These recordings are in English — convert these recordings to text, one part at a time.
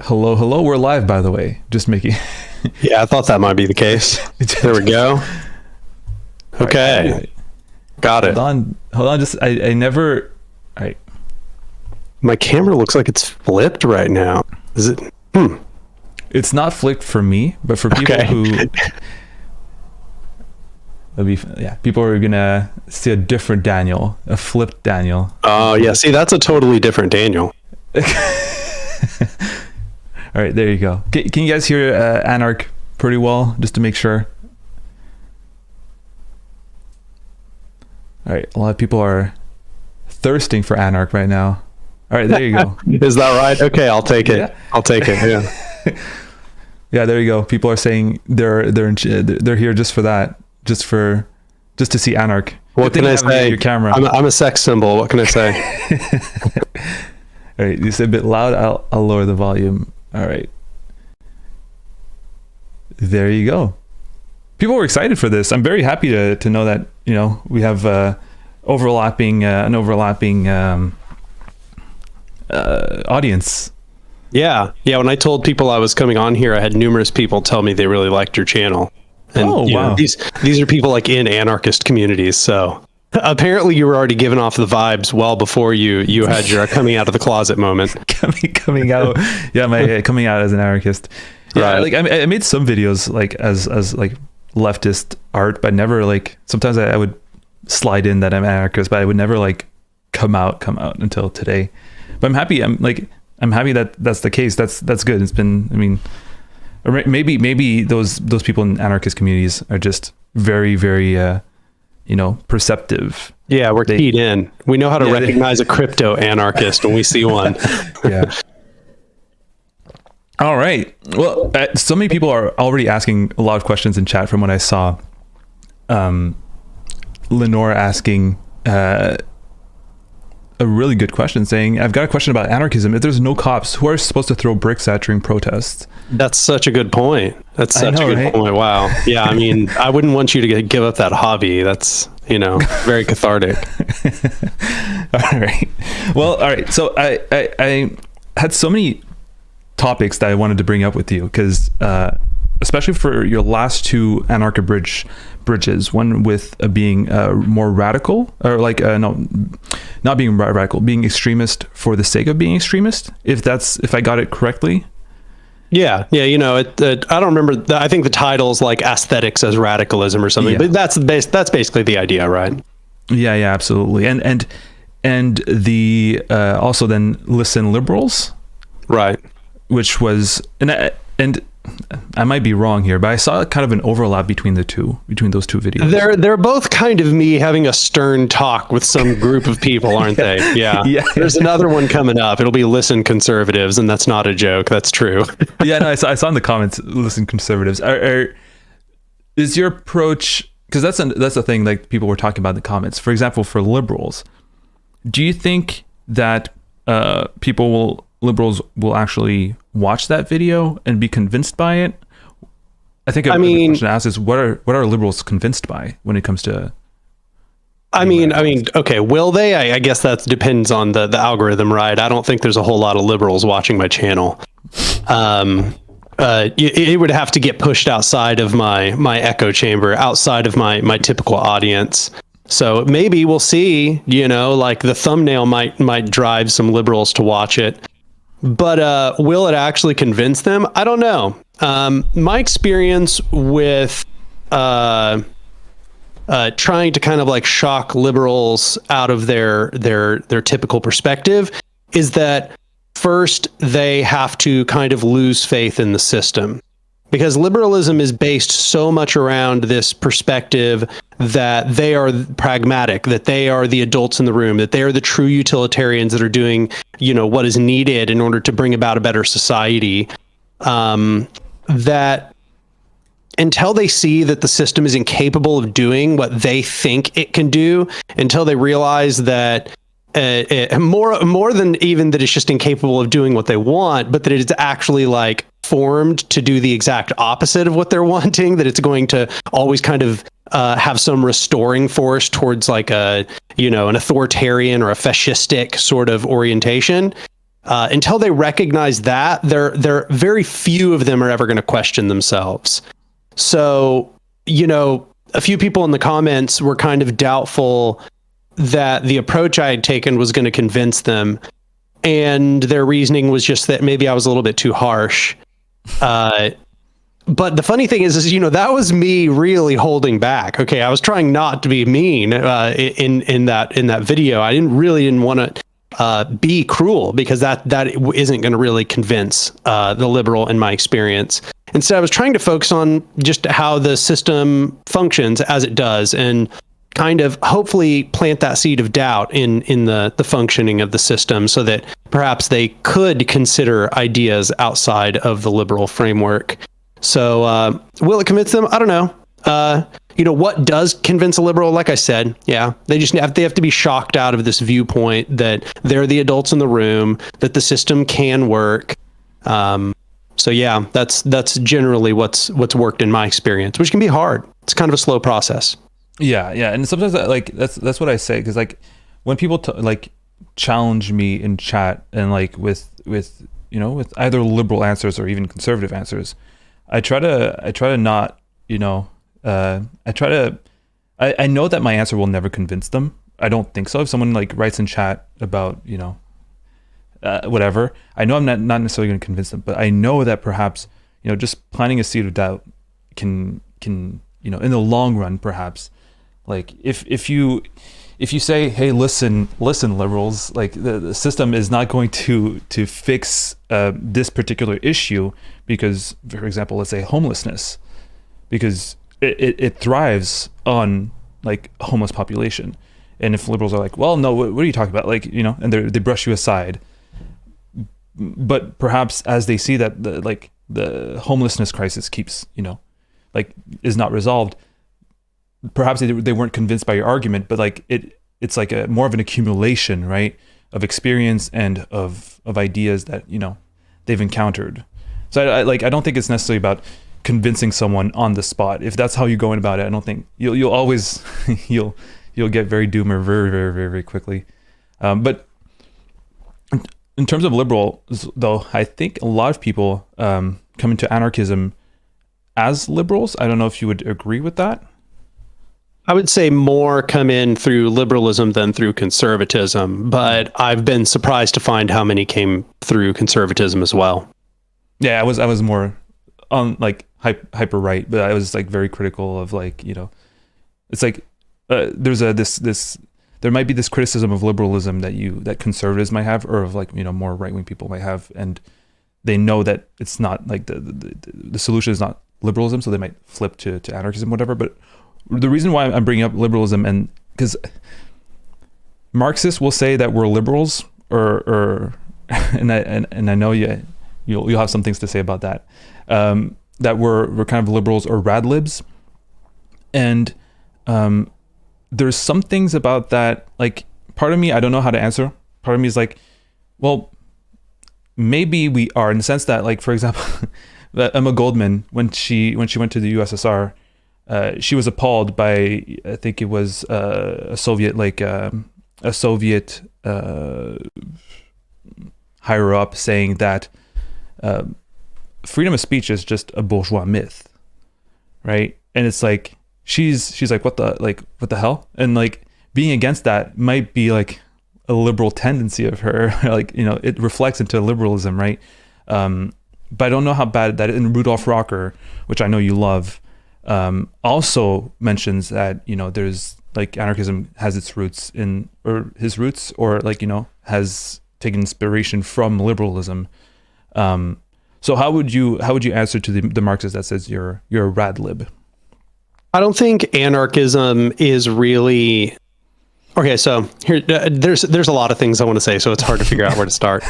Hello, hello. We're live, by the way. Just making. Yeah, I thought that might be the case. There we go. Okay. Right. Got it. Hold on. Just, I never. All right. My camera looks like it's flipped right now. Is it? It's not flipped for me, but for people who. People are gonna see a different Daniel, a flipped Daniel. Oh, yeah. See, that's a totally different Daniel. All right, there you go. Can you guys hear Anark pretty well, just to make sure? All right, a lot of people are thirsting for Anark right now. All right, there you go. Is that right? Okay, I'll take it. Yeah. I'll take it. Yeah. Yeah, there you go. People are saying they're here just for that, just to see Anark. What can I say? Your camera. I'm a sex symbol. What can I say? All right, you said a bit loud. I'll lower the volume. All right. There you go. People were excited for this. I'm very happy to know that, we have an overlapping audience. Yeah. When I told people I was coming on here, I had numerous people tell me they really liked your channel. And wow. These are people like in anarchist communities. So apparently you were already giving off the vibes well before you had your coming out of the closet moment. coming out. Yeah, my coming out as an anarchist. Yeah, right. like I made some videos like as like leftist art, but never like, sometimes I would slide in that I'm anarchist, but I would never like come out until today. But I'm happy that that's the case. That's good. It's been, or maybe those people in anarchist communities are just very, very perceptive. Yeah, we're keyed in. We know how to recognize a crypto anarchist when we see one. Yeah. All right. Well, so many people are already asking a lot of questions in chat from what I saw. Lenore asking a really good question, saying, I've got a question about anarchism. If there's no cops, who are supposed to throw bricks at during protests? That's such a good point. That's such a good point. Wow. Yeah, I wouldn't want you to give up that hobby. That's, very cathartic. All right. Well, all right. So I had so many topics that I wanted to bring up with you, because especially for your last two Anarcha bridges, one with being more radical, or like not being radical, being extremist for the sake of being extremist, if I got it correctly. Yeah. I don't remember. I think the title's like Aesthetics as Radicalism or something, but that's basically the idea, right? Yeah, absolutely. And the also then Listen Liberals, right? Which was, and I might be wrong here, but I saw kind of an overlap between those two videos. They're both kind of me having a stern talk with some group of people, aren't they? Yeah. There's another one coming up. It'll be Listen Conservatives, and that's not a joke. That's true. Yeah, no, I saw in the comments, Listen Conservatives. Is your approach, because that's the thing, like people were talking about in the comments. For example, for liberals, do you think that liberals will actually watch that video and be convinced by it? I think the question to ask is, what are liberals convinced by when it comes to? Okay, will they? I guess that depends on the algorithm, right? I don't think there's a whole lot of liberals watching my channel. It would have to get pushed outside of my echo chamber, outside of my typical audience. So maybe we'll see, like the thumbnail might drive some liberals to watch it. But will it actually convince them? I don't know. My experience with trying to kind of like shock liberals out of their typical perspective is that first they have to kind of lose faith in the system, because liberalism is based so much around this perspective that they are pragmatic, that they are the adults in the room, that they are the true utilitarians that are doing, what is needed in order to bring about a better society. That until they see that the system is incapable of doing what they think it can do, until they realize that more than even that it's just incapable of doing what they want, but that it is actually like formed to do the exact opposite of what they're wanting, that it's going to always kind of have some restoring force towards like an authoritarian or a fascistic sort of orientation. until they recognize that, there very few of them are ever going to question themselves. So, a few people in the comments were kind of doubtful that the approach I had taken was going to convince them. And their reasoning was just that maybe I was a little bit too harsh. But the funny thing is, that was me really holding back. Okay, I was trying not to be mean in that video. I didn't want to be cruel, because that isn't going to really convince the liberal in my experience. Instead, I was trying to focus on just how the system functions as it does, and kind of hopefully plant that seed of doubt in the functioning of the system, so that perhaps they could consider ideas outside of the liberal framework. So will it convince them? I don't know. What does convince a liberal? Like I said, yeah, they have to be shocked out of this viewpoint that they're the adults in the room, that the system can work. So yeah, that's generally what's worked in my experience, which can be hard. It's kind of a slow process. Yeah, and sometimes that's what I say, because when people challenge me in chat, and with either liberal answers or even conservative answers, I try to not, I know that my answer will never convince them. I don't think so. If someone writes in chat about, whatever, I know I'm not necessarily going to convince them, but I know that perhaps, just planting a seed of doubt can, in the long run, perhaps, if you say, hey, listen, liberals, the system is not going to fix this particular issue, because, for example, let's say homelessness, because it thrives on homeless population. And if liberals are well, no, what are you talking about? And they brush you aside. But perhaps as they see that the homelessness crisis keeps, is not resolved, perhaps they weren't convinced by your argument, but it's a more of an accumulation, right, of experience and of ideas that they've encountered. So I don't think it's necessarily about convincing someone on the spot. If that's how you're going about it, I don't think you'll always you'll get very doomer very, very, very, very quickly. But in terms of liberals, though, I think a lot of people come into anarchism as liberals. I don't know if you would agree with that. I would say more come in through liberalism than through conservatism, but I've been surprised to find how many came through conservatism as well. Yeah, I was more on hyper right, but I was very critical of it's there's there might be this criticism of liberalism that conservatives might have, or of more right-wing people might have, and they know that it's not the solution is not liberalism, so they might flip to anarchism, whatever. But the reason why I'm bringing up liberalism, and because Marxists will say that we're liberals, or and I know you'll have some things to say about that, that we're kind of liberals or radlibs, and there's some things about that, part of me, I don't know how to answer. Part of me is well, maybe we are, in the sense that, for example, that Emma Goldman, when she went to the USSR, she was appalled by, I think it was a Soviet higher up saying that freedom of speech is just a bourgeois myth, right? And it's she's what the hell? And being against that might be a liberal tendency of her, it reflects into liberalism, right? But I don't know how bad that is. And Rudolf Rocker, which I know you love, also mentions that there's anarchism has its roots in, or his roots, or has taken inspiration from liberalism. So how would you answer to the Marxist that says you're a rad lib? I don't think anarchism is really okay. So here, there's a lot of things I want to say, so it's hard to figure out where to start.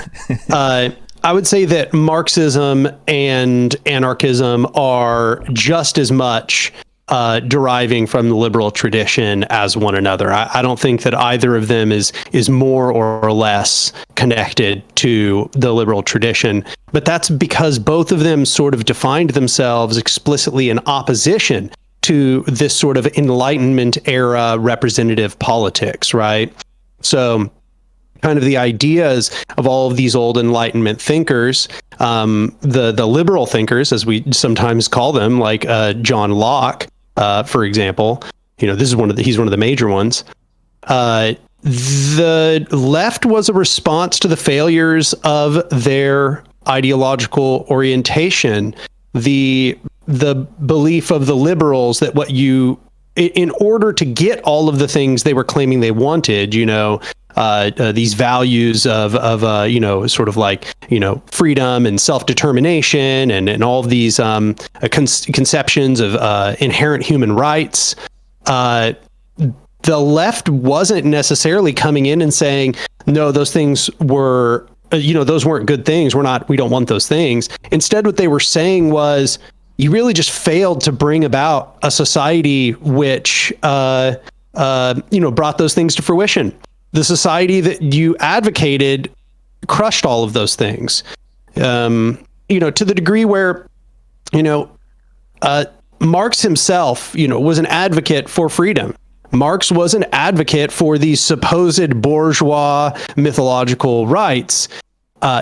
I would say that Marxism and anarchism are just as much deriving from the liberal tradition as one another. I don't think that either of them is more or less connected to the liberal tradition, but that's because both of them sort of defined themselves explicitly in opposition to this sort of Enlightenment era representative politics, right? So kind of the ideas of all of these old Enlightenment thinkers, the liberal thinkers, as we sometimes call them, like John Locke, for example. This is he's one of the major ones. The left was a response to the failures of their ideological orientation. The belief of the liberals that in order to get all of the things they were claiming they wanted, these values of sort of like, freedom and self-determination and all of these conceptions of inherent human rights, the left wasn't necessarily coming in and saying, no, those things were, those weren't good things. We don't want those things. Instead, what they were saying was, you really just failed to bring about a society which, brought those things to fruition. The society that you advocated crushed all of those things. To the degree where, Marx himself, was an advocate for freedom. Marx was an advocate for these supposed bourgeois mythological rights.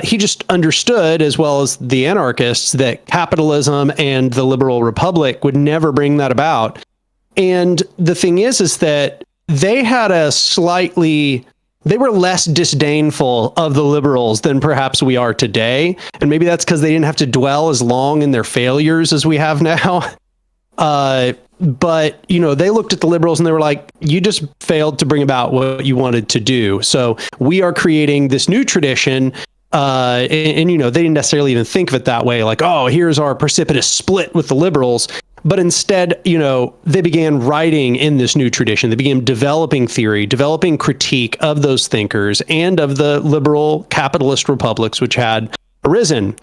He just understood, as well as the anarchists, that capitalism and the liberal republic would never bring that about. And the thing is that they had they were less disdainful of the liberals than perhaps we are today. And maybe that's because they didn't have to dwell as long in their failures as we have now. But, they looked at the liberals and they were like, you just failed to bring about what you wanted to do. So we are creating this new tradition. And they didn't necessarily even think of it that way. Like, oh, here's our precipitous split with the liberals. But instead, they began writing in this new tradition. They began developing theory, developing critique of those thinkers and of the liberal capitalist republics which had arisen.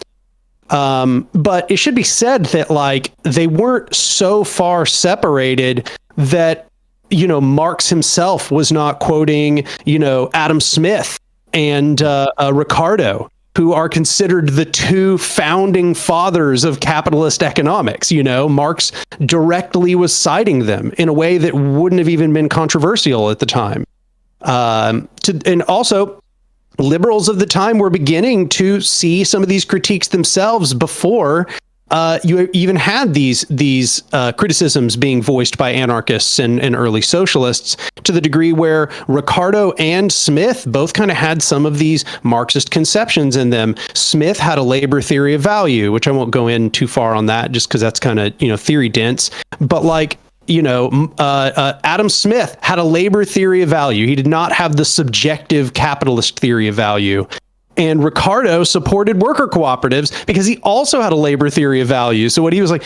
But it should be said that they weren't so far separated that, Marx himself was not quoting, Adam Smith and Ricardo, who are considered the two founding fathers of capitalist economics. Marx directly was citing them in a way that wouldn't have even been controversial at the time. And also, liberals of the time were beginning to see some of these critiques themselves before you even had these criticisms being voiced by anarchists and early socialists, to the degree where Ricardo and Smith both kind of had some of these Marxist conceptions in them. Smith had a labor theory of value, which I won't go in too far on that just because that's kind of, theory dense. But Adam Smith had a labor theory of value. He did not have the subjective capitalist theory of value. And Ricardo supported worker cooperatives because he also had a labor theory of value. So what he was like,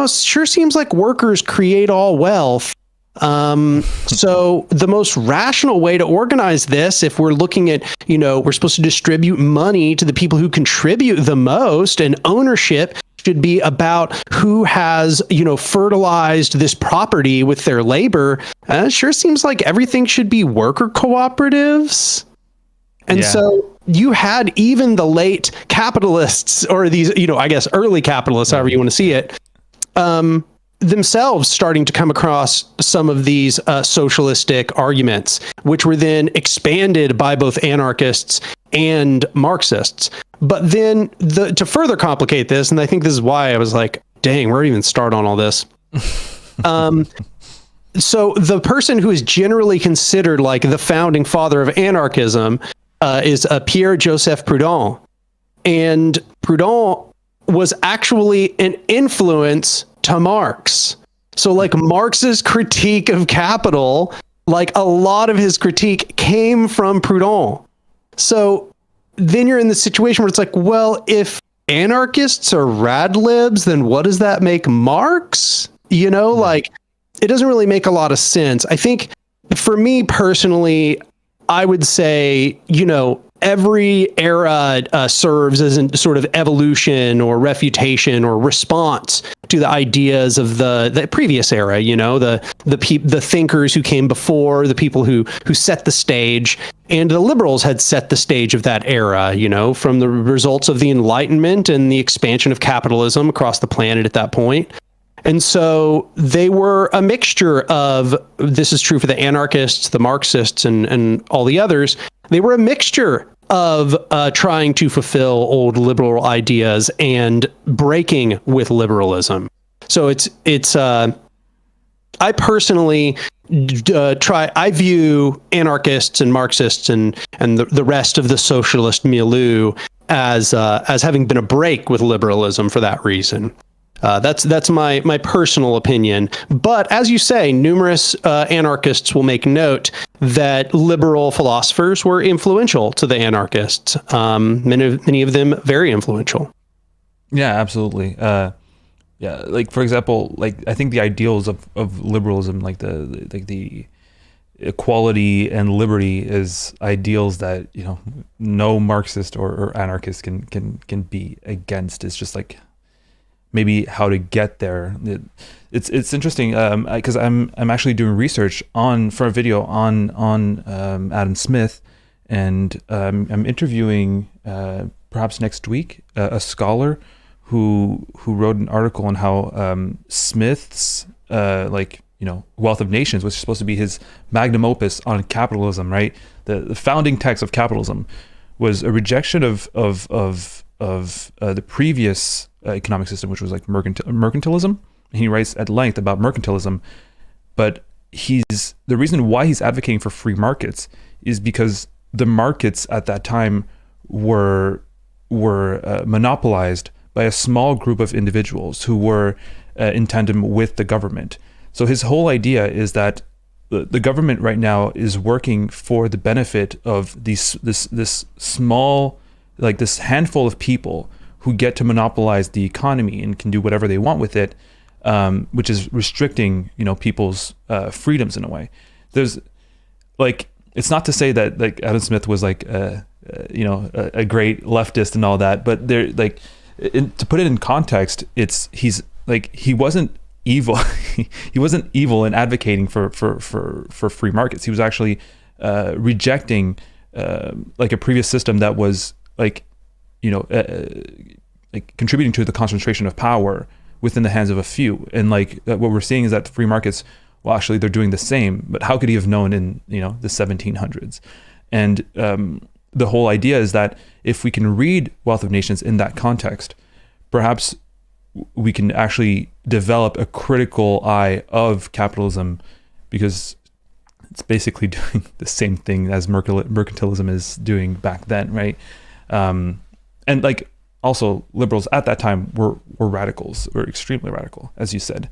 sure seems like workers create all wealth. So the most rational way to organize this, if we're looking at, we're supposed to distribute money to the people who contribute the most, and ownership should be about who has, fertilized this property with their labor. Sure seems like everything should be worker cooperatives. And so you had even the late capitalists, or these, I guess early capitalists, however you want to see it, themselves starting to come across some of these socialistic arguments, which were then expanded by both anarchists and Marxists. But then to further complicate this, and I think this is why I was like, dang, where do you even start on all this? So the person who is generally considered like the founding father of anarchism is Pierre-Joseph Proudhon. And Proudhon was actually an influence to Marx. So like Marx's critique of capital, like a lot of his critique came from Proudhon. So then you're in the situation where it's like, well, if anarchists are rad libs, then what does that make Marx? Like it doesn't really make a lot of sense. I think for me personally, I would say, every era serves as a sort of evolution or refutation or response to the ideas of the previous era. The thinkers who came before, the people who set the stage, and the liberals had set the stage of that era. From the results of the Enlightenment and the expansion of capitalism across the planet at that point. And so they were a mixture of, this is true for the anarchists, the Marxists, and all the others. They were a mixture of trying to fulfill old liberal ideas and breaking with liberalism. So it's I personally I view anarchists and Marxists and the rest of the socialist milieu as having been a break with liberalism for that reason. That's my personal opinion. But as you say, numerous anarchists will make note that liberal philosophers were influential to the anarchists. Many of them very influential. Yeah, absolutely. Yeah, like for example, like I think the ideals of liberalism, like the equality and liberty, is ideals that no Marxist or anarchist can be against. It's just like maybe how to get there. It's interesting because I'm actually doing research for a video on Adam Smith, and I'm interviewing perhaps next week a scholar who wrote an article on how Smith's Wealth of Nations, which is supposed to be his magnum opus on capitalism, right? The founding text of capitalism was a rejection of the previous economic system, which was like mercantilism. And he writes at length about mercantilism, but the reason why he's advocating for free markets is because the markets at that time were monopolized by a small group of individuals who were in tandem with the government. So his whole idea is that the government right now is working for the benefit of this small, like this handful of people who get to monopolize the economy and can do whatever they want with it, which is restricting people's freedoms in a way. There's it's not to say that like Adam Smith was like a great leftist and all that, but there to put it in context, he wasn't evil. He wasn't evil in advocating for free markets. He was actually rejecting like a previous system that was like contributing to the concentration of power within the hands of a few. And like what we're seeing is that free markets, well, actually they're doing the same. But how could he have known in the 1700s? And the whole idea is that if we can read Wealth of Nations in that context, perhaps we can actually develop a critical eye of capitalism, because it's basically doing the same thing as mercantilism is doing back then, right? And like also liberals at that time were radicals, were extremely radical, as you said.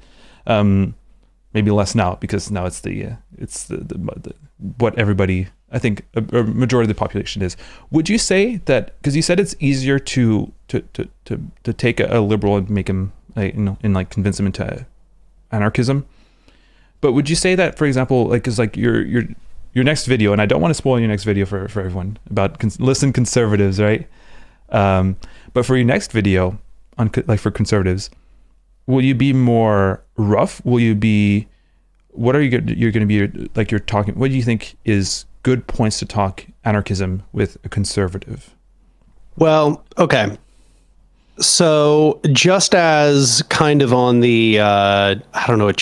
Maybe less now, because now it's the what everybody, I think a majority of the population is. Would you say that, because you said it's easier to take a liberal and make him and convince him into anarchism, but would you say that, for example, like, because like your next video, and I don't want to spoil your next video for everyone about listen conservatives, right? But for your next video on for conservatives, will you be more rough? Will you be, what are you're going to be like, you're talking, what do you think is good points to talk anarchism with a conservative? Well, okay. So just as kind of on the, I don't know what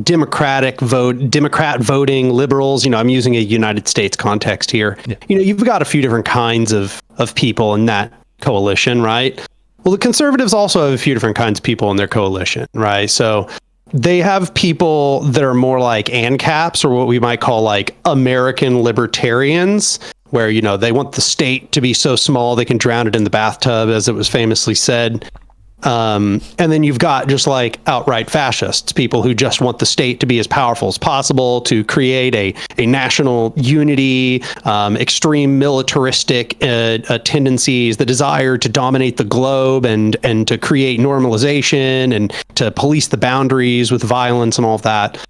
Democrat voting liberals, I'm using a United States context here. Yeah. You've got a few different kinds of people in that coalition, right? Well, the conservatives also have a few different kinds of people in their coalition, right? So they have people that are more like ANCAPs, or what we might call like American libertarians, where, they want the state to be so small they can drown it in the bathtub, as it was famously said. And then you've got just like outright fascists, people who just want the state to be as powerful as possible, to create a national unity, extreme militaristic tendencies, the desire to dominate the globe and to create normalization and to police the boundaries with violence and all of that.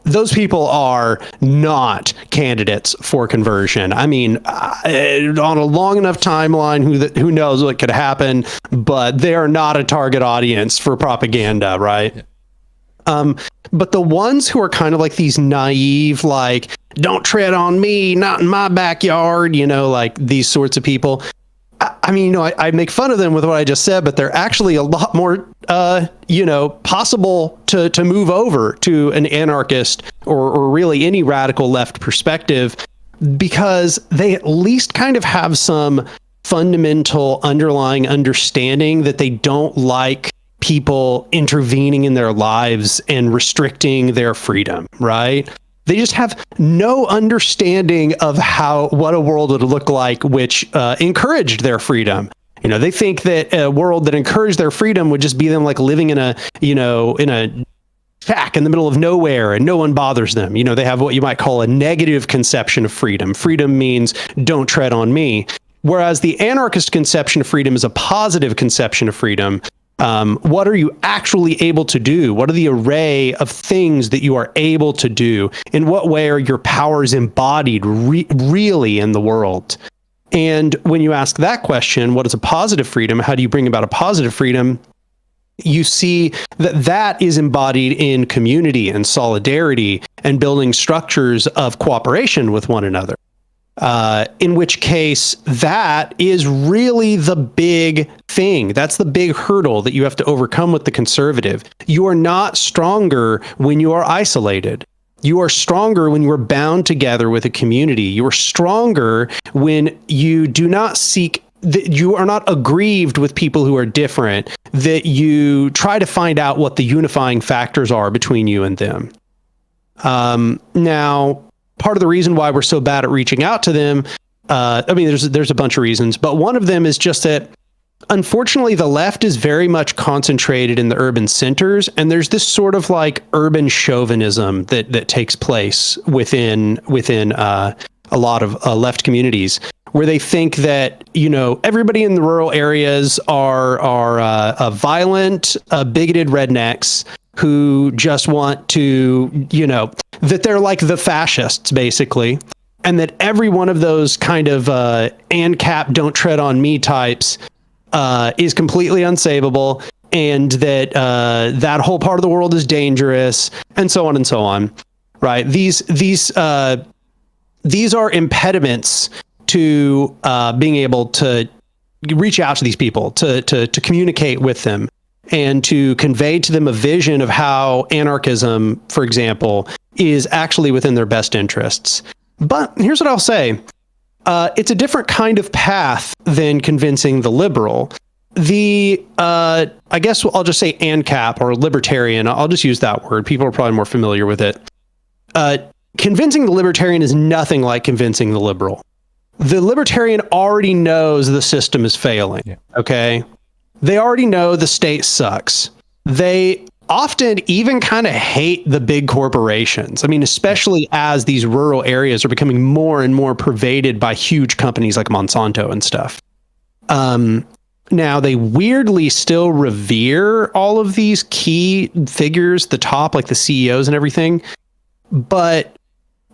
Those people are not candidates for conversion. I mean, on a long enough timeline, who knows what could happen, but they are not a target audience for propaganda, right? Yeah. But the ones who are kind of like these naive, like, don't tread on me, not in my backyard, like these sorts of people, I mean, I make fun of them with what I just said, but they're actually a lot more, possible to move over to an anarchist or really any radical left perspective, because they at least kind of have some fundamental underlying understanding that they don't like people intervening in their lives and restricting their freedom, right? They just have no understanding of what a world would look like which encouraged their freedom. They think that a world that encouraged their freedom would just be them like living in a shack in the middle of nowhere and no one bothers them. They have what you might call a negative conception of freedom. Freedom means don't tread on me. Whereas the anarchist conception of freedom is a positive conception of freedom. What are you actually able to do? What are the array of things that you are able to do? In what way are your powers embodied really in the world? And when you ask that question, what is a positive freedom? How do you bring about a positive freedom? You see that is embodied in community and solidarity and building structures of cooperation with one another. In which case, that is really the big thing. That's the big hurdle that you have to overcome with the conservative. You are not stronger when you are isolated. You are stronger when you are bound together with a community. You are stronger when you do not seek, that you are not aggrieved with people who are different, that you try to find out what the unifying factors are between you and them. Now, part of the reason why we're so bad at reaching out to them, there's a bunch of reasons, but one of them is just that, unfortunately, the left is very much concentrated in the urban centers, and there's this sort of like urban chauvinism that takes place within a lot of left communities, where they think that everybody in the rural areas are violent, bigoted rednecks who just want to, that they're like the fascists, basically, and that every one of those kind of ANCAP, don't tread on me types is completely unsavable, and that that whole part of the world is dangerous, and so on and so on, right? These are impediments to being able to reach out to these people, to communicate with them, and to convey to them a vision of how anarchism, for example, is actually within their best interests. But here's what I'll say. It's a different kind of path than convincing the liberal. I guess I'll just say ANCAP or libertarian. I'll just use that word. People are probably more familiar with it. Convincing the libertarian is nothing like convincing the liberal. The libertarian already knows the system is failing. Yeah. Okay. They already know the state sucks. They often even kind of hate the big corporations. I mean, especially as these rural areas are becoming more and more pervaded by huge companies like Monsanto and stuff. Now, they weirdly still revere all of these key figures, the top, like the CEOs and everything. But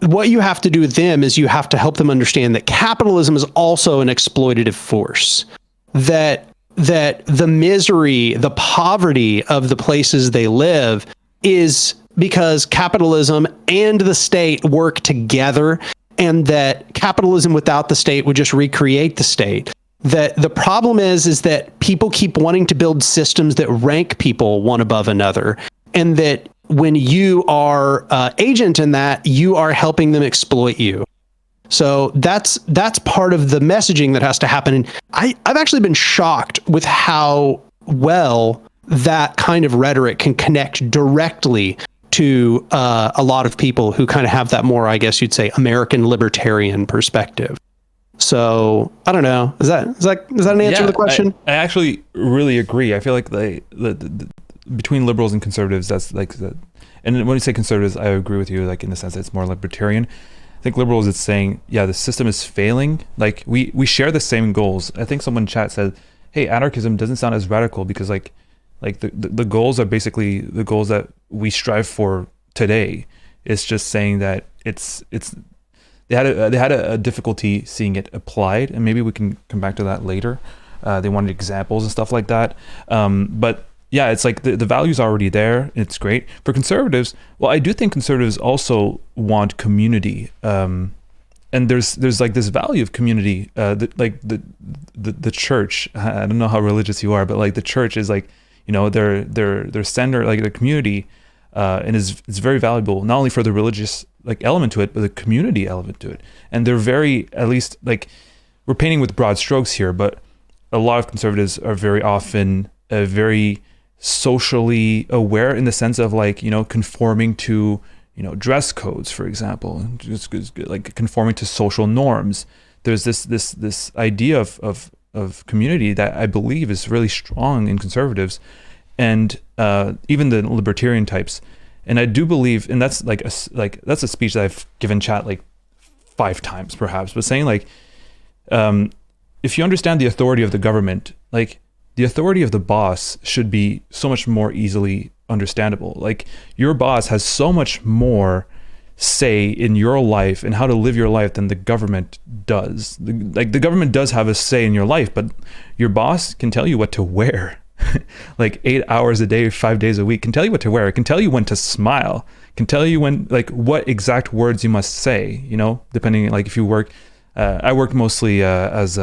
what you have to do with them is you have to help them understand that capitalism is also an exploitative force, that the misery, the poverty of the places they live is because capitalism and the state work together, and that capitalism without the state would just recreate the state. That the problem is that people keep wanting to build systems that rank people one above another, and that when you are agent in that, you are helping them exploit you. So that's part of the messaging that has to happen. And I've actually been shocked with how well that kind of rhetoric can connect directly to a lot of people who kind of have that more, I guess you'd say, American libertarian perspective. So I don't know. Is that an answer to the question? I actually really agree. I feel like the between liberals and conservatives, that's like the, and when you say conservatives, I agree with you, like in the sense that it's more libertarian. I think liberals, it's saying, yeah, the system is failing. Like we share the same goals. I think someone in chat said, hey, anarchism doesn't sound as radical because like the goals are basically the goals that we strive for today. It's just saying that it's they had a difficulty seeing it applied, and maybe we can come back to that later. They wanted examples and stuff like that. But yeah, it's like the value's already there. It's great. For conservatives, well, I do think conservatives also want community. and there's like this value of community, the church. I don't know how religious you are, but like the church is like, you know, their center, like the community, and it's very valuable, not only for the religious like element to it, but the community element to it. And they're very, at least like, we're painting with broad strokes here, but a lot of conservatives are very often very socially aware in the sense of like, you know, conforming to, you know, dress codes, for example, just like conforming to social norms. There's this idea of community that I believe is really strong in conservatives, and even the libertarian types. And I do believe, and that's like that's a speech that I've given chat like 5 times perhaps, but saying like, if you understand the authority of the government, like the authority of the boss should be so much more easily understandable. Like your boss has so much more say in your life and how to live your life than the government does. Like the government does have a say in your life, but your boss can tell you what to wear. Like 8 hours a day, 5 days a week, can tell you what to wear, can tell you when to smile, can tell you when, like what exact words you must say, you know, depending, like if you work, I work mostly as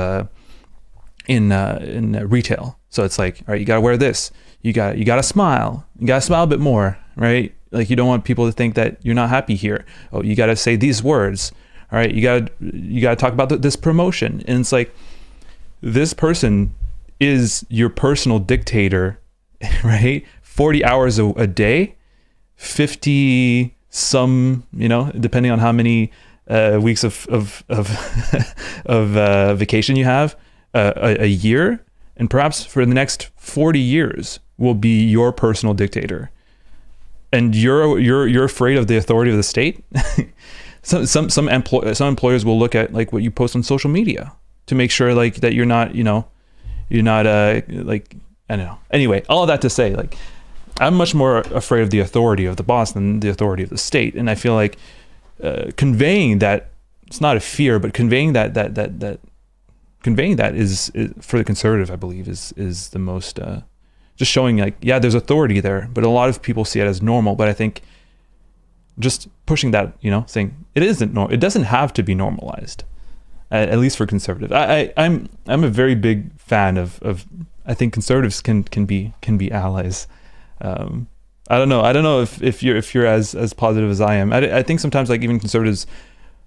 in retail. So it's like, all right, you got to wear this. You got to smile. You got to smile a bit more, right? Like you don't want people to think that you're not happy here. Oh, you got to say these words. All right, you got to talk about this promotion. And it's like, this person is your personal dictator, right? 40 hours a day, 50 some, you know, depending on how many weeks of vacation you have, a year, and perhaps for the next 40 years will be your personal dictator. And you're afraid of the authority of the state. Some employers will look at like what you post on social media to make sure like that you're not, you know, like, I don't know. Anyway, all of that to say, like, I'm much more afraid of the authority of the boss than the authority of the state. And I feel like conveying that, it's not a fear, but conveying that is for the conservative, I believe, is the most, just showing like, yeah, there's authority there, but a lot of people see it as normal. But I think just pushing that, you know, saying it isn't normal, it doesn't have to be normalized, at least for conservatives. I'm a very big fan of I think conservatives can be allies. I don't know if you're as positive as I am. I think sometimes like even conservatives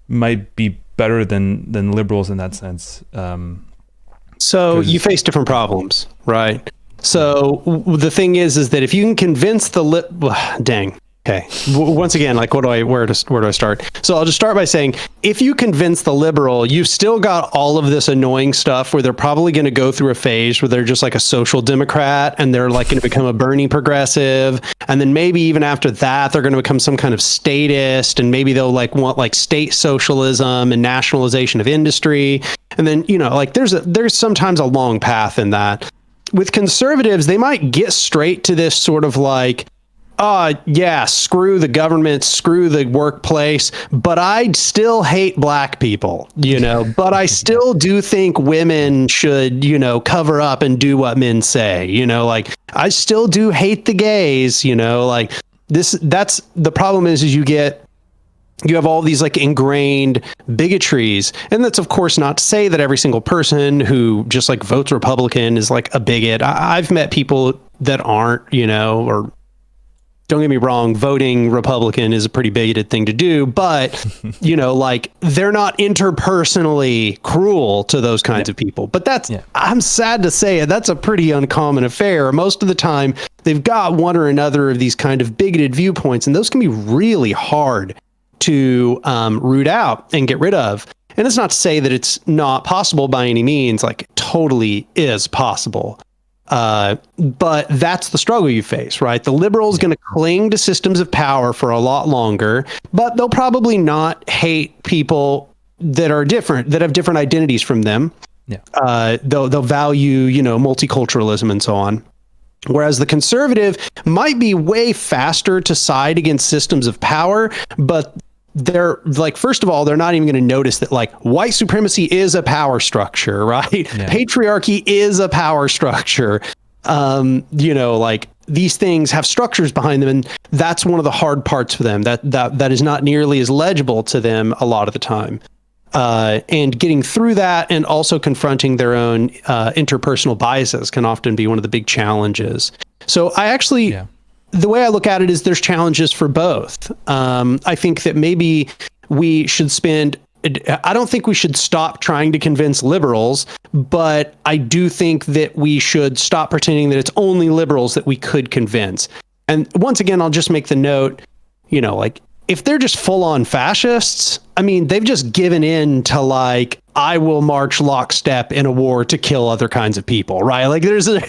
might be better than liberals in that sense. So you face different problems, right? So the thing is that if you can convince dang. Okay. Once again, like where do I start? So I'll just start by saying, if you convince the liberal, you've still got all of this annoying stuff where they're probably going to go through a phase where they're just like a social democrat and they're like going to become a Bernie progressive. And then maybe even after that, they're going to become some kind of statist, and maybe they'll like want like state socialism and nationalization of industry. And then, you know, like there's sometimes a long path in that. With conservatives, they might get straight to this sort of like, yeah, screw the government, screw the workplace, but I still hate black people, you know, but I still do think women should, you know, cover up and do what men say, you know, like I still do hate the gays, you know, like that's the problem is you have all these like ingrained bigotries. And that's of course not to say that every single person who just like votes Republican is like a bigot. I've met people that aren't, you know, or don't get me wrong, voting Republican is a pretty bigoted thing to do, but you know, like they're not interpersonally cruel to those kinds of people. But I'm sad to say it, that's a pretty uncommon affair. Most of the time they've got one or another of these kind of bigoted viewpoints, and those can be really hard to root out and get rid of. And it's not to say that it's not possible by any means, like it totally is possible. But that's the struggle you face, right? The liberal is going to cling to systems of power for a lot longer, but they'll probably not hate people that are different, that have different identities from them. Yeah. They'll value, you know, multiculturalism and so on. Whereas the conservative might be way faster to side against systems of power, but they're like, first of all, they're not even going to notice that like white supremacy is a power structure, right? Yeah. Patriarchy is a power structure. You know, like these things have structures behind them, and that's one of the hard parts for them. That is not nearly as legible to them a lot of the time. And getting through that and also confronting their own interpersonal biases can often be one of the big challenges. So I actually, the way I look at it is there's challenges for both. I think that maybe we should I don't think we should stop trying to convince liberals, but I do think that we should stop pretending that it's only liberals that we could convince. And once again, I'll just make the note, like, if they're just full on fascists, I mean, they've just given in to like, I will march lockstep in a war to kill other kinds of people, right? Like there's on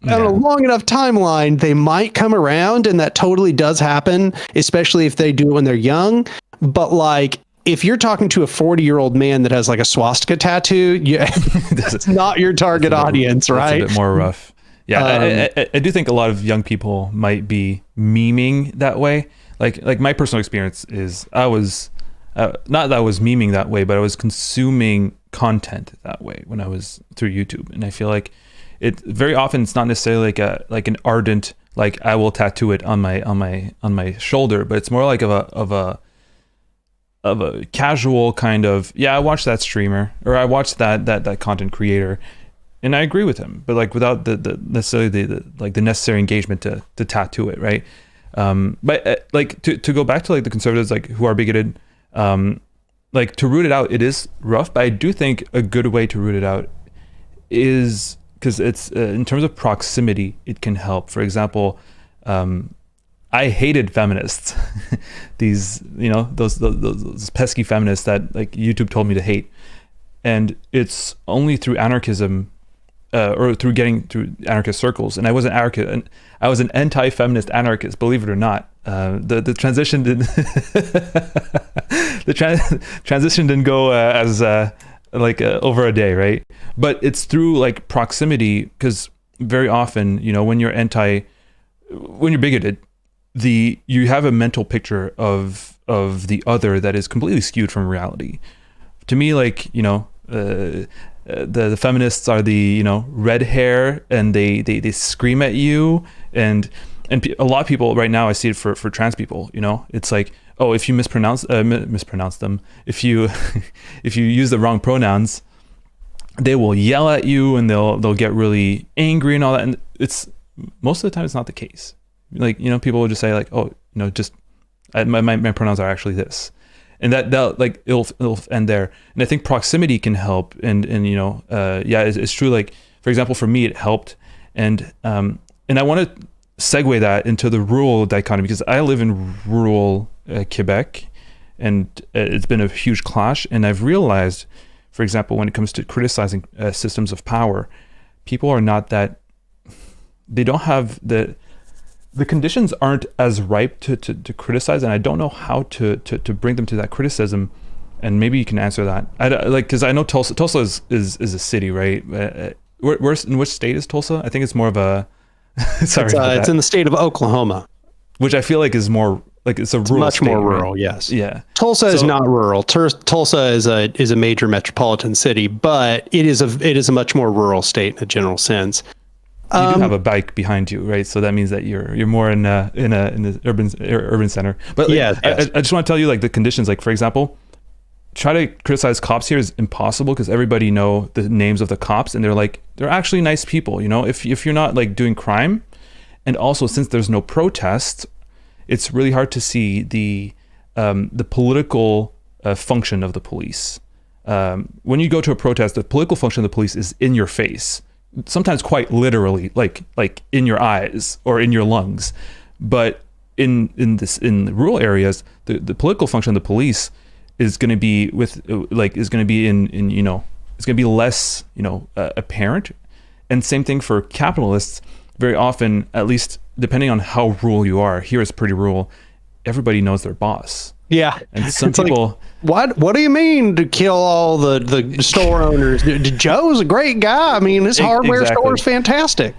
a long enough timeline, they might come around, and that totally does happen, especially if they do it when they're young. But like, if you're talking to a 40-year-old man that has like a swastika tattoo, that's not your target audience, right? That's a bit more rough. Yeah, I do think a lot of young people might be memeing that way. Like my personal experience is I was not that I was memeing that way, but I was consuming content that way when I was through YouTube, and I feel like it very often it's not necessarily like an ardent like I will tattoo it on my shoulder, but it's more like of a casual kind of I watched that streamer or I watched that content creator, and I agree with him, but like without the necessarily the necessary engagement to tattoo it, right? But like to go back to like the conservatives like who are bigoted, like to root it out, it is rough, but I do think a good way to root it out is because it's in terms of proximity, it can help. For example, I hated feminists, these those pesky feminists that like YouTube told me to hate, and it's only through anarchism. Or through getting through anarchist circles, and I was an anarchist, and I was an anti-feminist anarchist, believe it or not. The transition didn't transition didn't go as over a day, right? But it's through like proximity, because very often, when you're bigoted, you have a mental picture of the other that is completely skewed from reality. To me, like the feminists are the red hair, and they scream at you, and a lot of people right now, I see it for trans people, it's like, oh, if you mispronounce them, if you if you use the wrong pronouns, they will yell at you, and they'll get really angry and all that, and it's most of the time it's not the case. Like people will just say like, oh, just my pronouns are actually this. And that like it'll end there. And I think proximity can help. And it's true. Like, for example, for me, it helped. And I want to segue that into the rural dichotomy, because I live in rural Quebec, and it's been a huge clash. And I've realized, for example, when it comes to criticizing systems of power, people are not that, they don't have the conditions aren't as ripe to criticize, and I don't know how to bring them to that criticism. And maybe you can answer that. Because I know Tulsa is a city, right? In which state is Tulsa? I think it's more of a it's in the state of Oklahoma, which I feel like is more like it's rural, much state, more rural, right? yes. Yeah. Tulsa is not rural. Tulsa is a major metropolitan city, but it is a much more rural state in a general sense. You do have a bike behind you, right? So that means that you're more in the urban center. But like, I just want to tell you, like, the conditions. Like, for example, try to criticize cops here is impossible, because everybody know the names of the cops, and they're actually nice people. If you're not like doing crime, and also since there's no protest, it's really hard to see the political function of the police. When you go to a protest, the political function of the police is in your face. Sometimes quite literally, like in your eyes or in your lungs. But in the rural areas, the political function of the police is going to be it's going to be less apparent. And same thing for capitalists. Very often, at least depending on how rural you are, here it's pretty rural, everybody knows their boss. Yeah. And some people, like, what do you mean to kill all the store owners? Joe's a great guy. I mean, his hardware store is fantastic.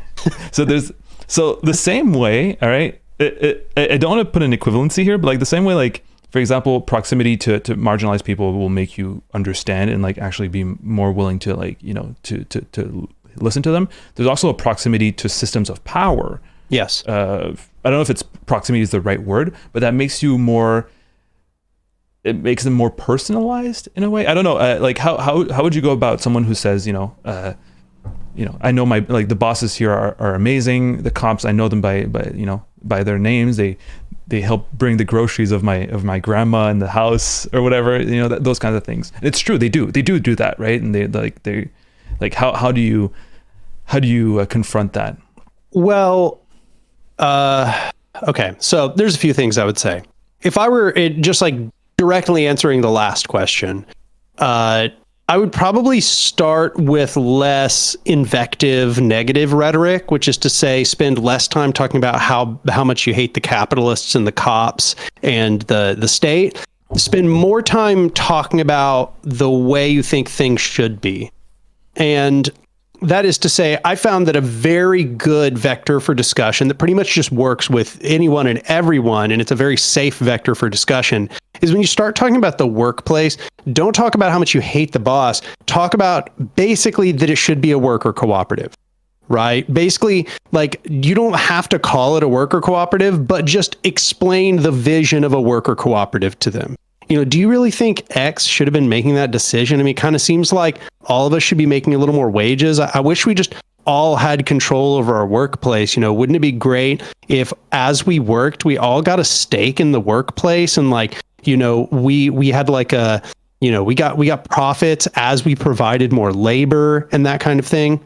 So the same way, all right, I don't want to put an equivalency here, but like the same way, like, for example, proximity to marginalized people will make you understand and like actually be more willing to like, to listen to them. There's also a proximity to systems of power. Yes. I don't know if it's proximity is the right word, but that makes you more it makes them more personalized in a way. I don't know. Like how would you go about someone who says, I know the bosses here are amazing. The comps, I know them by their names. They help bring the groceries of my grandma in the house or whatever, those kinds of things. And it's true. They do that. Right. And how do you confront that? Well, okay. So there's a few things I would say. If I were just like directly answering the last question, I would probably start with less invective, negative rhetoric, which is to say, spend less time talking about how much you hate the capitalists and the cops and the state. Spend more time talking about the way you think things should be. And that is to say, I found that a very good vector for discussion that pretty much just works with anyone and everyone, and it's a very safe vector for discussion, is when you start talking about the workplace, don't talk about how much you hate the boss. Talk about basically that it should be a worker cooperative, right? Basically, like, you don't have to call it a worker cooperative, but just explain the vision of a worker cooperative to them. Do you really think X should have been making that decision? I mean, it kind of seems like all of us should be making a little more wages. I wish we just all had control over our workplace. Wouldn't it be great if as we worked, we all got a stake in the workplace and we had like a, we got profits as we provided more labor and that kind of thing.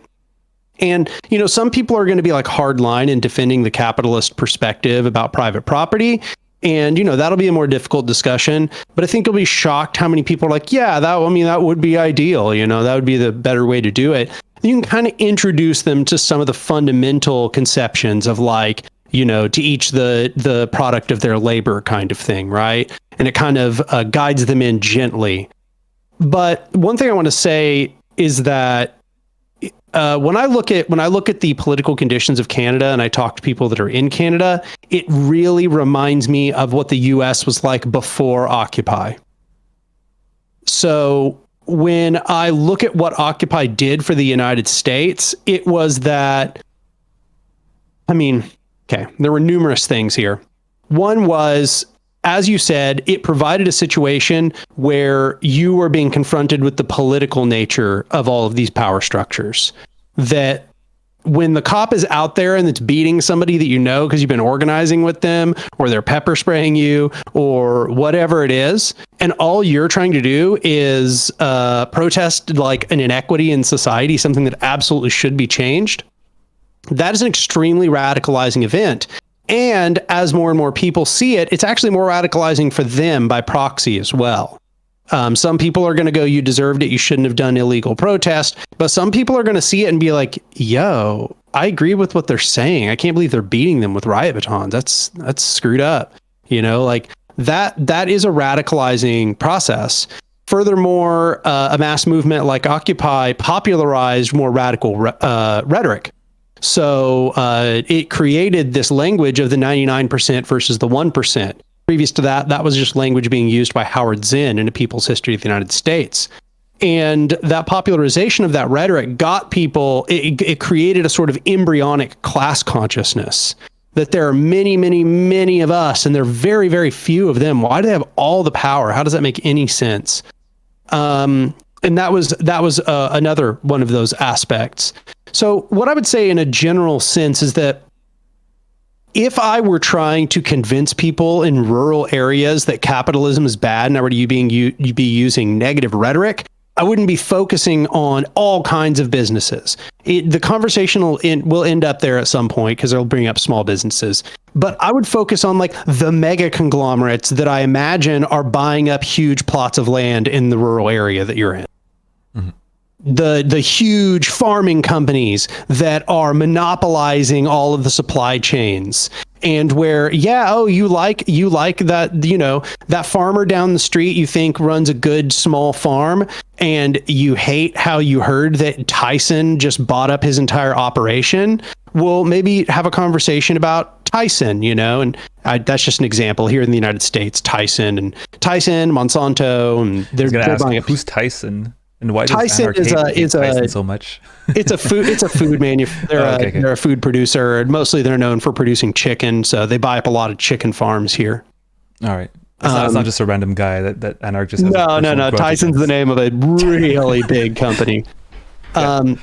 And, some people are going to be like hardline in defending the capitalist perspective about private property. And, that'll be a more difficult discussion, but I think you'll be shocked how many people are like, yeah, that would be ideal. That would be the better way to do it. You can kind of introduce them to some of the fundamental conceptions of like, to each the product of their labor kind of thing. Right. And it kind of guides them in gently. But one thing I want to say is that when I look at the political conditions of Canada and I talk to people that are in Canada, it really reminds me of what the US was like before Occupy. So when I look at what Occupy did for the United States, it was that, there were numerous things here. One was, as you said, it provided a situation where you were being confronted with the political nature of all of these power structures. That when the cop is out there and it's beating somebody that because you've been organizing with them, or they're pepper spraying you, or whatever it is, and all you're trying to do is protest like an inequity in society, something that absolutely should be changed, that is an extremely radicalizing event. And as more and more people see it, it's actually more radicalizing for them by proxy as well. Some people are going to go, you deserved it, you shouldn't have done illegal protest. But some people are going to see it and be like, yo, I agree with what they're saying. I can't believe they're beating them with riot batons. That's screwed up. Like that is a radicalizing process. Furthermore, a mass movement like Occupy popularized more radical rhetoric. So it created this language of the 99% versus the 1%. Previous to that, that was just language being used by Howard Zinn in A People's History of the United States. And that popularization of that rhetoric got people, it created a sort of embryonic class consciousness that there are many, many, many of us, and there are very, very few of them. Why do they have all the power? How does that make any sense? And that was another one of those aspects. So what I would say in a general sense is that if I were trying to convince people in rural areas that capitalism is bad and I were to be using negative rhetoric, I wouldn't be focusing on all kinds of businesses. The conversation will end up there at some point because it'll bring up small businesses. But I would focus on like the mega conglomerates that I imagine are buying up huge plots of land in the rural area that you're in. Mm-hmm. The huge farming companies that are monopolizing all of the supply chains, and where, you like that, that farmer down the street you think runs a good small farm, and you hate how you heard that Tyson just bought up his entire operation. Well, maybe have a conversation about Tyson, and that's just an example here in the United States, Tyson, Monsanto, and they're buying up. Who's Tyson? And why does Tyson Anark hate Tyson so much? It's a food manufacturer. They're a food producer, and mostly they're known for producing chicken. So they buy up a lot of chicken farms here. All right. It's not just a random guy that Anark just has No. Tyson's the name of a really big company. Yeah.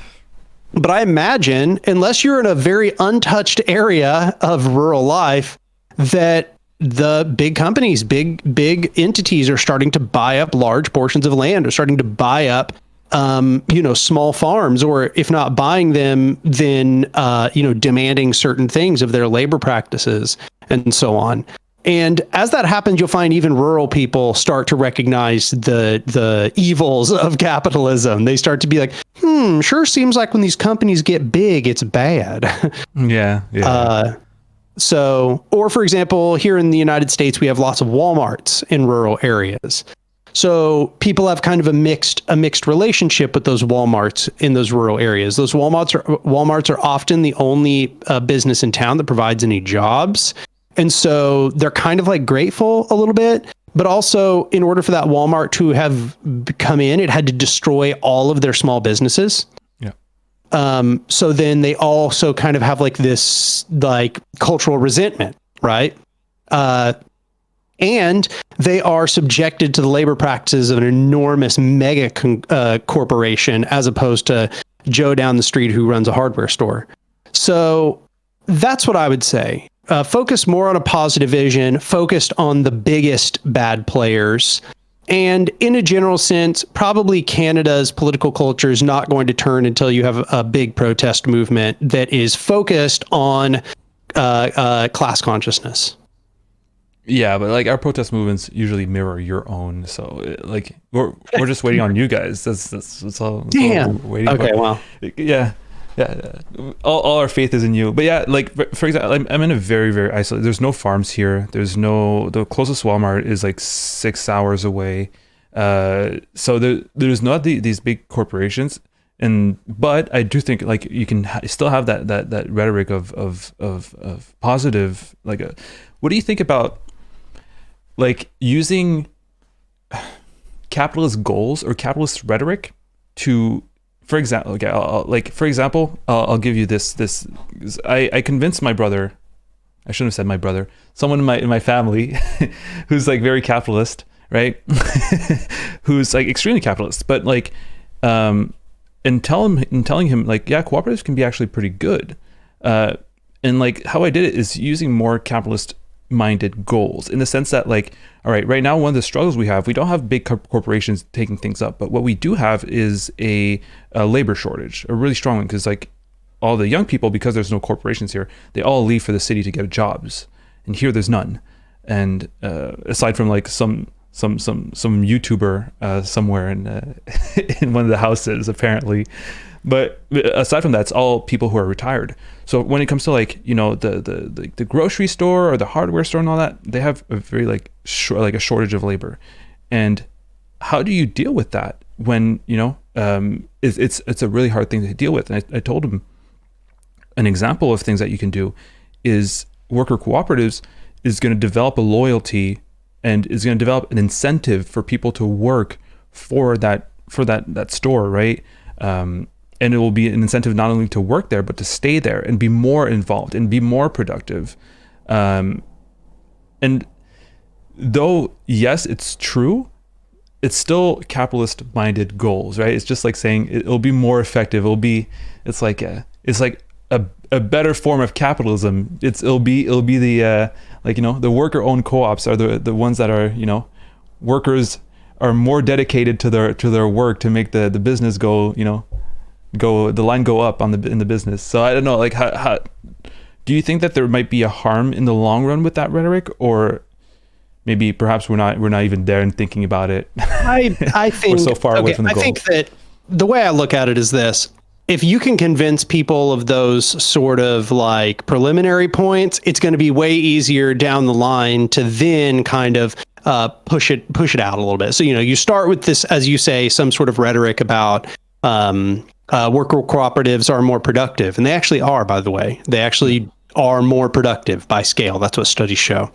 But I imagine, unless you're in a very untouched area of rural life, that the big companies, big entities are starting to buy up large portions of land, or starting to buy up, small farms, or if not buying them, then, demanding certain things of their labor practices and so on. And as that happens, you'll find even rural people start to recognize the evils of capitalism. They start to be like, sure seems like when these companies get big, it's bad. Yeah. Or for example, here in the United States, we have lots of Walmarts in rural areas. So people have kind of a mixed relationship with those Walmarts in those rural areas. Those Walmarts are often the only business in town that provides any jobs. And so they're kind of like grateful a little bit, but also in order for that Walmart to have come in, it had to destroy all of their small businesses. Yeah. So then they also kind of have like this like cultural resentment, right? And they are subjected to the labor practices of an enormous mega corporation, as opposed to Joe down the street who runs a hardware store. So that's what I would say. Focus more on a positive vision, focused on the biggest bad players. And in a general sense, probably Canada's political culture is not going to turn until you have a big protest movement that is focused on class consciousness. Yeah, but like our protest movements usually mirror your own, so like we're just waiting on you guys. That's all. Damn. All we're waiting okay. for. Well. Yeah. All our faith is in you. But yeah, like for example, I'm in a very, very isolated. There's no farms here. The closest Walmart is like 6 hours away. So there's not these big corporations. But I do think like you can still have that rhetoric of positive. Like, what do you think about like using capitalist goals or capitalist rhetoric to, for example, I'll give you this. I convinced my brother. I shouldn't have said my brother. Someone in my family who's like very capitalist, right? Who's like extremely capitalist, but like, and telling him like, yeah, cooperatives can be actually pretty good. And like how I did it is using more capitalist minded goals, in the sense that like, all right, right now one of the struggles we don't have big corporations taking things up, but what we do have is a labor shortage, a really strong one, because like all the young people, because there's no corporations here, they all leave for the city to get jobs, and here there's none. And aside from like some YouTuber somewhere in one of the houses apparently, but aside from that, it's all people who are retired. So when it comes to like, you know, the grocery store or the hardware store and all that, they have a very like a shortage of labor. And how do you deal with that when, you know, it's a really hard thing to deal with? And I told him an example of things that you can do is worker cooperatives is going to develop a loyalty and is going to develop an incentive for people to work for that store, right? And it will be an incentive not only to work there, but to stay there and be more involved and be more productive. And though, yes, it's true, it's still capitalist-minded goals, right? It's just like saying it'll be more effective. It's like a better form of capitalism. It'll be the like, you know, the worker-owned co-ops are the ones that are, you know, workers are more dedicated to their work to make the business go, you know, the line go up in the business. So I don't know, like how do you think that there might be a harm in the long run with that rhetoric, or maybe perhaps we're not even there and thinking about it? I think we're so far away from the goal. I think that the way I look at it is this: if you can convince people of those sort of like preliminary points, it's going to be way easier down the line to then kind of push it out a little bit. So, you know, you start with this, as you say, some sort of rhetoric about worker cooperatives are more productive. And they actually are, by the way. They actually are more productive by scale. That's what studies show.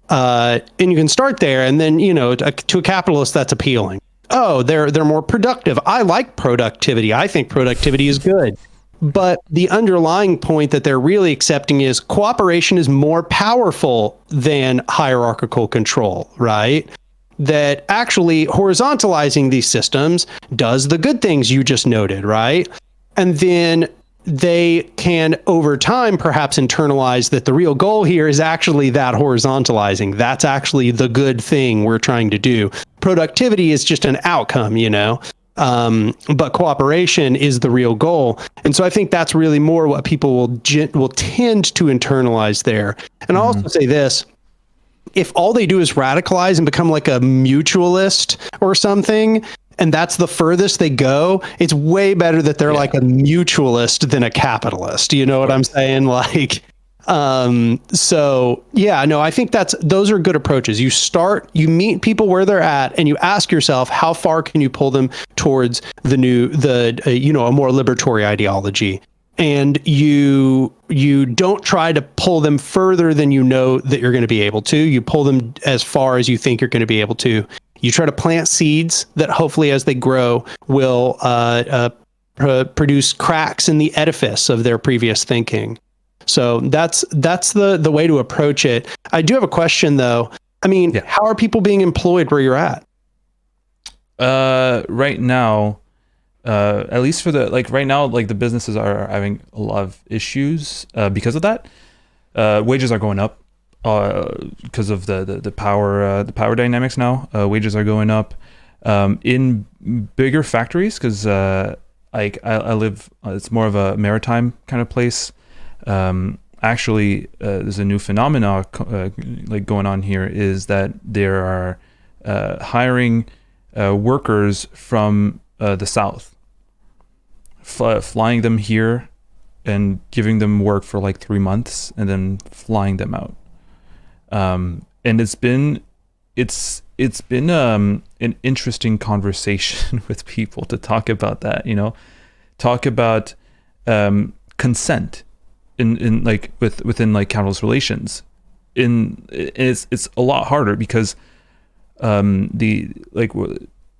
And you can start there, and then, you know, to a capitalist, that's appealing. Oh, they're more productive. I like productivity. I think productivity is good. But the underlying point that they're really accepting is cooperation is more powerful than hierarchical control, right? That actually horizontalizing these systems does the good things you just noted, right? And then they can, over time, perhaps internalize that the real goal here is actually that horizontalizing. That's actually the good thing we're trying to do. Productivity is just an outcome, but cooperation is the real goal. And so I think that's really more what people will tend to internalize there. And I'll also say this. If all they do is radicalize and become like a mutualist or something, and that's the furthest they go, it's way better that they're like a mutualist than a capitalist. You know what I'm saying? Like, so yeah, no, I think those are good approaches. You meet people where they're at and you ask yourself, how far can you pull them towards a more liberatory ideology? And you don't try to pull them further than you know that you're going to be able to. You pull them as far as you think you're going to be able to. You try to plant seeds that hopefully as they grow will produce cracks in the edifice of their previous thinking. So that's the way to approach it. I do have a question though. I mean, how are people being employed where you're at? Right now, at least for right now, the businesses are having a lot of issues because of that. Wages are going up because of the power dynamics now. Wages are going up in bigger factories because I live. It's more of a maritime kind of place. Actually, there's a new phenomena going on here is that there are hiring workers from the South, flying them here and giving them work for 3 months and then flying them out. And it's been an interesting conversation with people to talk about that, talk about consent in within capitalist relations. It's a lot harder because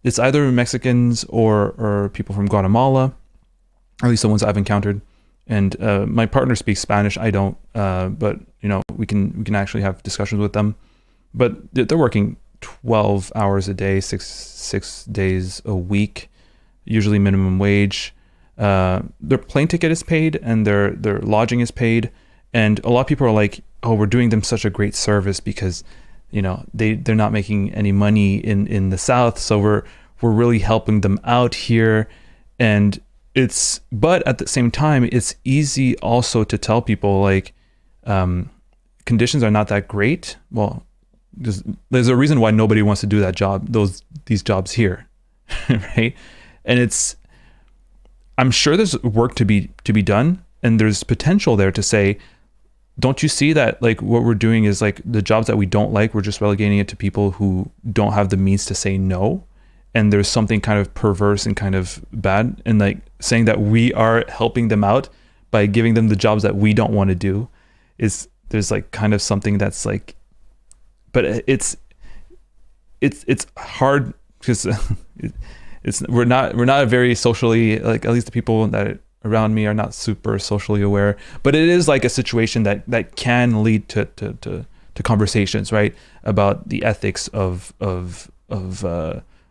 it's either Mexicans or people from Guatemala, or at least the ones I've encountered. And my partner speaks Spanish. I don't, but we can actually have discussions with them. But they're working 12 hours a day, six days a week, usually minimum wage. Their plane ticket is paid and their lodging is paid. And a lot of people are like, "Oh, we're doing them such a great service because they're not making any money in the South, so we're really helping them out here." And but at the same time, it's easy also to tell people conditions are not that great. Well, there's a reason why nobody wants to do that job, these jobs here, right? And I'm sure there's work to be done, and there's potential there to say, don't you see that what we're doing is the jobs that we don't like, we're just relegating it to people who don't have the means to say no. And there's something kind of perverse and kind of bad in saying that we are helping them out by giving them the jobs that we don't want to do. There's kind of something that's but it's hard because we're not a very socially, at least the people that around me are not super socially aware, but it is a situation that can lead to conversations, right, about the ethics of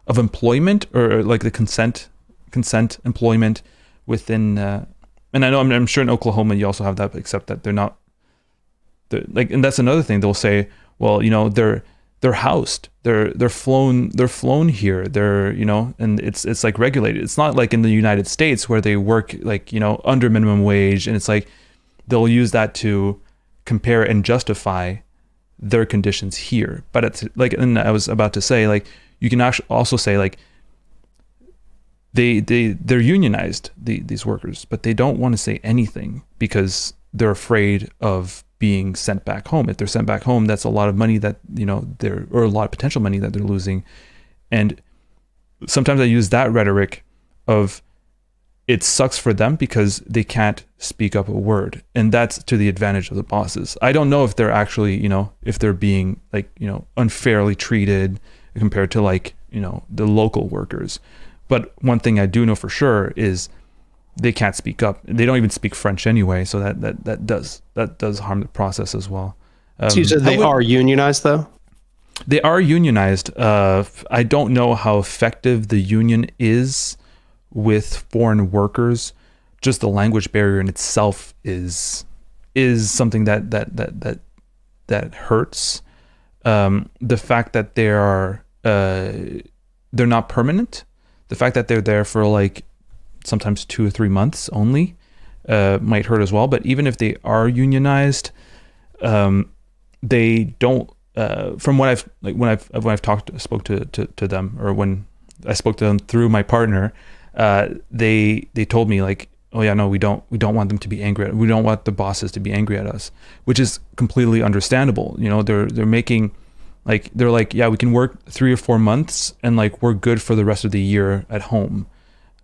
employment, or the consent employment within. And I know I'm sure in Oklahoma you also have that, except that they're and that's another thing. They'll say, well, they're housed, they're flown here, and it's regulated. It's not like in the United States where they work under minimum wage, and it's they'll use that to compare and justify their conditions here. But it's and I was about to say you can actually also say they're unionized, these workers, but they don't want to say anything because they're afraid of being sent back home. If they're sent back home, that's a lot of money that or a lot of potential money that they're losing. And sometimes I use that rhetoric of it sucks for them because they can't speak up a word, and that's to the advantage of the bosses. I don't know if they're actually if they're being unfairly treated compared to the local workers. But one thing I do know for sure is they can't speak up. They don't even speak French anyway, so that does harm the process as well. So you said they are unionized, though? They are unionized. I don't know how effective the union is with foreign workers. Just the language barrier in itself is something that hurts. The fact that they're not permanent, the fact that they're there for like sometimes 2 or 3 months only, might hurt as well. But even if they are unionized, they don't. From what when I've spoke to them, or when I spoke to them through my partner, they told me like, oh yeah, no, we don't want them to be angry. We don't want the bosses to be angry at us, which is completely understandable. You know, they're making they're like, yeah, we can work 3 or 4 months and like we're good for the rest of the year at home.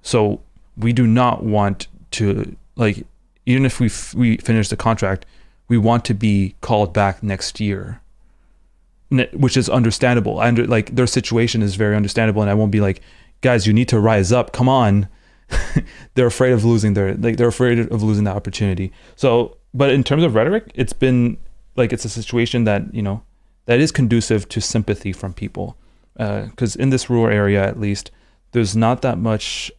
So we do not want to, like, even if we finish the contract, we want to be called back next year, which is understandable. Like their situation is very understandable, and I won't be like, guys, you need to rise up. Come on. They're afraid of losing they're afraid of losing that opportunity. So, but in terms of rhetoric, it's been like, it's a situation that, you know, that is conducive to sympathy from people. Because in this rural area, at least, there's not that much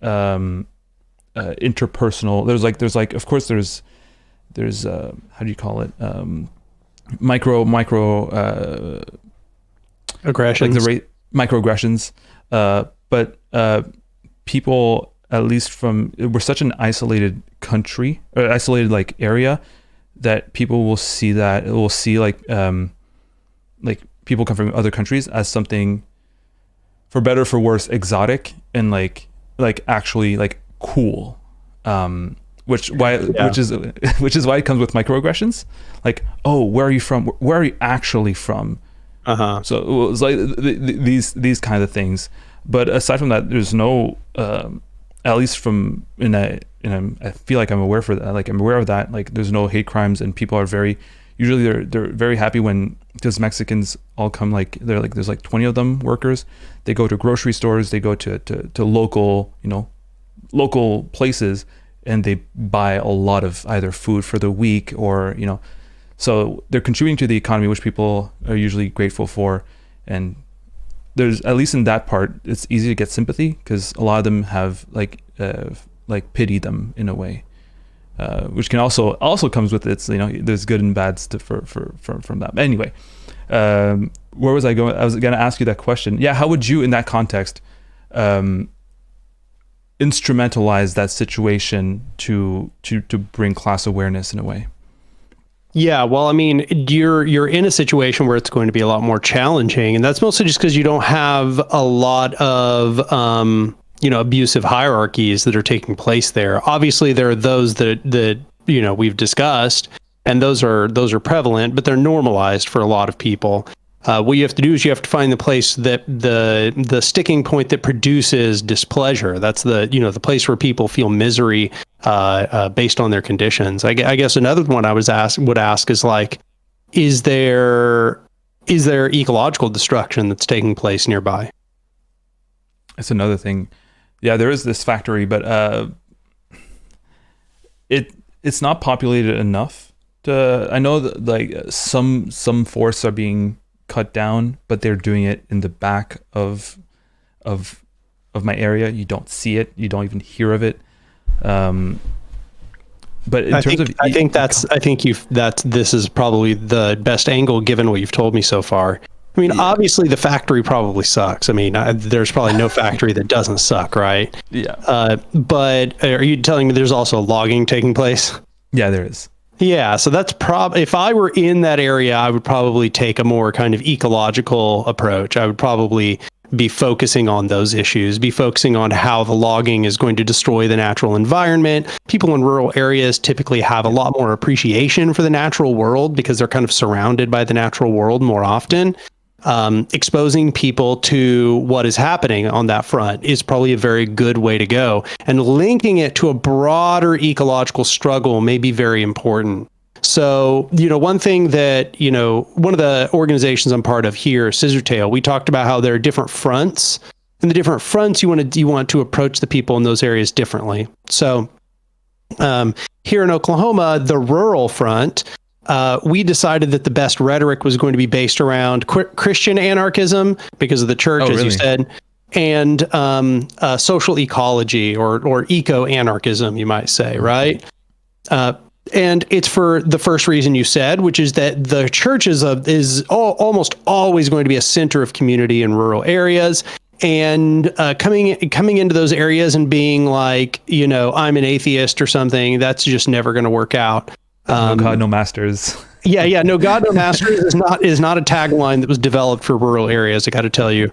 interpersonal. There's like, of course, there's how do you call it? Micro aggressions. Like microaggressions. But people, at least we're such an isolated country, or isolated like area, that people will see like people come from other countries as something, for better or for worse, exotic and like actually like cool. Which is why it comes with microaggressions. Like, oh, where are you from? Where are you actually from? So it was like these kind of things. But aside from that, there's no, at least from I feel like I'm aware of that. Like, there's no hate crimes, and people are usually they're very happy when, because Mexicans all come, like they're like, there's like 20 of them workers. They go to grocery stores, they go to local, you know, local places, and they buy a lot of either food for the week, or, you know, so they're contributing to the economy, which people are usually grateful for. And there's, at least in that part, it's easy to get sympathy, because a lot of them have like pity them in a way, which can also comes with its, you know, there's good and bads from that. But anyway, where was I going? I was going to ask you that question. Yeah, how would you, in that context, instrumentalize that situation to bring class awareness in a way? Yeah, well, I mean, you're in a situation where it's going to be a lot more challenging, and that's mostly just because you don't have a lot of abusive hierarchies that are taking place there. Obviously, there are those that you know, we've discussed, and those are prevalent, but they're normalized for a lot of people. What you have to do is you have to find the place that the sticking point that produces displeasure. That's the place where people feel misery based on their conditions. I guess another one I would ask is like, is there ecological destruction that's taking place nearby? That's another thing. Yeah, there is this factory, but it's not populated enough to. I know that like some forests are being cut down, but they're doing it in the back of my area. You don't see it, you don't even hear of it. But in this is probably the best angle given what you've told me so far. I mean, obviously the factory probably sucks. I mean, there's probably no factory that doesn't suck, right? Yeah. But are you telling me there's also logging taking place? Yeah, there is. Yeah, so that's if I were in that area, I would probably take a more kind of ecological approach. I would probably be focusing on those issues, be focusing on how the logging is going to destroy the natural environment. People in rural areas typically have a lot more appreciation for the natural world because they're kind of surrounded by the natural world more often. Exposing people to what is happening on that front is probably a very good way to go. And linking it to a broader ecological struggle may be very important. So, one thing that, one of the organizations I'm part of here, Scissortail, we talked about how there are different fronts. And the different fronts you want to approach the people in those areas differently. So Here in Oklahoma, the rural front, we decided that the best rhetoric was going to be based around Christian anarchism because of the church, as you said, and social ecology or eco-anarchism, you might say, right? And it's for the first reason you said, which is that the church is almost always going to be a center of community in rural areas. And coming into those areas and being like, I'm an atheist or something, that's just never going to work out. No God, no masters. Yeah. No God, no masters is not a tagline that was developed for rural areas, I got to tell you.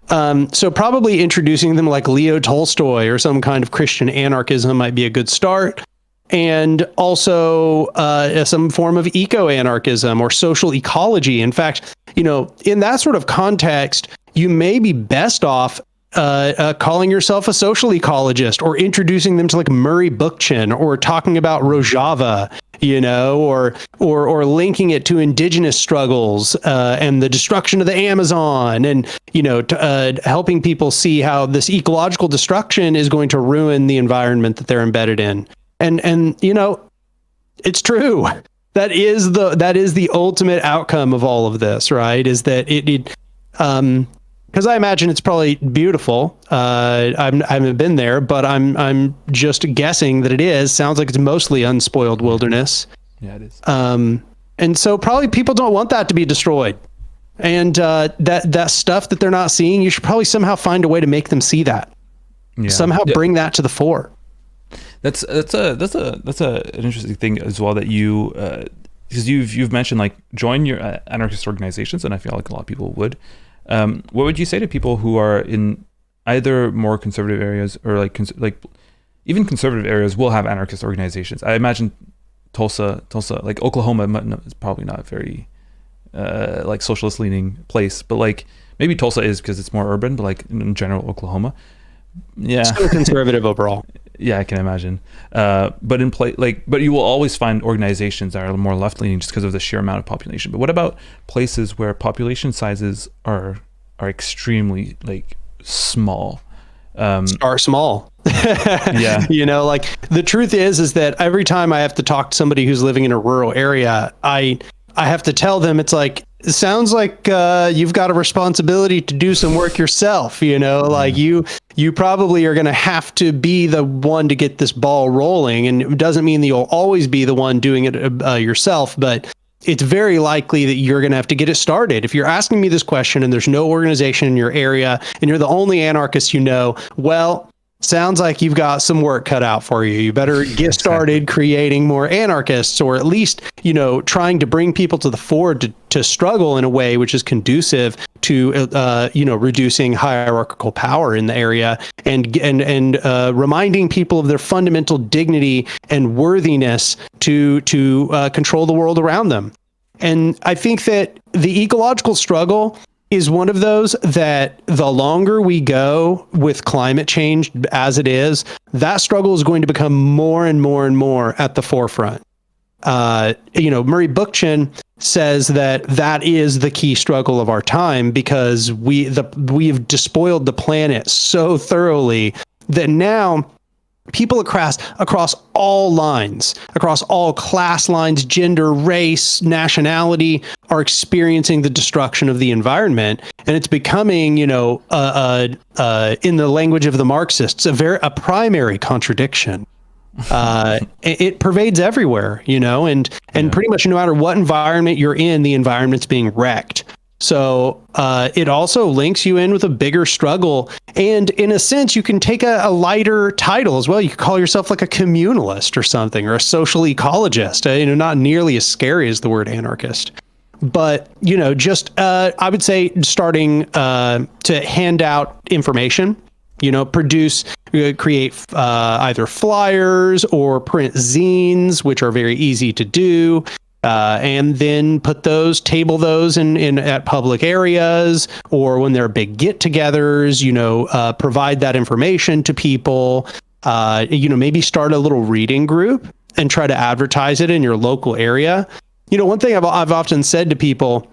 So probably introducing them like Leo Tolstoy or some kind of Christian anarchism might be a good start. And also some form of eco-anarchism or social ecology. In fact, in that sort of context, you may be best off calling yourself a social ecologist or introducing them to like Murray Bookchin or talking about Rojava, or linking it to indigenous struggles and the destruction of the Amazon, and helping people see how this ecological destruction is going to ruin the environment that they're embedded in. And it's true. That is the ultimate outcome of all of this, right? Is that because I imagine it's probably beautiful. I haven't been there, but I'm just guessing that it is. Sounds like it's mostly unspoiled wilderness. Yeah, it is. And so probably people don't want that to be destroyed. And that stuff that they're not seeing, you should probably somehow find a way to make them see that. Yeah. Somehow bring that to the fore. That's an interesting thing as well, that you because you've mentioned like join your anarchist organizations, and I feel like a lot of people would. What would you say to people who are in either more conservative areas or like even conservative areas will have anarchist organizations? I imagine Tulsa, like Oklahoma is probably not a very like socialist leaning place, but like maybe Tulsa is because it's more urban, but like in general Oklahoma, still conservative overall. Yeah, I can imagine. But but you will always find organizations that are more left leaning just because of the sheer amount of population. But what about places where population sizes are extremely like small? Are small. Yeah. Like the truth is that every time I have to talk to somebody who's living in a rural area, I have to tell them, it's like, it sounds like you've got a responsibility to do some work yourself, like you probably are going to have to be the one to get this ball rolling. And it doesn't mean that you'll always be the one doing it yourself, but it's very likely that you're going to have to get it started. If you're asking me this question and there's no organization in your area and you're the only anarchist well, sounds like you've got some work cut out for you. You better get started creating more anarchists, or at least, trying to bring people to the fore to struggle in a way which is conducive to, reducing hierarchical power in the area and reminding people of their fundamental dignity and worthiness to control the world around them. And I think that the ecological struggle is one of those that the longer we go with climate change as it is, that struggle is going to become more and more and more at the forefront. Murray Bookchin says that is the key struggle of our time, because we've despoiled the planet so thoroughly that now people across all lines, across all class lines, gender, race, nationality, are experiencing the destruction of the environment, and it's becoming, in the language of the Marxists, a primary contradiction. It pervades everywhere, and pretty much no matter what environment you're in, the environment's being wrecked. So it also links you in with a bigger struggle. And in a sense, you can take a lighter title as well. You could call yourself like a communalist or something, or a social ecologist, not nearly as scary as the word anarchist. But, I would say starting to hand out information, create either flyers or print zines, which are very easy to do. And then table those in at public areas, or when there are big get-togethers, provide that information to people. Maybe start a little reading group and try to advertise it in your local area. One thing I've often said to people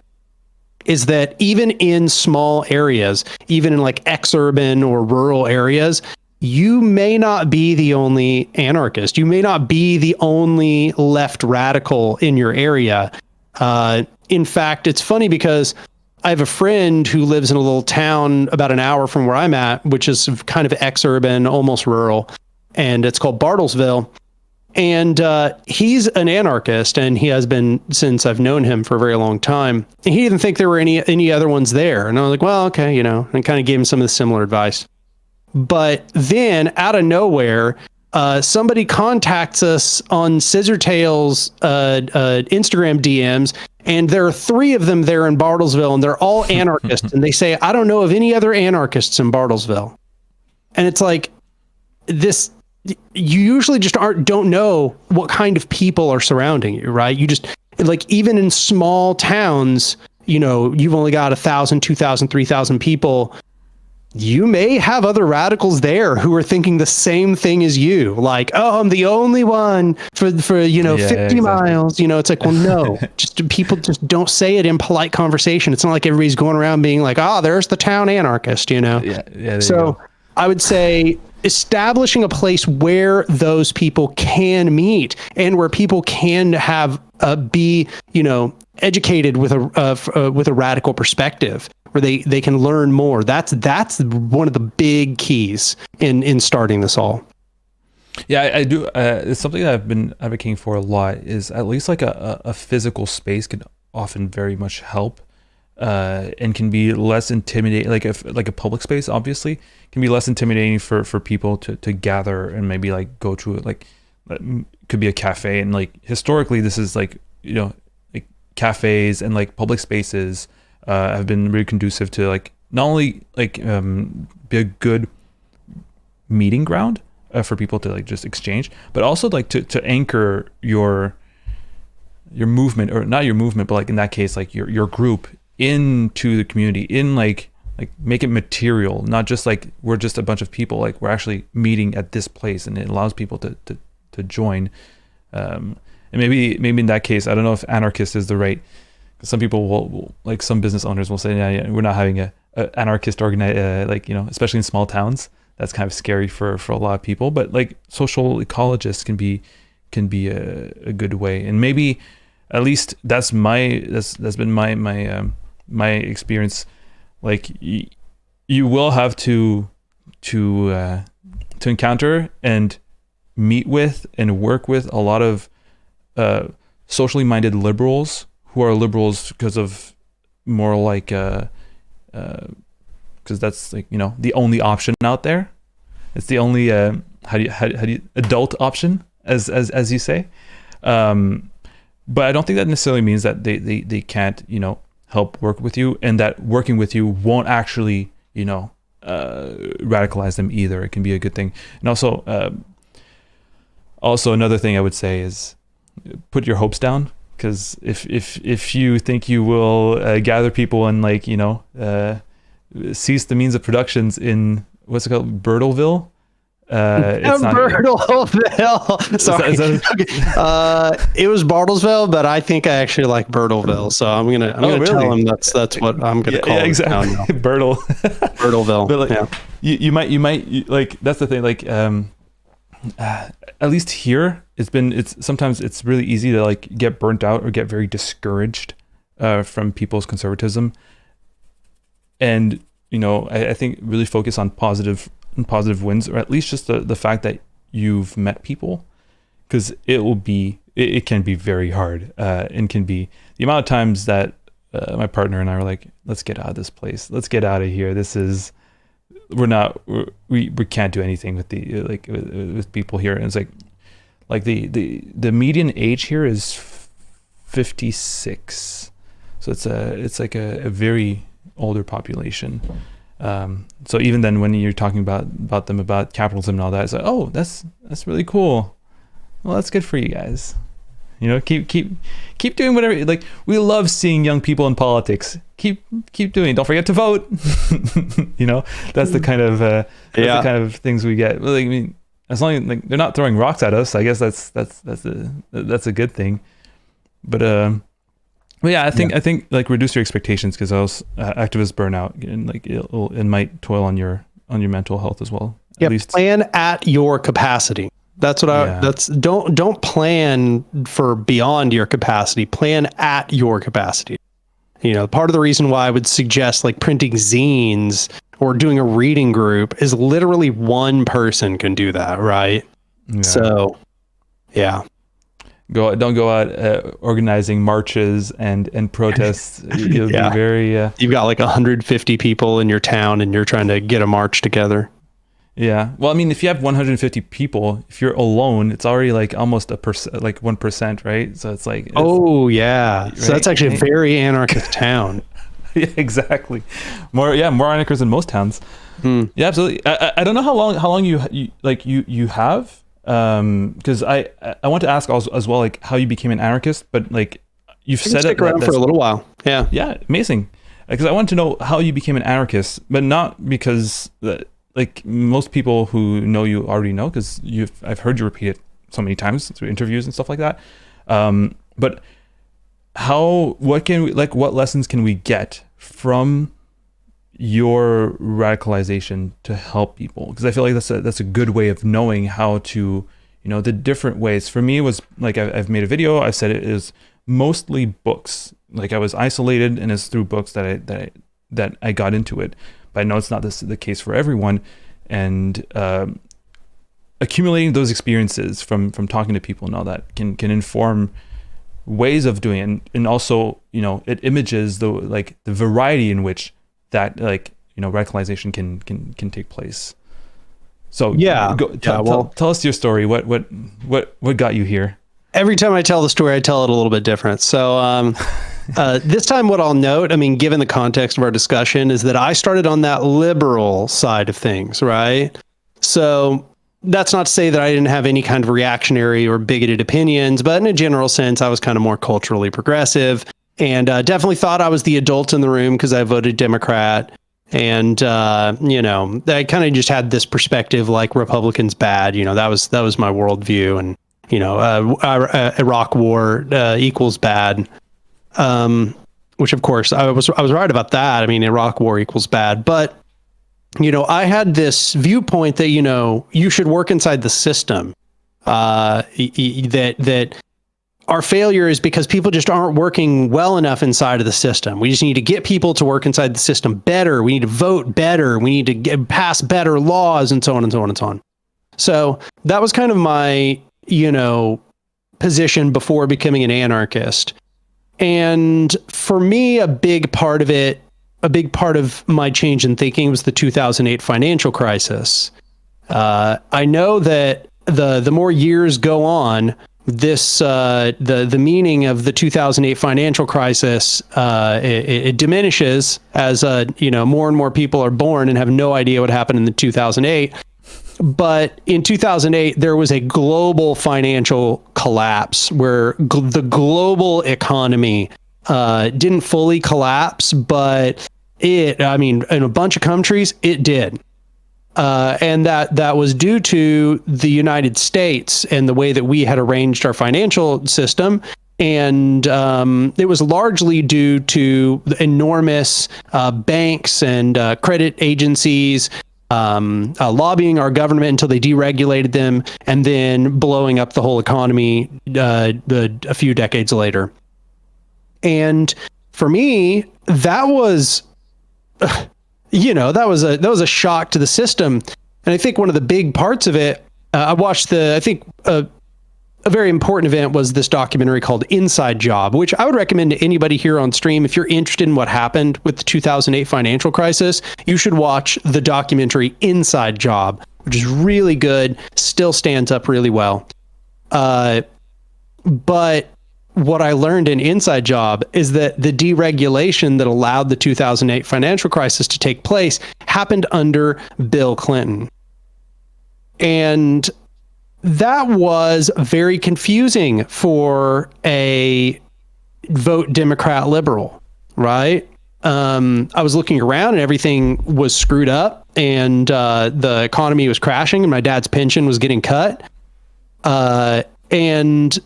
is that even in small areas, even in like exurban or rural areas, you may not be the only anarchist. You may not be the only left radical in your area. In fact, it's funny because I have a friend who lives in a little town about an hour from where I'm at, which is kind of ex-urban, almost rural, and it's called Bartlesville. And he's an anarchist, and he has been since I've known him for a very long time. And he didn't think there were any other ones there. And I was like, well, okay, you know, and kind of gave him some of the similar advice. But then out of nowhere, somebody contacts us on Scissortail's Instagram DMs, and there are 3 of them there in Bartlesville, and they're all anarchists. And they say, I don't know of any other anarchists in Bartlesville. And it's like this. You usually just don't know what kind of people are surrounding you, right? You just, like, even in small towns, you know, you've only got 1,000, 2,000, 3,000 people. You may have other radicals there who are thinking the same thing as you. Like, oh, I'm the only one for you know, 50 exactly. miles. You know, it's like, well, no, just people just don't say it in polite conversation. It's not like everybody's going around being like, oh, there's the town anarchist, you know? Yeah. So I would say establishing a place where those people can meet and where people can have be, you know, educated with a radical perspective, where they can learn more. That's one of the big keys in starting this all. Yeah, I do. It's something that I've been advocating for a lot, is at least like a physical space can often very much help. And can be less intimidating, like a public space obviously can be less intimidating for people to gather and maybe like go to it. Like could be a cafe, and like historically this is like, you know, like cafes and like public spaces have been really conducive to like not only like be a good meeting ground for people to like just exchange, but also like to anchor your movement, or not your movement, but like in that case like your group into the community, in like make it material, not just like we're just a bunch of people, like we're actually meeting at this place, and it allows people to join. And maybe in that case, I don't know if anarchist is the right, because some people will like, some business owners will say, yeah, we're not having a anarchist like, you know, especially in small towns, that's kind of scary for a lot of people. But like social ecologists can be a good way. And maybe at least that's been my experience. Like you will have to encounter and meet with and work with a lot of socially minded liberals, who are liberals because of more like because that's like, you know, the only option out there. It's the only how do you adult option, as you say. But I don't think that necessarily means that they can't, you know, help work with you, and that working with you won't actually, you know, radicalize them either. It can be a good thing. And also another thing I would say is put your hopes down, because if you think you will gather people and like, you know, cease the means of productions in what's it called, Bertleville. It's not Bertleville. Sorry. It was Bartlesville, but I think I actually like Bertleville, so I'm gonna really? Tell him that's what I'm gonna call it. Exactly. Now. Bertleville. But like, yeah. you might like, that's the thing. Like, at least here, sometimes it's really easy to like get burnt out or get very discouraged from people's conservatism, and you know, I think really focus on positive wins, or at least just the fact that you've met people, because it can be very hard, and can be the amount of times that my partner and I were like, let's get out of this place, let's get out of here, we can't do anything with with people here. And it's like the median age here is 56, so it's like a very older population. So even then, when you're talking about them, about capitalism and all that, it's like, oh, that's really cool. Well, that's good for you guys. You know, keep doing whatever. Like, we love seeing young people in politics. Keep doing. Don't forget to vote. You know, that's the kind of the kind of things we get. Like, I mean, as long as like they're not throwing rocks at us, I guess that's a good thing. But yeah, I think like reduce your expectations, because else activist burnout, and like it might toil on your mental health as well. Yeah, At least plan at your capacity. That's what don't plan for beyond your capacity. Plan at your capacity. You know, part of the reason why I would suggest like printing zines or doing a reading group is literally one person can do that, right? Yeah. So, yeah. Don't go out organizing marches and protests. You'll be very. You've got like 150 people in your town, and you're trying to get a march together. Yeah. Well, I mean, if you have 150 people, if you're alone, it's already like almost a percent, like 1%, right? So it's like. Oh yeah. Right? So that's actually a very anarchist town. Yeah, exactly. More anarchists than most towns. Yeah, absolutely. I don't know how long you have. Because I want to ask as well, like how you became an anarchist, but like you've said it around for a little while. Yeah, amazing. Because I want to know how you became an anarchist, but not because like most people who know you already know, because I've heard you repeat it so many times through interviews and stuff like that. But what lessons can we get from your radicalization to help people? Because I feel like that's a good way of knowing how to, the different ways. For me, it was like I've made a video. I said it is mostly books. Like I was isolated, and it's through books that I got into it. But I know it's not the case for everyone. And accumulating those experiences from talking to people and all that can inform ways of doing it, and also it images the variety in which that radicalization can take place. So tell us your story. What got you here? Every time I tell the story, I tell it a little bit different. So this time, what I'll note, I mean, given the context of our discussion, is that I started on that liberal side of things, right? So that's not to say that I didn't have any kind of reactionary or bigoted opinions, but in a general sense, I was kind of more culturally progressive, and definitely thought I was the adult in the room because I voted Democrat. And, I kind of just had this perspective like Republicans bad, that was my worldview. And, Iraq war equals bad, which of course I was right about that. I mean, Iraq war equals bad, but I had this viewpoint that, you should work inside the system, that our failure is because people just aren't working well enough inside of the system. We just need to get people to work inside the system better. We need to vote better. We need to pass better laws, and so on and so on and so on. So that was kind of my, position before becoming an anarchist. And for me, a big part of my change in thinking was the 2008 financial crisis. I know that the more years go on, this the meaning of the 2008 financial crisis it diminishes as more and more people are born and have no idea what happened in the 2008. But in 2008, there was a global financial collapse where the global economy didn't fully collapse, but in a bunch of countries, it did. And that was due to the United States and the way that we had arranged our financial system. And it was largely due to the enormous banks and credit agencies lobbying our government until they deregulated them, and then blowing up the whole economy a few decades later. And for me, that was that was a shock to the system. And I think one of the big parts of it, I watched a very important event was this documentary called Inside Job, which I would recommend to anybody here on stream. If you're interested in what happened with the 2008 financial crisis, you should watch the documentary Inside Job, which is really good, still stands up really well. But what I learned in Inside Job is that the deregulation that allowed the 2008 financial crisis to take place happened under Bill Clinton. And that was very confusing for a vote Democrat liberal, right? I was looking around and everything was screwed up, and the economy was crashing, and my dad's pension was getting cut. And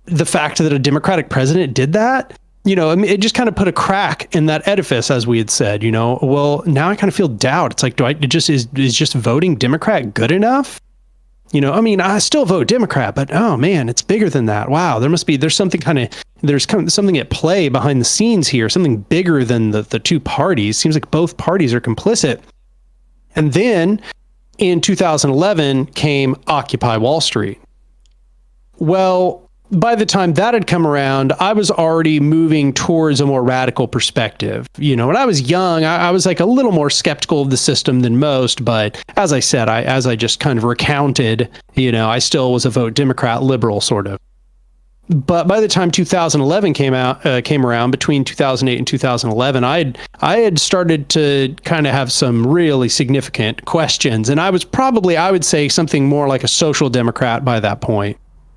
the fact that a Democratic president did that, I mean, it just kind of put a crack in that edifice, as we had said, well, now I kind of feel doubt. It's like, is just voting Democrat good enough? I mean, I still vote Democrat, but oh man, it's bigger than that. Wow, there's something something at play behind the scenes here, something bigger than the two parties. Seems like both parties are complicit. And then in 2011 came Occupy Wall Street. Well, by the time that had come around, I was already moving towards a more radical perspective. When I was young, I was like a little more skeptical of the system than most. But as I said, as I just kind of recounted, I still was a vote Democrat, liberal sort of. But by the time 2011 came around, between 2008 and 2011, I had started to kind of have some really significant questions. And I was probably, I would say, something more like a social democrat by that point.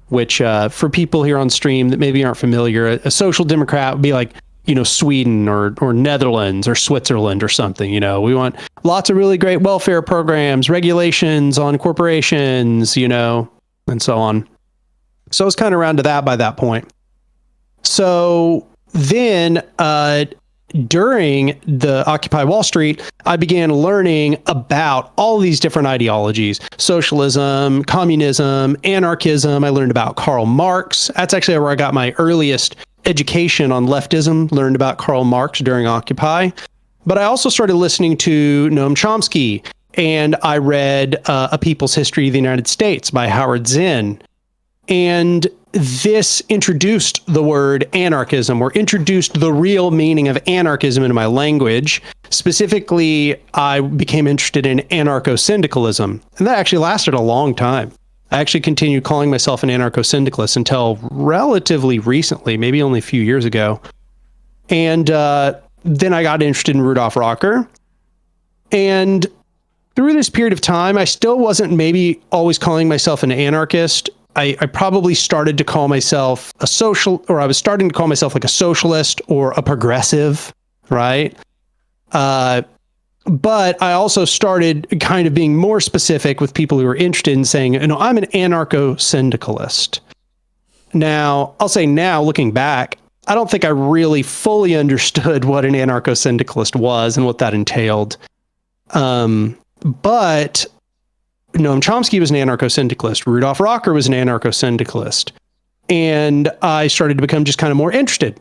Which for people here on stream that maybe aren't familiar, a social democrat would be like, Sweden or Netherlands or Switzerland or something. We want lots of really great welfare programs, regulations on corporations, and so on. So I was kind of around to that by that point. So then during the Occupy Wall Street, I began learning about all these different ideologies: socialism, communism, anarchism. I learned about Karl Marx. That's actually where I got my earliest education on leftism, learned about Karl Marx during Occupy. But I also started listening to Noam Chomsky, and I read A People's History of the United States by Howard Zinn. And this introduced the word anarchism, or introduced the real meaning of anarchism into my language. Specifically, I became interested in anarcho-syndicalism, and that actually lasted a long time. I actually continued calling myself an anarcho-syndicalist until relatively recently, maybe only a few years ago. And then I got interested in Rudolf Rocker. And through this period of time, I still wasn't maybe always calling myself an anarchist. I probably started to call myself I was starting to call myself like a socialist or a progressive, right? But I also started kind of being more specific with people who were interested in saying, I'm an anarcho-syndicalist. Now, I'll say now, looking back, I don't think I really fully understood what an anarcho-syndicalist was and what that entailed. But Noam Chomsky was an anarcho-syndicalist. Rudolf Rocker was an anarcho-syndicalist. And I started to become just kind of more interested,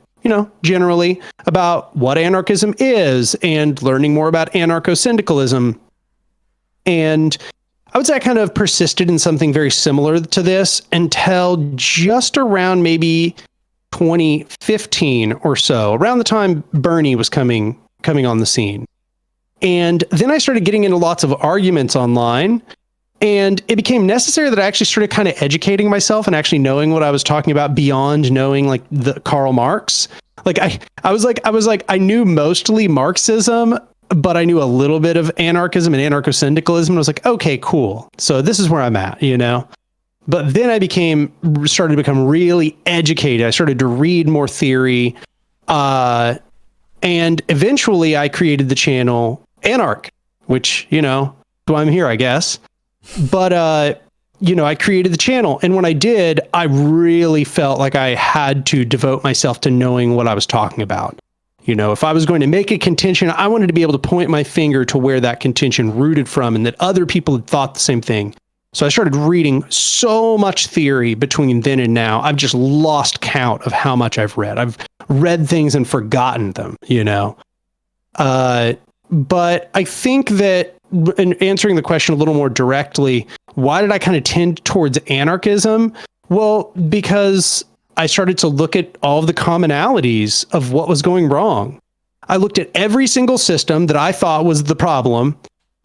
generally about what anarchism is and learning more about anarcho-syndicalism. And I would say I kind of persisted in something very similar to this until just around maybe 2015 or so, around the time Bernie was coming on the scene. And then I started getting into lots of arguments online. And it became necessary that I actually started kind of educating myself and actually knowing what I was talking about beyond knowing like the Karl Marx. Like I knew mostly Marxism, but I knew a little bit of anarchism and anarcho-syndicalism. And I was like, okay, cool. So this is where I'm at, But then I started to become really educated. I started to read more theory. And eventually I created the channel Anark, which, so I'm here, I guess. But, I created the channel. And when I did, I really felt like I had to devote myself to knowing what I was talking about. If I was going to make a contention, I wanted to be able to point my finger to where that contention rooted from and that other people had thought the same thing. So I started reading so much theory between then and now. I've just lost count of how much I've read. I've read things and forgotten them, But I think that in answering the question a little more directly, why did I kind of tend towards anarchism? Well, because I started to look at all of the commonalities of what was going wrong. I looked at every single system that I thought was the problem,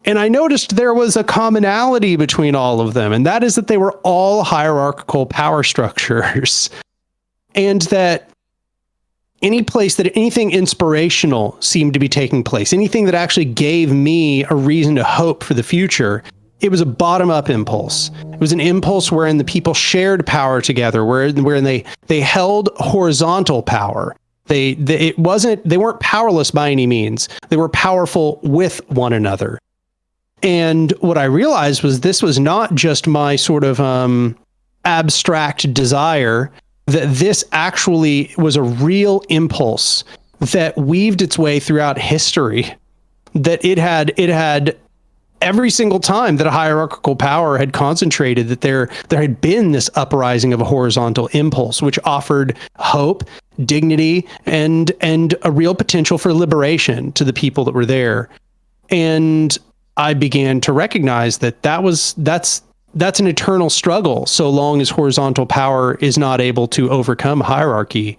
and I noticed there was a commonality between all of them, and that is that they were all hierarchical power structures, and that any place that anything inspirational seemed to be taking place, anything that actually gave me a reason to hope for the future, it was a bottom-up impulse. It was an impulse wherein the people shared power together, wherein they held horizontal power. They weren't powerless by any means. They were powerful with one another. And what I realized was this was not just my sort of abstract desire that this actually was a real impulse that weaved its way throughout history, that it had every single time that a hierarchical power had concentrated, that there had been this uprising of a horizontal impulse, which offered hope, dignity, and a real potential for liberation to the people that were there. And I began to recognize that that's an eternal struggle so long as horizontal power is not able to overcome hierarchy.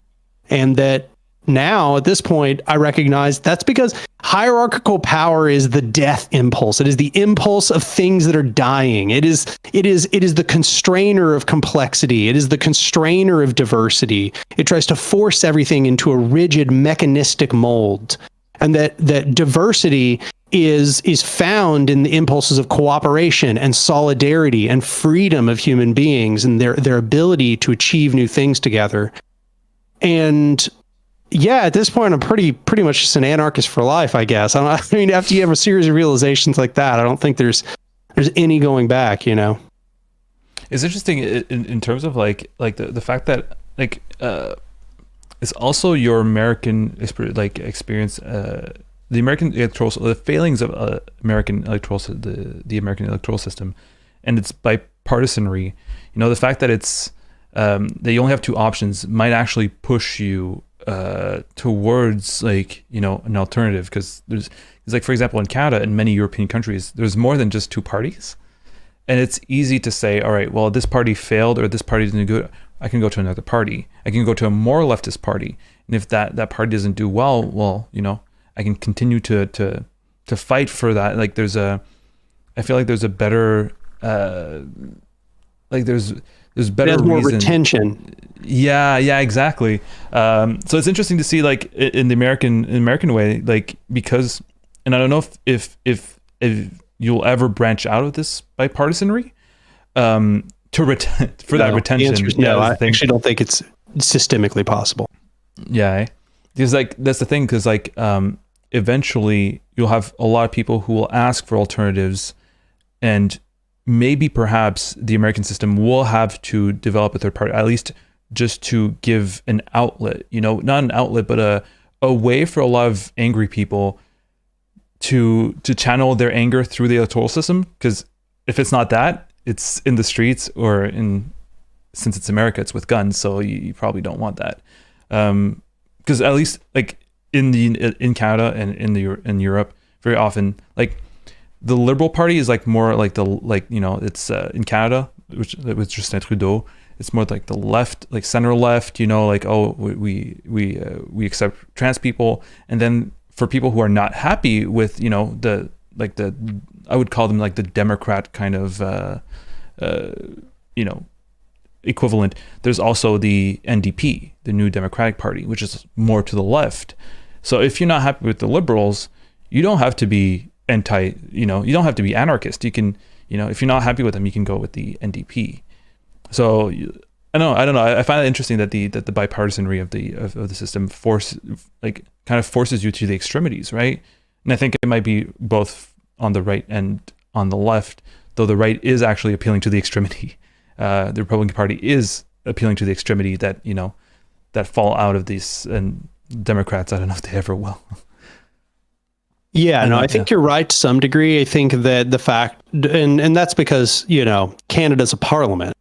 And that now at this point, I recognize that's because hierarchical power is the death impulse. It is the impulse of things that are dying. It is the constrainer of complexity. It is the constrainer of diversity. It tries to force everything into a rigid mechanistic mold. And that diversity is found in the impulses of cooperation and solidarity and freedom of human beings and their ability to achieve new things together. And yeah, at this point, I'm pretty much just an anarchist for life, I guess. I mean, after you have a series of realizations like that, I don't think there's any going back, you know. It's interesting in terms of like the fact that it's also your American experience, the American electoral, the failings of American electoral, the American electoral system, and its bipartisanry. You know, the fact that it's that you only have two options might actually push you towards an alternative, because there's like, for example, in Canada and many European countries, there's more than just two parties, and it's easy to say, all right, well, this party failed or this party didn't do good, I can go to another party. I can go to a more leftist party, and if that party doesn't do well, I can continue to fight for that. Like I feel like there's a better there's better more reason. Retention. Yeah, exactly. So it's interesting to see, like, in the American way, like, because, and I don't know if you'll ever branch out of this bipartisanry for that retention. No, I actually don't think it's systemically possible. Yeah, because like that's the thing, because like eventually you'll have a lot of people who will ask for alternatives, and maybe perhaps the American system will have to develop a third party, at least just to give an outlet, not an outlet, but a way for a lot of angry people to channel their anger through the electoral system. Because if it's not that, it's in the streets, or since it's America, it's with guns. So you probably don't want that. Because at least like in Canada and in Europe, very often, like, the Liberal Party is like more like it's in Canada, which with Justin Trudeau, it's more like the left, like center left, like, oh, we accept trans people. And then for people who are not happy with, I would call them like the Democrat kind of, equivalent. There's also the NDP, the New Democratic Party, which is more to the left. So if you're not happy with the Liberals, you don't have to be you don't have to be anarchist. You can, if you're not happy with them, you can go with the NDP. So I don't know. I find it interesting that the bipartisanry of the system kind of forces you to the extremities, right? And I think it might be both on the right and on the left, though the right is actually appealing to the extremity. The Republican Party is appealing to the extremity that that fall out of these, and Democrats, I don't know if they ever will. Yeah, no, I think you're right to some degree. I think that the fact, and that's because, Canada's a parliament.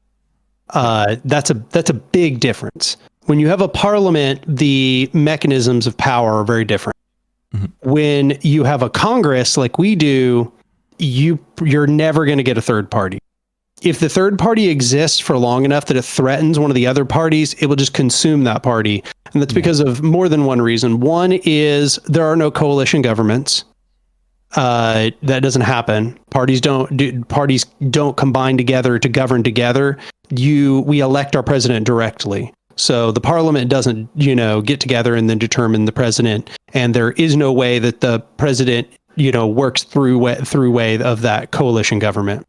That's a big difference. When you have a parliament, the mechanisms of power are very different. Mm-hmm. When you have a Congress like we do, you're never going to get a third party. If the third party exists for long enough that it threatens one of the other parties, it will just consume that party. And that's because of more than one reason. One is there are no coalition governments. That doesn't happen. Parties don't combine together to govern together. We elect our president directly. So the parliament doesn't, get together and then determine the president. And there is no way that the president, works through way of that coalition government.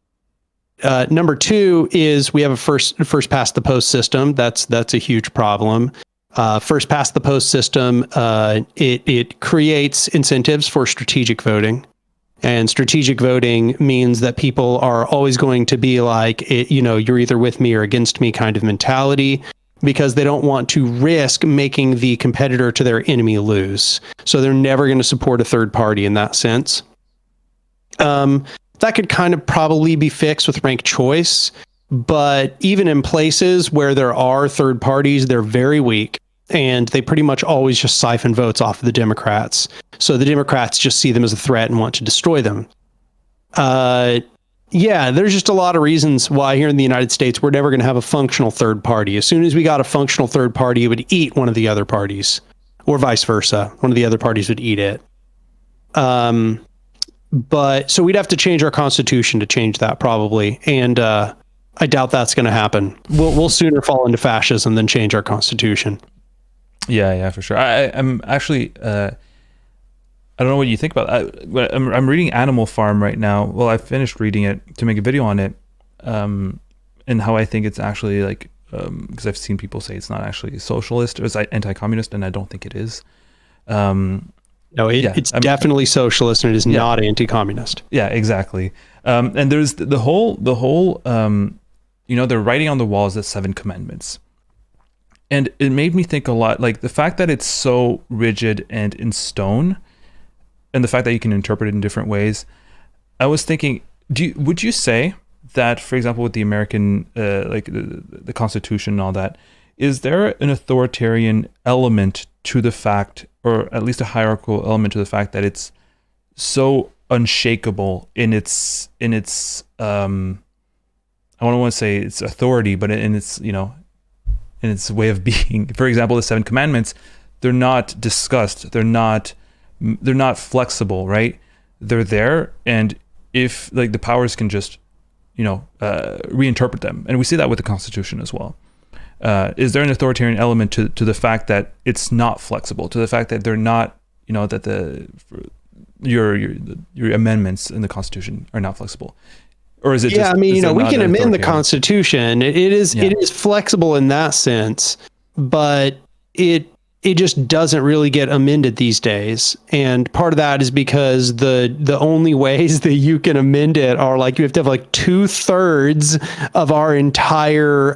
Number two is we have a first past the post system. That's a huge problem. First past the post system, it creates incentives for strategic voting, and strategic voting means that people are always going to be like, you're either with me or against me kind of mentality. because they don't want to risk making the competitor to their enemy lose. So they're never going to support a third party in that sense. That could kind of probably be fixed with ranked choice, but even in places where there are third parties, they're very weak, and they pretty much always just siphon votes off of the Democrats. So the Democrats just see them as a threat and want to destroy them. Yeah, there's just a lot of reasons why here in the United States, we're never going to have a functional third party. As soon as we got a functional third party, it would eat one of the other parties, or vice versa. One of the other parties would eat it. But so we'd have to change our constitution to change that probably. And I doubt that's going to happen. We'll sooner fall into fascism than change our constitution. Yeah, for sure. I'm actually, I don't know what you think about that. I'm reading Animal Farm right now. Well, I finished reading it to make a video on it, and how I think it's actually like, because I've seen people say it's not actually socialist, it's anti-communist, and I don't think it is. No, it's definitely socialist, and it is not anti-communist. Yeah, exactly. And there's the whole, they're writing on the walls the 7 commandments. And it made me think a lot, like the fact that it's so rigid and in stone, and the fact that you can interpret it in different ways. I was thinking, would you say that, for example, with the American, like the Constitution and all that, is there an authoritarian element to the fact, or at least a hierarchical element to the fact that it's so unshakable in its I don't want to say its authority, but in its, in its way of being? For example, the 7 commandments, they're not discussed. They're not flexible, right? They're there, and if like the powers can just reinterpret them, and we see that with the Constitution as well. Is there an authoritarian element to the fact that it's not flexible, to the fact that they're not, that your amendments in the Constitution are not flexible? Or is it just, we can amend the Constitution. It is flexible in that sense, but it just doesn't really get amended these days. And part of that is because the only ways that you can amend it are like, you have to have like 2/3 of our entire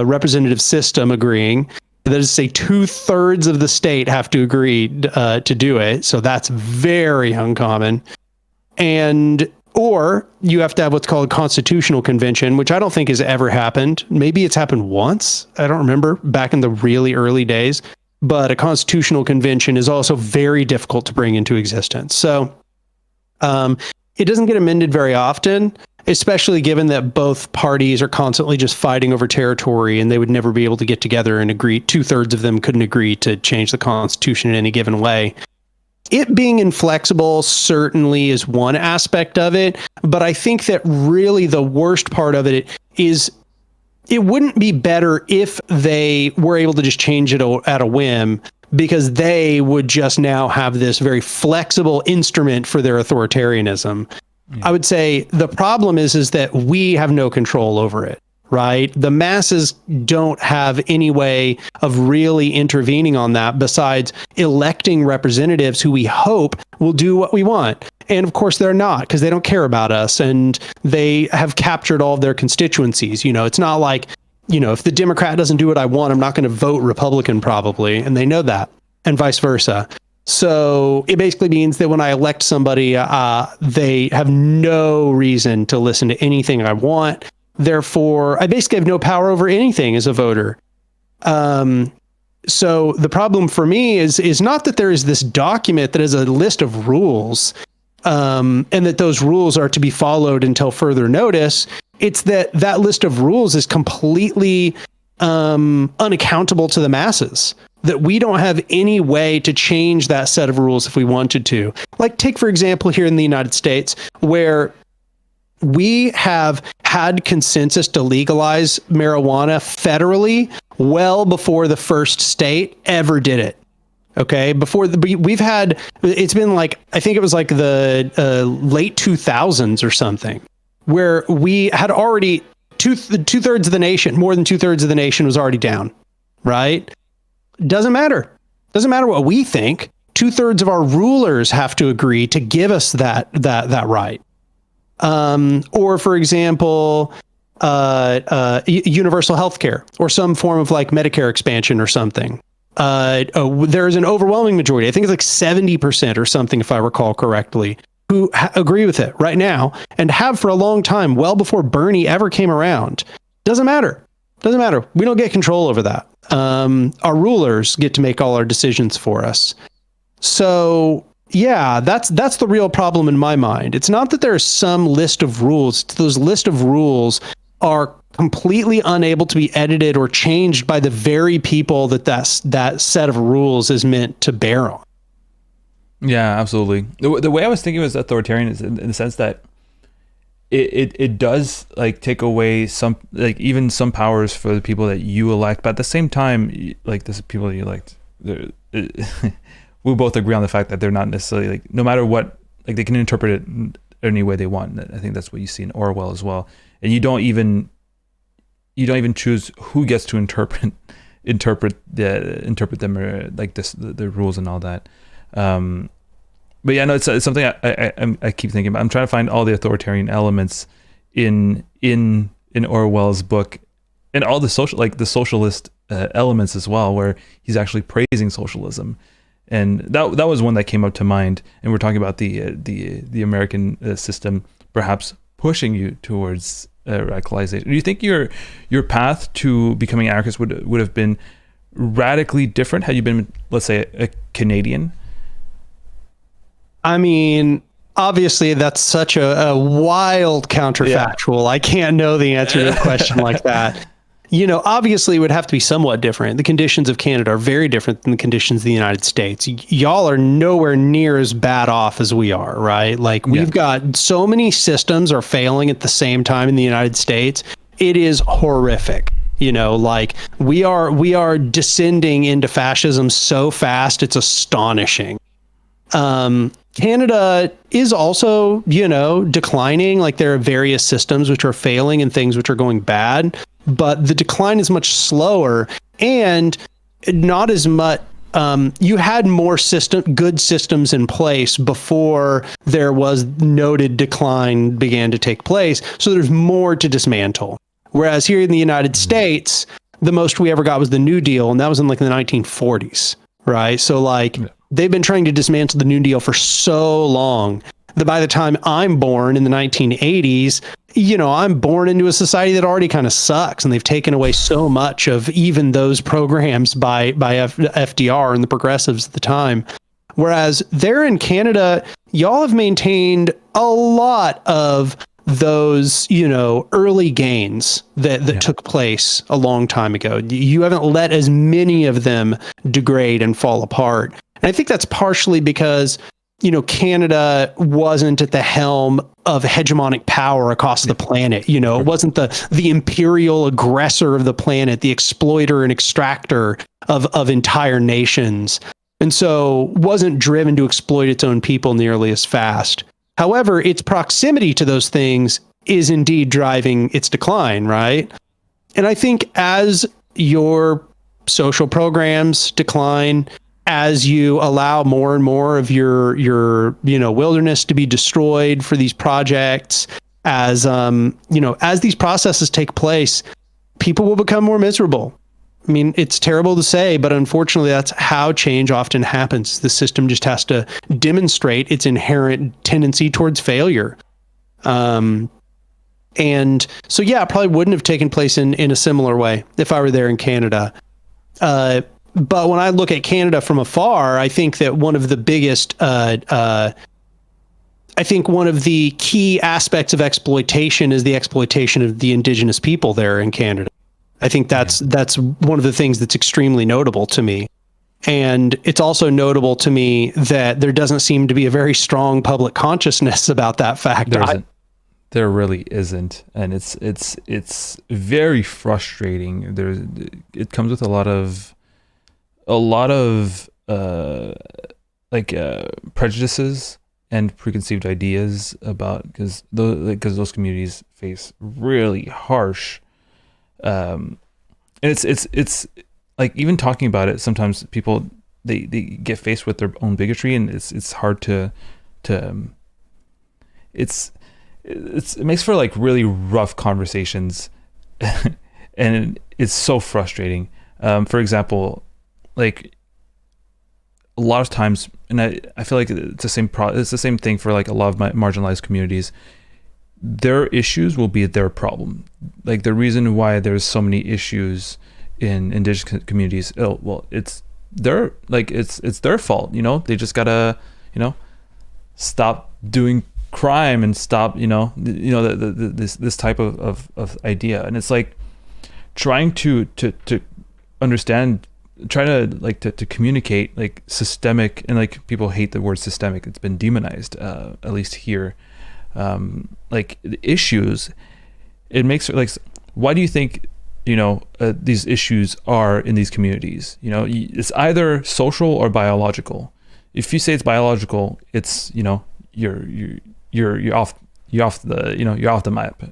representative system agreeing. That is to say 2/3 of the state have to agree to do it. So that's very uncommon. Or you have to have what's called a constitutional convention, which I don't think has ever happened. Maybe it's happened once. I don't remember, back in the really early days. But a constitutional convention is also very difficult to bring into existence. So it doesn't get amended very often, especially given that both parties are constantly just fighting over territory, and they would never be able to get together and agree. 2/3 of them couldn't agree to change the Constitution in any given way. It being inflexible certainly is one aspect of it, but I think that really the worst part of it is, it wouldn't be better if they were able to just change it at a whim, because they would just now have this very flexible instrument for their authoritarianism. Yeah. I would say the problem is that we have no control over it, right? The masses don't have any way of really intervening on that besides electing representatives who we hope will do what we want. And of course they're not, because they don't care about us, and they have captured all of their constituencies. It's not like, if the Democrat doesn't do what I want, I'm not going to vote Republican probably. And they know that, and vice versa. So it basically means that when I elect somebody, they have no reason to listen to anything I want. Therefore, I basically have no power over anything as a voter. So the problem for me is not that there is this document that is a list of rules, and that those rules are to be followed until further notice. It's that list of rules is completely unaccountable to the masses, that we don't have any way to change that set of rules if we wanted to. Like, take, for example, here in the United States, where we have had consensus to legalize marijuana federally well before the first state ever did it. Okay, it's been like, I think it was like the late 2000s or something, where we had already two-thirds of the nation, more than 2/3 of the nation was already down, right? Doesn't matter what we think. 2/3 of our rulers have to agree to give us that right. Or for example, universal health care or some form of like Medicare expansion or something. There is an overwhelming majority, I think it's like 70% or something, if I recall correctly, who agree with it right now and have for a long time, well before Bernie ever came around. Doesn't matter. Doesn't matter. We don't get control over that. Our rulers get to make all our decisions for us. So yeah, that's the real problem in my mind. It's not that there's some list of rules. It's those list of rules are completely unable to be edited or changed by the very people that set of rules is meant to bear on. Yeah, absolutely. The way I was thinking was authoritarian is in the sense that it does like take away some, like even some powers for the people that you elect, but at the same time, like the people you elect, we both agree on the fact that they're not necessarily like, no matter what, like they can interpret it any way they want. I think that's what you see in Orwell as well. And you don't even choose who gets to interpret them, or like the rules and all that. But yeah, no, it's something I keep thinking about. I'm trying to find all the authoritarian elements in Orwell's book, and all the socialist elements as well, where he's actually praising socialism. And that was one that came up to mind. And we're talking about the American system perhaps pushing you towards radicalization. Do you think your path to becoming anarchist would have been radically different had you been, let's say, a Canadian? I mean, obviously, that's such a wild counterfactual. Yeah. I can't know the answer to a question like that. You know, obviously, it would have to be somewhat different. The conditions of Canada are very different than the conditions of the United States. Y'all are nowhere near as bad off as we are, right? Like, we've got so many systems are failing at the same time in the United States. It is horrific. You know, like we are descending into fascism so fast, it's astonishing. Canada is also, you know, declining. Like there are various systems which are failing and things which are going bad, but the decline is much slower and not as much. You had more good systems in place before there was noted decline began to take place. So there's more to dismantle. Whereas here in the United States, the most we ever got was the New Deal, and that was in like the 1940s, right? So like they've been trying to dismantle the New Deal for so long that by the time I'm born in the 1980s, you know, I'm born into a society that already kind of sucks, and they've taken away so much of even those programs by FDR and the progressives at the time. Whereas there in Canada, y'all have maintained a lot of those, you know, early gains that took place a long time ago. You haven't let as many of them degrade and fall apart. And I think that's partially because, you know, Canada wasn't at the helm of hegemonic power across the planet. You know, it wasn't the imperial aggressor of the planet, the exploiter and extractor of entire nations. And so wasn't driven to exploit its own people nearly as fast. However, its proximity to those things is indeed driving its decline, right? And I think as your social programs decline, as you allow more and more of your you know, wilderness to be destroyed for these projects, as you know, as these processes take place, people will become more miserable. I mean, it's terrible to say, but unfortunately, that's how change often happens. The system just has to demonstrate its inherent tendency towards failure. And so, yeah, it probably wouldn't have taken place in a similar way if I were there in Canada. But when I look at Canada from afar, I think that one of the biggest, I think one of the key aspects of exploitation is the exploitation of the Indigenous people there in Canada. I think that's one of the things that's extremely notable to me. And it's also notable to me that there doesn't seem to be a very strong public consciousness about that fact. There really isn't. And it's very frustrating. It comes with a lot of prejudices and preconceived ideas about, because those communities face really harsh and it's like, even talking about it, sometimes people they get faced with their own bigotry, and it's hard to it's it makes for like really rough conversations, and it's so frustrating. For example, like a lot of times, and I feel like it's the same it's the same thing for like a lot of my marginalized communities. Their issues will be their problem. Like the reason why there's so many issues in indigenous communities, it's their fault. They just gotta stop doing crime and stop this type of idea. And it's like trying to understand, trying to communicate like systemic, and like people hate the word systemic. It's been demonized, at least here. Like the issues, it makes it like, why do you think these issues are in these communities? It's either social or biological. If you say it's biological, it's you're off the map.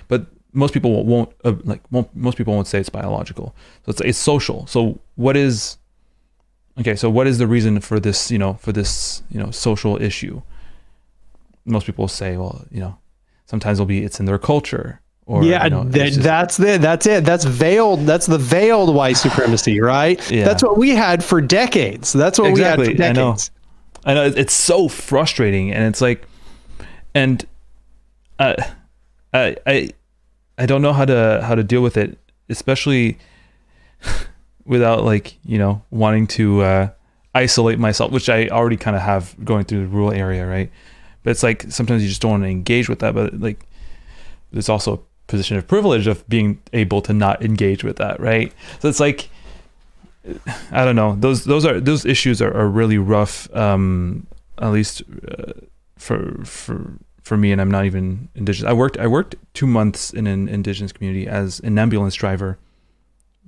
But most people won't say it's biological. So it's social. So what is the reason for this social issue? Most people say, well, sometimes it's in their culture, or that's it. That's veiled. That's the veiled white supremacy, right? Yeah. That's what we had for decades. That's what we had for decades. I know. It's so frustrating, and it's like, and I don't know how to deal with it, especially without wanting to isolate myself, which I already kind of have going through the rural area, right? But it's like sometimes you just don't want to engage with that, but like there's also a position of privilege of being able to not engage with that, right? So it's like, I don't know, those issues are really rough, at least for me, and I'm not even indigenous. I worked 2 months in an indigenous community as an ambulance driver.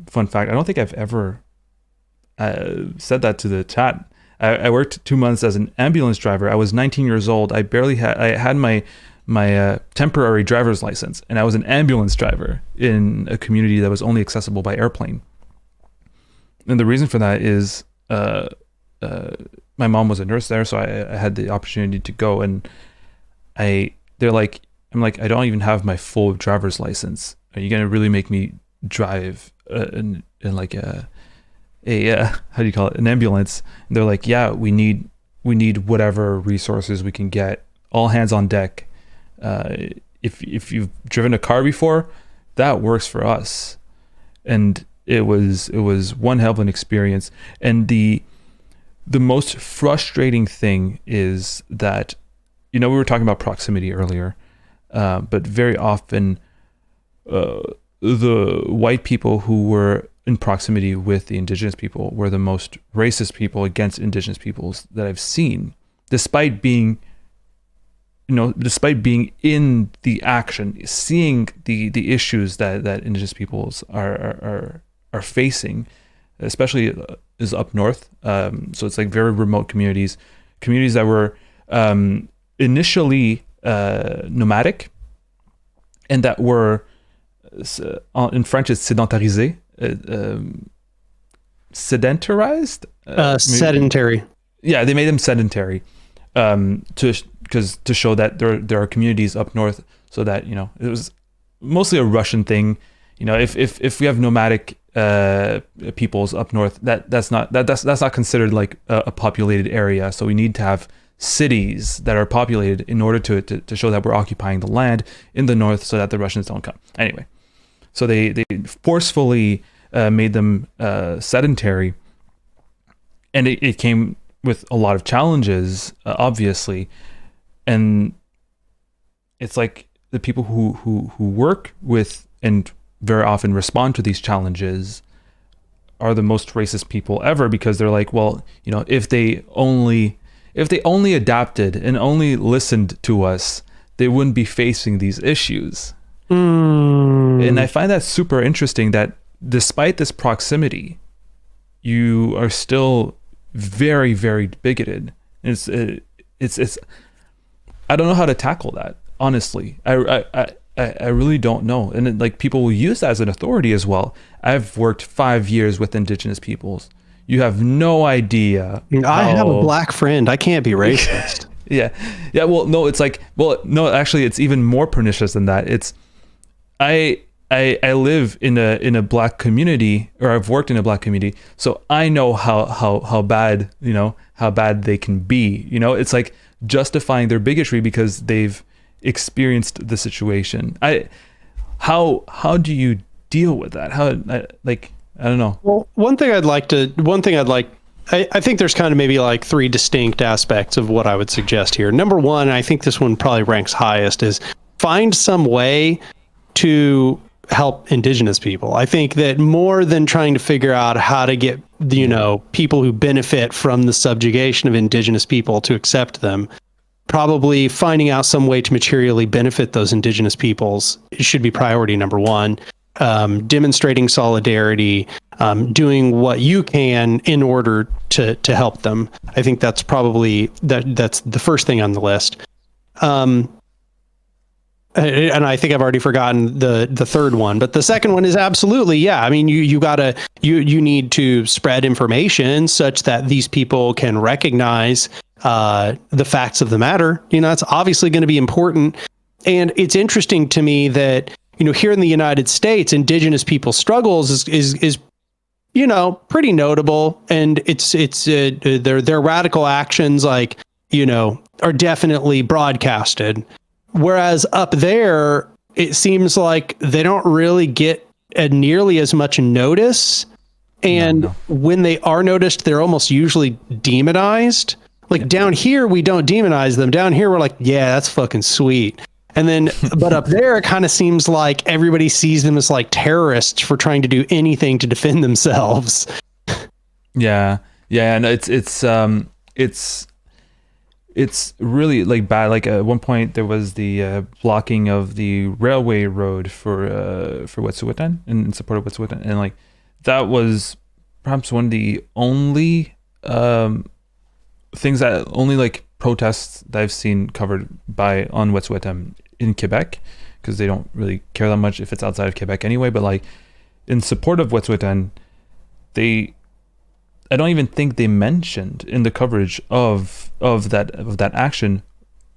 Fun fact, I don't think I've ever said that to the chat. I worked 2 months as an ambulance driver. I was 19 years old. I had my temporary driver's license, and I was an ambulance driver in a community that was only accessible by airplane. And the reason for that is my mom was a nurse there, so I had the opportunity to go. And I'm like, I don't even have my full driver's license. Are you gonna really make me drive in like a how do you call it, an ambulance? And they're like, yeah, we need whatever resources we can get, all hands on deck. If you've driven a car before, that works for us. And it was one hell of an experience. And the most frustrating thing is that, we were talking about proximity earlier, but very often the white people who were in proximity with the indigenous people were the most racist people against indigenous peoples that I've seen, despite being in the action, seeing the issues that indigenous peoples are facing, especially is up north. So it's like very remote communities that were initially nomadic, and that were in French it's sédentarisé. Sedentarized, sedentary. Yeah, they made them sedentary, to show that there are communities up north, so that it was mostly a Russian thing. If we have nomadic peoples up north, that's not considered like a populated area. So we need to have cities that are populated in order to show that we're occupying the land in the north, so that the Russians don't come. Anyway. So they forcefully made them sedentary, and it came with a lot of challenges, obviously. And it's like the people who work with and very often respond to these challenges are the most racist people ever, because they're like, well, if they only adapted and only listened to us, they wouldn't be facing these issues. And I find that super interesting, that despite this proximity, you are still very, very bigoted. It's I don't know how to tackle that, honestly. I really don't know. And like people will use that as an authority as well. I've worked 5 years with indigenous peoples. You have no idea. I have a black friend. I can't be racist. Yeah. Yeah. Well, no, it's like, well, no, actually it's even more pernicious than that. It's, I live in a black community, or I've worked in a black community. So I know how bad, how bad they can be, it's like justifying their bigotry because they've experienced the situation. How do you deal with that? I don't know. Well, I think there's kind of maybe like three distinct aspects of what I would suggest here. Number one, I think this one probably ranks highest, is find some way to help Indigenous people. I think that more than trying to figure out how to get, people who benefit from the subjugation of Indigenous people to accept them, probably finding out some way to materially benefit those Indigenous peoples should be priority number one. Demonstrating solidarity, doing what you can in order to help them. I think that's probably that's the first thing on the list. And I think I've already forgotten the third one, but the second one is absolutely, yeah. I mean, you need to spread information such that these people can recognize the facts of the matter. It's obviously going to be important. And it's interesting to me that, here in the United States, Indigenous people's struggles is pretty notable, and it's their radical actions, like, are definitely broadcasted. Whereas up there, it seems like they don't really get nearly as much notice. And when they are noticed, they're almost usually demonized. Like down here, we don't demonize them. Down here, we're like, yeah, that's fucking sweet. And then, but up there, it kind of seems like everybody sees them as like terrorists for trying to do anything to defend themselves. Yeah. And it's really like bad. Like at one point there was the blocking of the railway road for Wet'suwet'en, in support of Wet'suwet'en, and like that was perhaps one of the only things that only like protests that I've seen covered on Wet'suwet'en in Quebec, because they don't really care that much if it's outside of Quebec anyway. But like in support of Wet'suwet'en, I don't even think they mentioned in the coverage of that action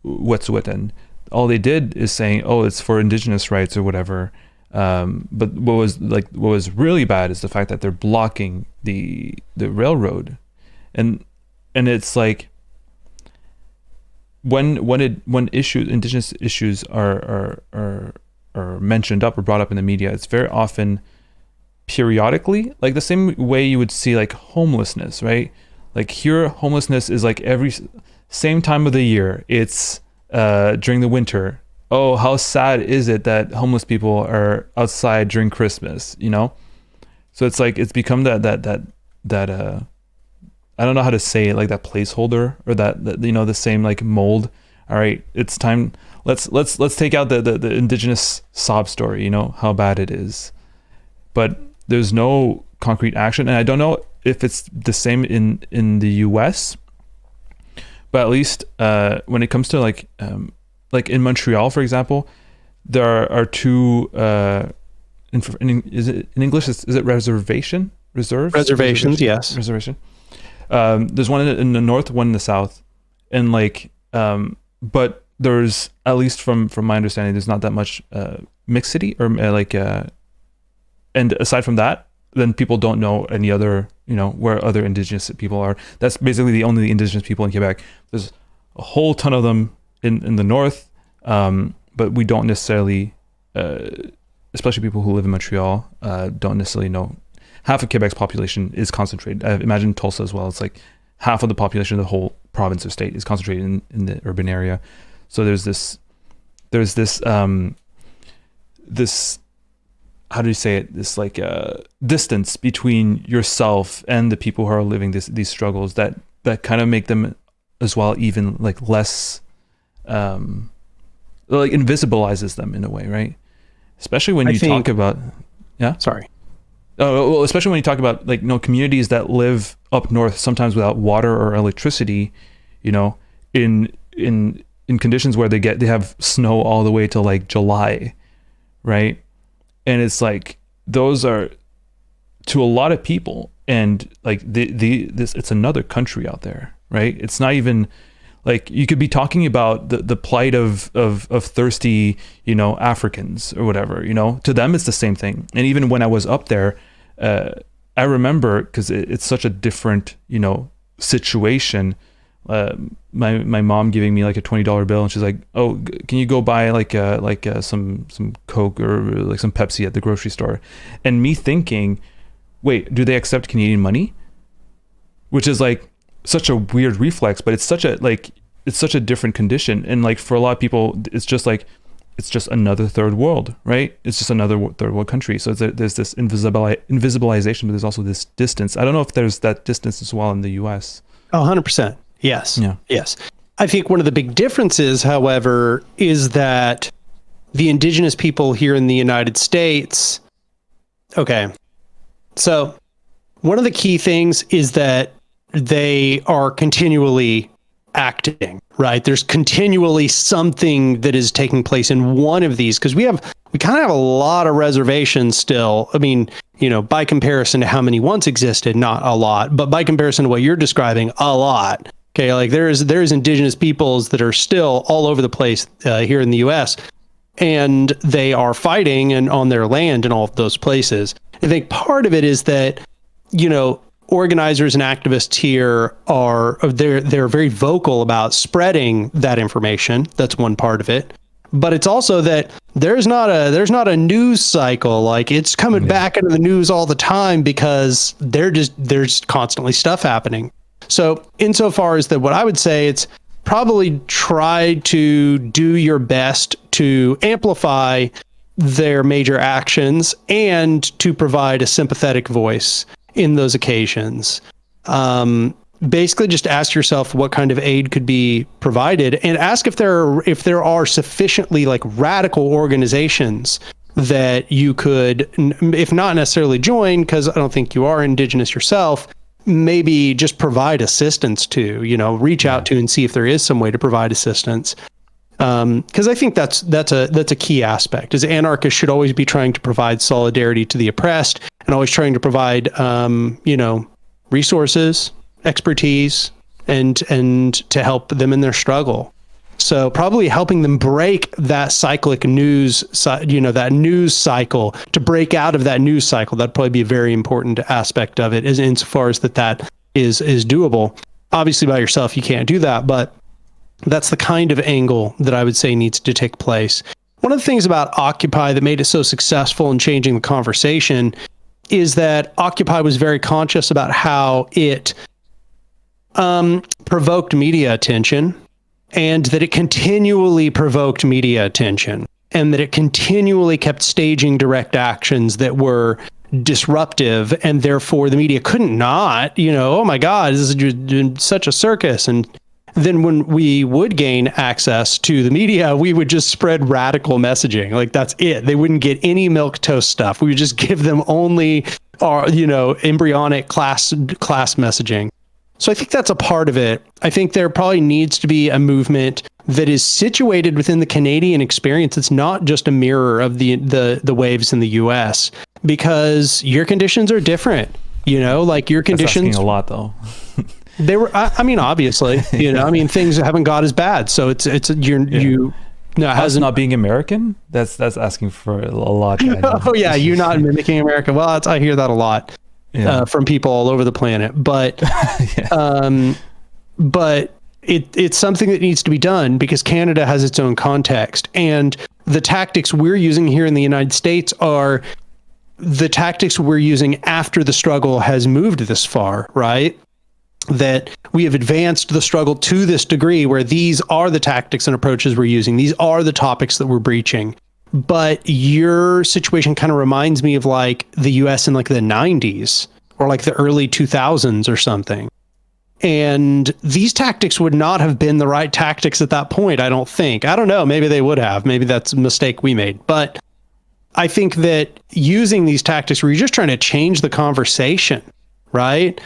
Wet'suwet'en. All they did is saying, oh, it's for Indigenous rights or whatever. But what was really bad is the fact that they're blocking the railroad, and it's like when Indigenous issues are mentioned up or brought up in the media, it's very often periodically, like the same way you would see like homelessness, right? Like here, homelessness is like every same time of the year. It's during the winter. Oh, how sad is it that homeless people are outside during Christmas, So it's like it's become that I don't know how to say it, like that placeholder, or that the same like mold. All right, it's time. Let's take out the Indigenous sob story, how bad it is, but there's no concrete action. And I don't know if it's the same in the US, but at least when it comes to like in Montreal, for example, there are two is it in English, is it reservations, yes, reservation. There's one in the north, one in the south, and like but there's, at least from my understanding, there's not that much mixity, or and aside from that, then people don't know any other, where other Indigenous people are. That's basically the only Indigenous people in Quebec. There's a whole ton of them in the north, but we don't necessarily, especially people who live in Montreal, don't necessarily know. Half of Quebec's population is concentrated. I imagine Tulsa as well. It's like half of the population of the whole province or state is concentrated in the urban area. So there's this how do you say it? This like distance between yourself and the people who are living these struggles that kind of make them as well even like less, like invisibilizes them in a way, right? Especially when you talk about, yeah. Sorry. Oh, well, especially when you talk about like communities that live up north, sometimes without water or electricity, in conditions where they have snow all the way to like July, right? And it's like those are, to a lot of people, and like this it's another country out there, right? It's not even Like you could be talking about the plight of thirsty, Africans or whatever, to them it's the same thing. And even when I was up there, I remember, because it's such a different, situation, my mom giving me like a $20 bill, and she's like, "Oh, can you go buy some Coke or like some Pepsi at the grocery store?" And me thinking, wait, do they accept Canadian money? Which is like such a weird reflex, but it's such a different condition. And like for a lot of people, it's just another third world, right? It's just another third world country. So there's this invisibilization, but there's also this distance. I don't know if there's that distance as well in the US. Oh, 100%. Yes. Yeah. Yes. I think one of the big differences, however, is that the indigenous people here in the United States, okay. So one of the key things is that they are continually acting, right? There's continually something that is taking place in one of these, because we kind of have a lot of reservations still. I mean, by comparison to how many once existed, not a lot, but by comparison to what you're describing, a lot. Okay, like there's indigenous peoples that are still all over the place here in the U.S., and they are fighting and on their land in all of those places. I think part of it is that, organizers and activists here they're very vocal about spreading that information. That's one part of it. But it's also that there's not a news cycle. Like it's coming back into the news all the time because there's constantly stuff happening. So insofar as that, what I would say, it's probably try to do your best to amplify their major actions and to provide a sympathetic voice in those occasions. Basically just ask yourself what kind of aid could be provided, and ask if there are sufficiently like radical organizations that you could, if not necessarily join, because I don't think you are indigenous yourself, maybe just provide assistance to, reach out to and see if there is some way to provide assistance. Because I think that's a key aspect, is anarchists should always be trying to provide solidarity to the oppressed, and always trying to provide, resources, expertise, and to help them in their struggle. So probably helping them break that cyclic news, that news cycle, to break out of that news cycle. That'd probably be a very important aspect of it, is insofar as that is doable. Obviously by yourself, you can't do that, but that's the kind of angle that I would say needs to take place. One of the things about Occupy that made it so successful in changing the conversation is that Occupy was very conscious about how it provoked media attention, and that it continually provoked media attention, and that it continually kept staging direct actions that were disruptive, and therefore the media couldn't not, oh my God, this is such a circus. And then when we would gain access to the media, we would just spread radical messaging. Like that's it. They wouldn't get any milquetoast stuff. We would just give them only our, embryonic class messaging. So I think that's a part of it. I think there probably needs to be a movement that is situated within the Canadian experience. It's not just a mirror of the waves in the US, because your conditions are different. Like your conditions. That's asking a lot, though. They were. I mean, obviously, things haven't got as bad. So it's you. No, us not being American. That's asking for a lot. Oh yeah, you not mimicking America. Well, I hear that a lot. Yeah. From people all over the planet, but but it's something that needs to be done, because Canada has its own context, and the tactics we're using here in the United States are the tactics we're using after the struggle has moved this far, right? That we have advanced the struggle to this degree where these are the tactics and approaches we're using. These are the topics that we're breaching. But your situation kind of reminds me of like the US in like the 90s or like the early 2000s or something. And these tactics would not have been the right tactics at that point, I don't think. I don't know, maybe they would have. Maybe that's a mistake we made. But I think that using these tactics where you're just trying to change the conversation, right?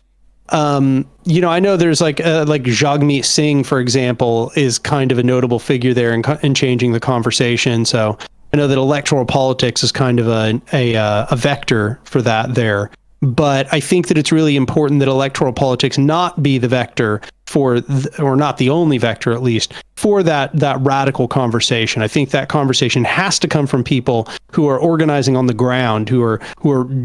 I know there's like Jagmeet Singh, for example, is kind of a notable figure there in changing the conversation. So I know that electoral politics is kind of a vector for that there. But I think that it's really important that electoral politics not be the vector for, or not the only vector at least, for that radical conversation. I think that conversation has to come from people who are organizing on the ground, who are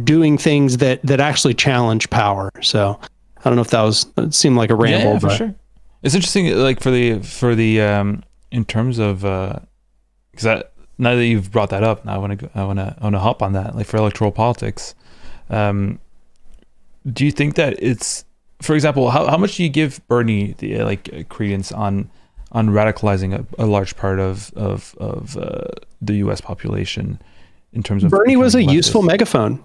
doing things that actually challenge power. So I don't know if it seemed like a ramble. Yeah, for sure. It's interesting, like for the in terms of because now that you've brought that up, now I want to hop on that. Like for electoral politics, do you think that it's, for example, how much do you give Bernie the credence on radicalizing a large part of the U.S. population in terms of Bernie was a useful megaphone,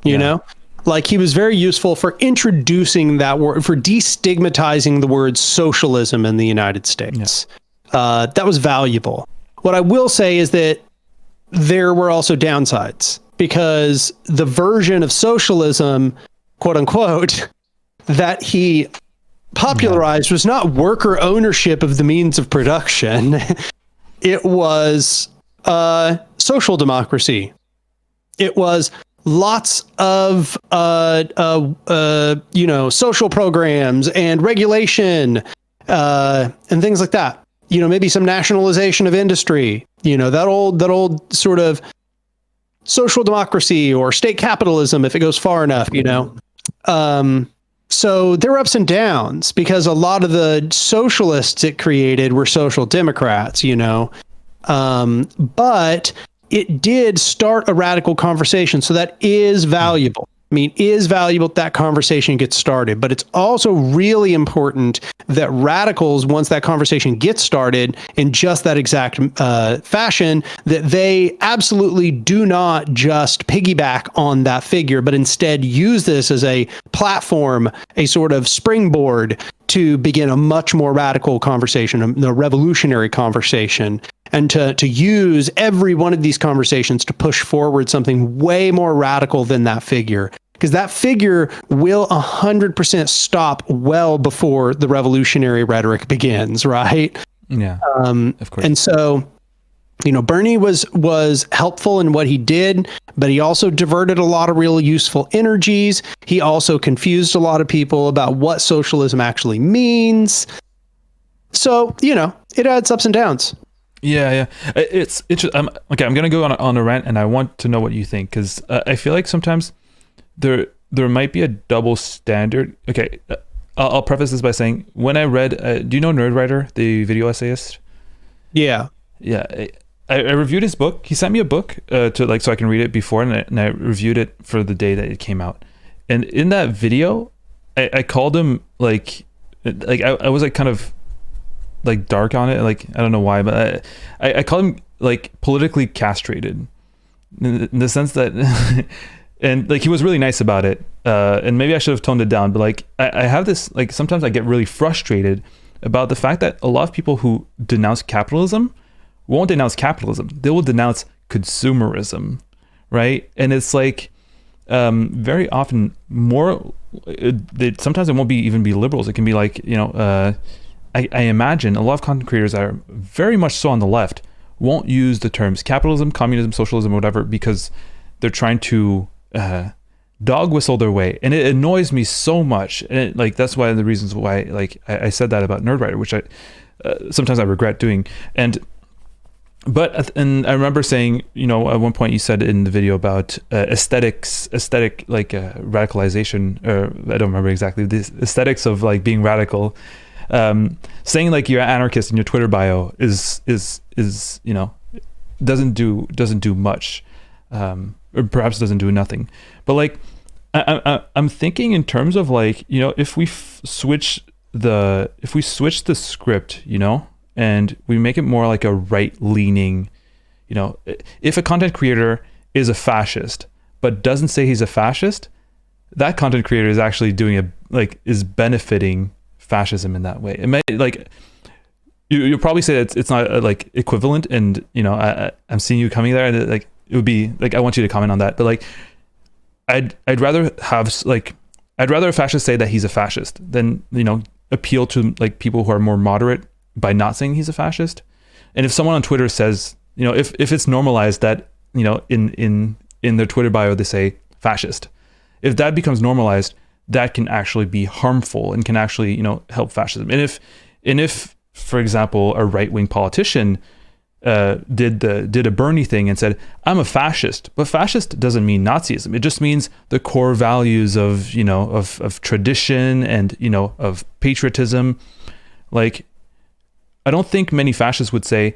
you know? Like he was very useful for introducing that word, for destigmatizing the word socialism in the United States. Yeah. That was valuable. What I will say is that there were also downsides, because the version of socialism, quote unquote, that he popularized was not worker ownership of the means of production. It was social democracy. It was lots of social programs and regulation and things like that. Maybe some nationalization of industry. That old sort of social democracy or state capitalism if it goes far enough. So there were ups and downs, because a lot of the socialists it created were social democrats. But it did start a radical conversation. So that is valuable. Is valuable that conversation gets started, but it's also really important that radicals, once that conversation gets started in just that exact fashion, that they absolutely do not just piggyback on that figure, but instead use this as a platform, a sort of springboard to begin a much more radical conversation, a revolutionary conversation, and to use every one of these conversations to push forward something way more radical than that figure. Because that figure will 100% stop well before the revolutionary rhetoric begins, right? Yeah, of course. And so, Bernie was helpful in what he did, but he also diverted a lot of real useful energies. He also confused a lot of people about what socialism actually means. So, it adds ups and downs. Yeah. It's interesting. I'm going to go on a rant, and I want to know what you think, because I feel like sometimes there might be a double standard. Okay, I'll preface this by saying, when I read, do you know Nerdwriter, the video essayist? Yeah. I reviewed his book. He sent me a book so I can read it before, and I reviewed it for the day that it came out. And in that video, I called him I was kind of dark on it. I don't know why, but I called him politically castrated, in the sense that. And he was really nice about it, and maybe I should have toned it down, but I have this, sometimes I get really frustrated about the fact that a lot of people who denounce capitalism won't denounce capitalism. They will denounce consumerism, right? And it's very often sometimes it won't even be liberals. It can be I imagine a lot of content creators that are very much so on the left won't use the terms capitalism, communism, socialism, whatever, because they're trying to dog whistle their way, and it annoys me so much. And that's why the reasons why I said that about Nerdwriter, which I sometimes I regret doing. And I remember saying, at one point you said in the video about aesthetic radicalization, or I don't remember exactly, the aesthetics of being radical, saying you're an anarchist in your Twitter bio is doesn't do much. Or perhaps doesn't do nothing, but I'm thinking in terms of if we switch the script, and we make it more like a right-leaning, if a content creator is a fascist but doesn't say he's a fascist, that content creator is actually doing is benefiting fascism in that way. It may you'll probably say that it's not equivalent, and I'm seeing you coming there, and it would be I want you to comment on that, but I'd rather have I'd rather a fascist say that he's a fascist than appeal to people who are more moderate by not saying he's a fascist. And if someone on Twitter says, if it's normalized that in their Twitter bio they say fascist, if that becomes normalized, that can actually be harmful and can actually, help fascism. And if, for example, a right-wing politician did a Bernie thing and said, I'm a fascist, but fascist doesn't mean Nazism. It just means the core values of, of tradition and, of patriotism. Like, I don't think many fascists would say,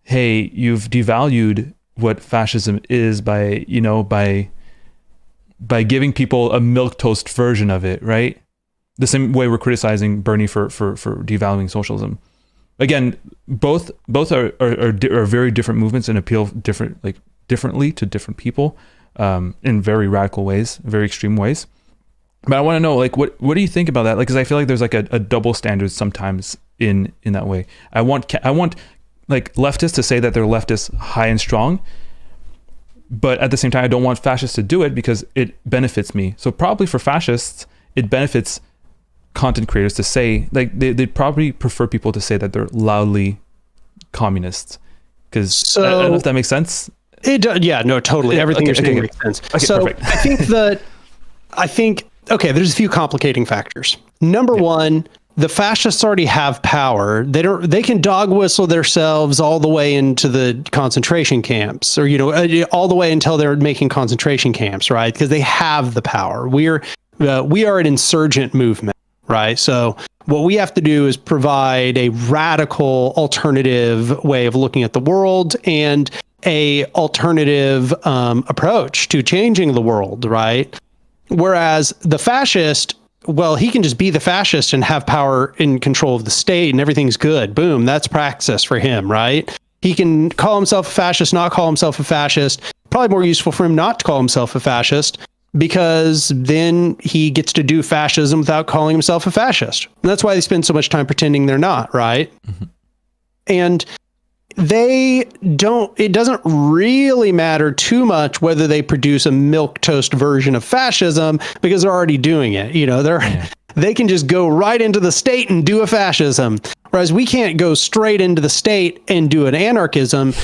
hey, you've devalued what fascism is by giving people a milquetoast version of it, right? The same way we're criticizing Bernie for devaluing socialism. Again, both are very different movements and appeal differently to different people in very radical ways, very extreme ways. But I want to know, like, what do you think about that? Like, because I feel like there's like a double standard sometimes in that way. I want like leftists to say that they're leftists high and strong, but at the same time, I don't want fascists to do it because it benefits me. So probably for fascists, it benefits content creators to say, like, they'd probably prefer people to say that they're loudly communists. Because I don't know if that makes sense. It does. Yeah, no, totally. Everything you're saying makes sense. Okay, so perfect. I think, there's a few complicating factors. Number one, the fascists already have power. They can dog whistle themselves all the way into the concentration camps, or, all the way until they're making concentration camps, right? Because they have the power. We are an insurgent movement, right? So what we have to do is provide a radical alternative way of looking at the world and a alternative approach to changing the world, right? Whereas the fascist, well, he can just be the fascist and have power in control of the state and everything's good. Boom, that's praxis for him, right? He can call himself a fascist, not call himself a fascist. Probably more useful for him not to call himself a fascist, because then he gets to do fascism without calling himself a fascist. And that's why they spend so much time pretending they're not, right? Mm-hmm. And it doesn't really matter too much whether they produce a milquetoast version of fascism, because they're already doing it. They can just go right into the state and do a fascism. Whereas we can't go straight into the state and do an anarchism,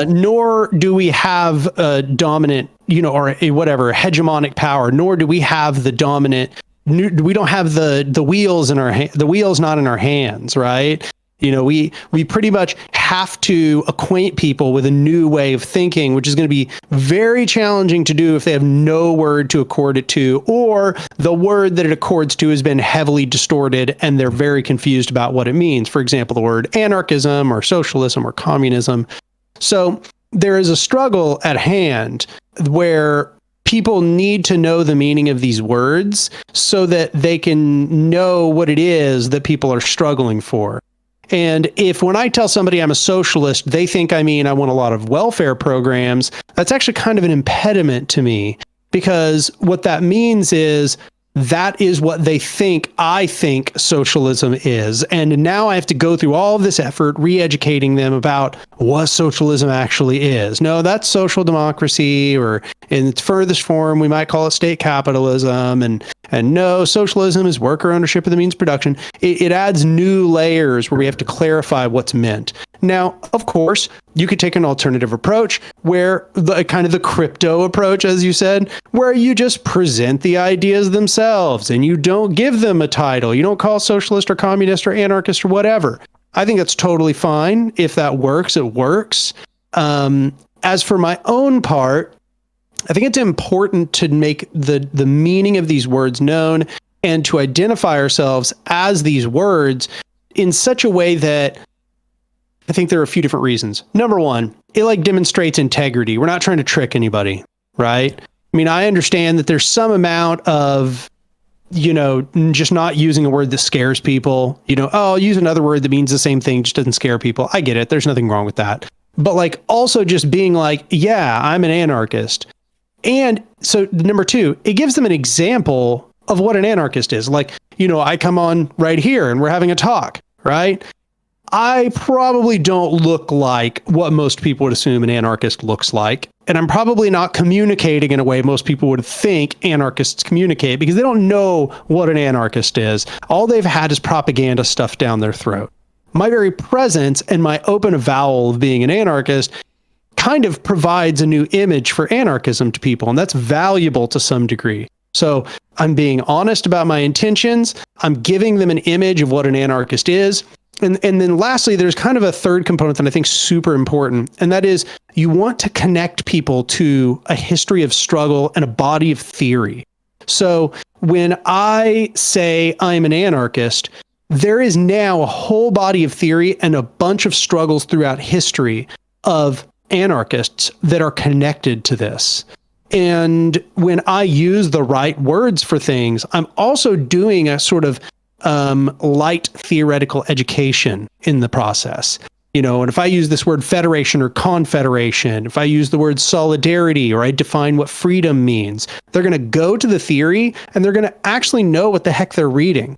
nor do we have a dominant, or a whatever hegemonic power, nor do we have the dominant. We don't have the wheels in the wheels not in our hands, right? We pretty much have to acquaint people with a new way of thinking, which is going to be very challenging to do if they have no word to accord it to, or the word that it accords to has been heavily distorted and they're very confused about what it means. For example, the word anarchism or socialism or communism. So there is a struggle at hand where people need to know the meaning of these words so that they can know what it is that people are struggling for. And if when I tell somebody I'm a socialist, they think I mean I want a lot of welfare programs, that's actually kind of an impediment to me, because what that means is that is what they think I think socialism is. And now I have to go through all of this effort re-educating them about what socialism actually is. No, that's social democracy, or in its furthest form, we might call it state capitalism. And no, socialism is worker ownership of the means of production. It adds new layers where we have to clarify what's meant. Now, of course, you could take an alternative approach where the crypto approach, as you said, where you just present the ideas themselves and you don't give them a title. You don't call socialist or communist or anarchist or whatever. I think that's totally fine. If that works, it works. As for my own part, I think it's important to make the meaning of these words known and to identify ourselves as these words in such a way that I think there are a few different reasons. Number one, it demonstrates integrity. We're not trying to trick anybody, right? I mean, I understand that there's some amount of, just not using a word that scares people. I'll use another word that means the same thing, just doesn't scare people. I get it. There's nothing wrong with that. But also just being yeah, I'm an anarchist. And so number two, it gives them an example of what an anarchist is. I come on right here and we're having a talk, right? I probably don't look like what most people would assume an anarchist looks like. And I'm probably not communicating in a way most people would think anarchists communicate, because they don't know what an anarchist is. All they've had is propaganda stuffed down their throat. My very presence and my open avowal of being an anarchist kind of provides a new image for anarchism to people, and that's valuable to some degree. So I'm being honest about my intentions. I'm giving them an image of what an anarchist is. And then lastly, there's kind of a third component that I think is super important. And that is you want to connect people to a history of struggle and a body of theory. So when I say I'm an anarchist, there is now a whole body of theory and a bunch of struggles throughout history of anarchists that are connected to this. And when I use the right words for things, I'm also doing a sort of light theoretical education in the process. And if I use this word federation or confederation, if I use the word solidarity, or I define what freedom means, they're going to go to the theory and they're going to actually know what the heck they're reading.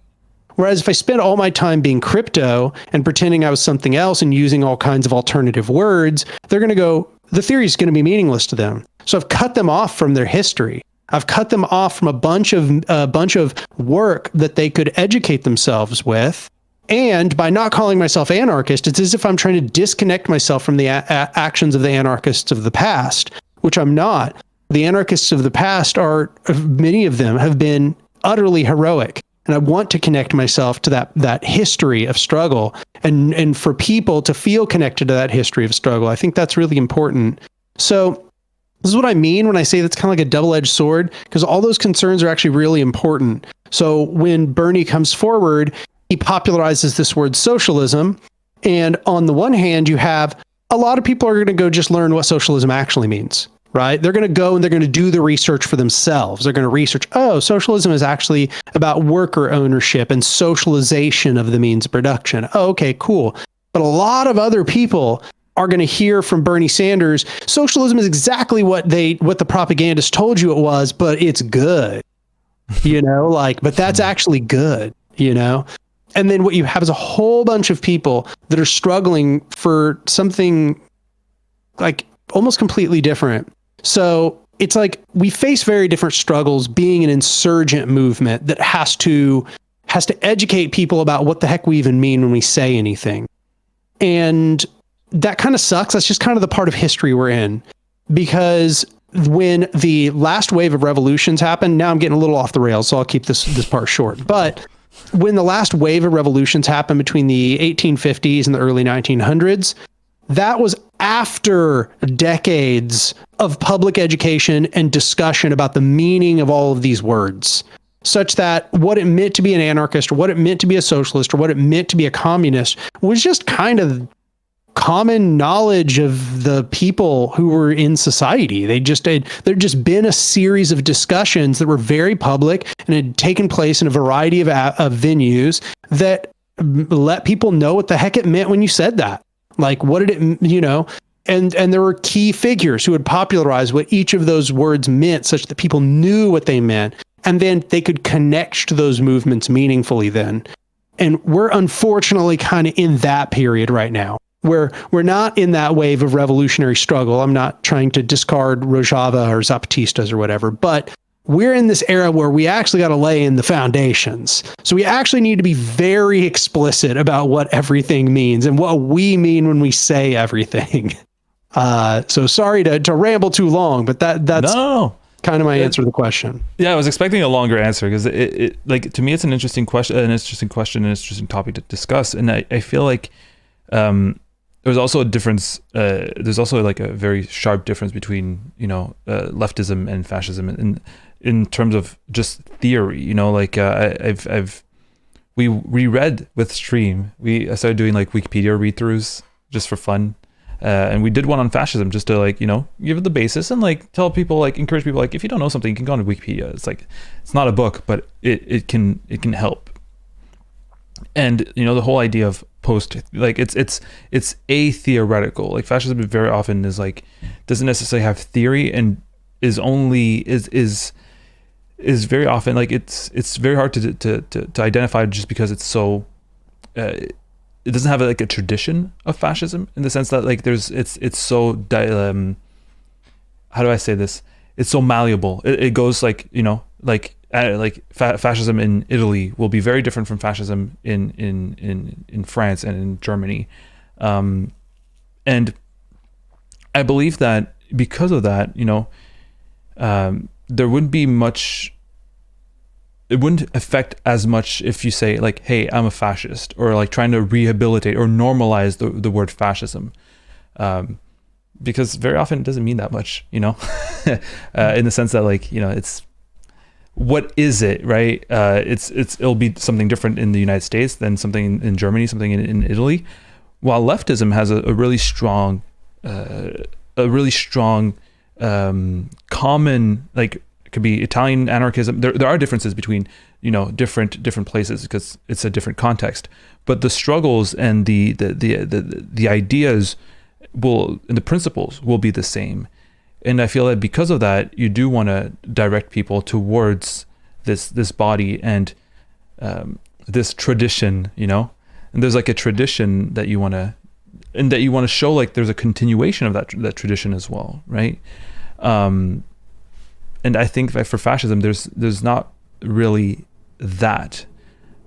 Whereas if I spend all my time being crypto and pretending I was something else and using all kinds of alternative words, they're going to go, the theory is going to be meaningless to them. So I've cut them off from their history. I've cut them off from a bunch of work that they could educate themselves with. And by not calling myself anarchist, it's as if I'm trying to disconnect myself from the actions of the anarchists of the past, which I'm not. The anarchists of the past many of them have been utterly heroic. And I want to connect myself to that history of struggle, and for people to feel connected to that history of struggle. I think that's really important. So this is what I mean when I say that's kind of like a double-edged sword, because all those concerns are actually really important. So when Bernie comes forward, he popularizes this word socialism. And on the one hand, you have a lot of people are going to go just learn what socialism actually means, right? They're going to go and they're going to do the research for themselves. They're going to research, socialism is actually about worker ownership and socialization of the means of production. Oh, okay, cool. But a lot of other people are going to hear from Bernie Sanders, socialism is exactly what the propagandists told you it was, but it's good, but that's actually good, And then what you have is a whole bunch of people that are struggling for something like almost completely different. So it's like we face very different struggles being an insurgent movement that has to educate people about what the heck we even mean when we say anything. And that kind of sucks. That's just kind of the part of history we're in, because when the last wave of revolutions happened, now I'm getting a little off the rails, so I'll keep this part short. But when the last wave of revolutions happened between the 1850s and the early 1900s, that was after decades of public education and discussion about the meaning of all of these words, such that what it meant to be an anarchist, or what it meant to be a socialist, or what it meant to be a communist was just kind common knowledge of the people who were in society. There'd just been a series of discussions that were very public and had taken place in a variety of venues that let people know what the heck it meant when you said that. Like, what did it, and there were key figures who would popularize what each of those words meant, such that people knew what they meant, and then they could connect to those movements meaningfully then. And we're unfortunately kind of in that period right now, where we're not in that wave of revolutionary struggle. I'm not trying to discard Rojava or Zapatistas or whatever, but we're in this era where we actually got to lay in the foundations. So we actually need to be very explicit about what everything means and what we mean when we say everything. So sorry to ramble too long, but that's kind of my answer to the question. Yeah, I was expecting a longer answer, because it like, to me, it's an interesting question, an interesting topic to discuss. And I feel like there's also a difference. There's also like a very sharp difference between leftism and fascism in terms of just theory. We reread with Stream. I started doing like Wikipedia read-throughs just for fun, and we did one on fascism just to give it the basis and tell people, encourage people, if you don't know something, you can go on Wikipedia. It's not a book, but it can help. And the whole idea of post, it's a theoretical, fascism very often is doesn't necessarily have theory, and is very often it's very hard to identify, just because it's so it doesn't have a tradition of fascism, in the sense that it's so how do I say this? It's so malleable. It goes fascism in Italy will be very different from fascism in France and in Germany, and I believe that because of that, there wouldn't be much it wouldn't affect as much if you say like, hey, I'm a fascist, or like trying to rehabilitate or normalize the word fascism. Because very often it doesn't mean that much, in the sense that like, it's, what is it, right? It'll be something different in the United States than something in Germany, something in Italy. While leftism has a really strong, common, like, it could be Italian anarchism. There are differences between, different places because it's a different context. But the struggles and the ideas and the principles will be the same. And I feel that because of that, you do want to direct people towards this body and this tradition, And there's like a tradition that you want to show like there's a continuation of that tradition as well, right? And I think that for fascism, there's not really that.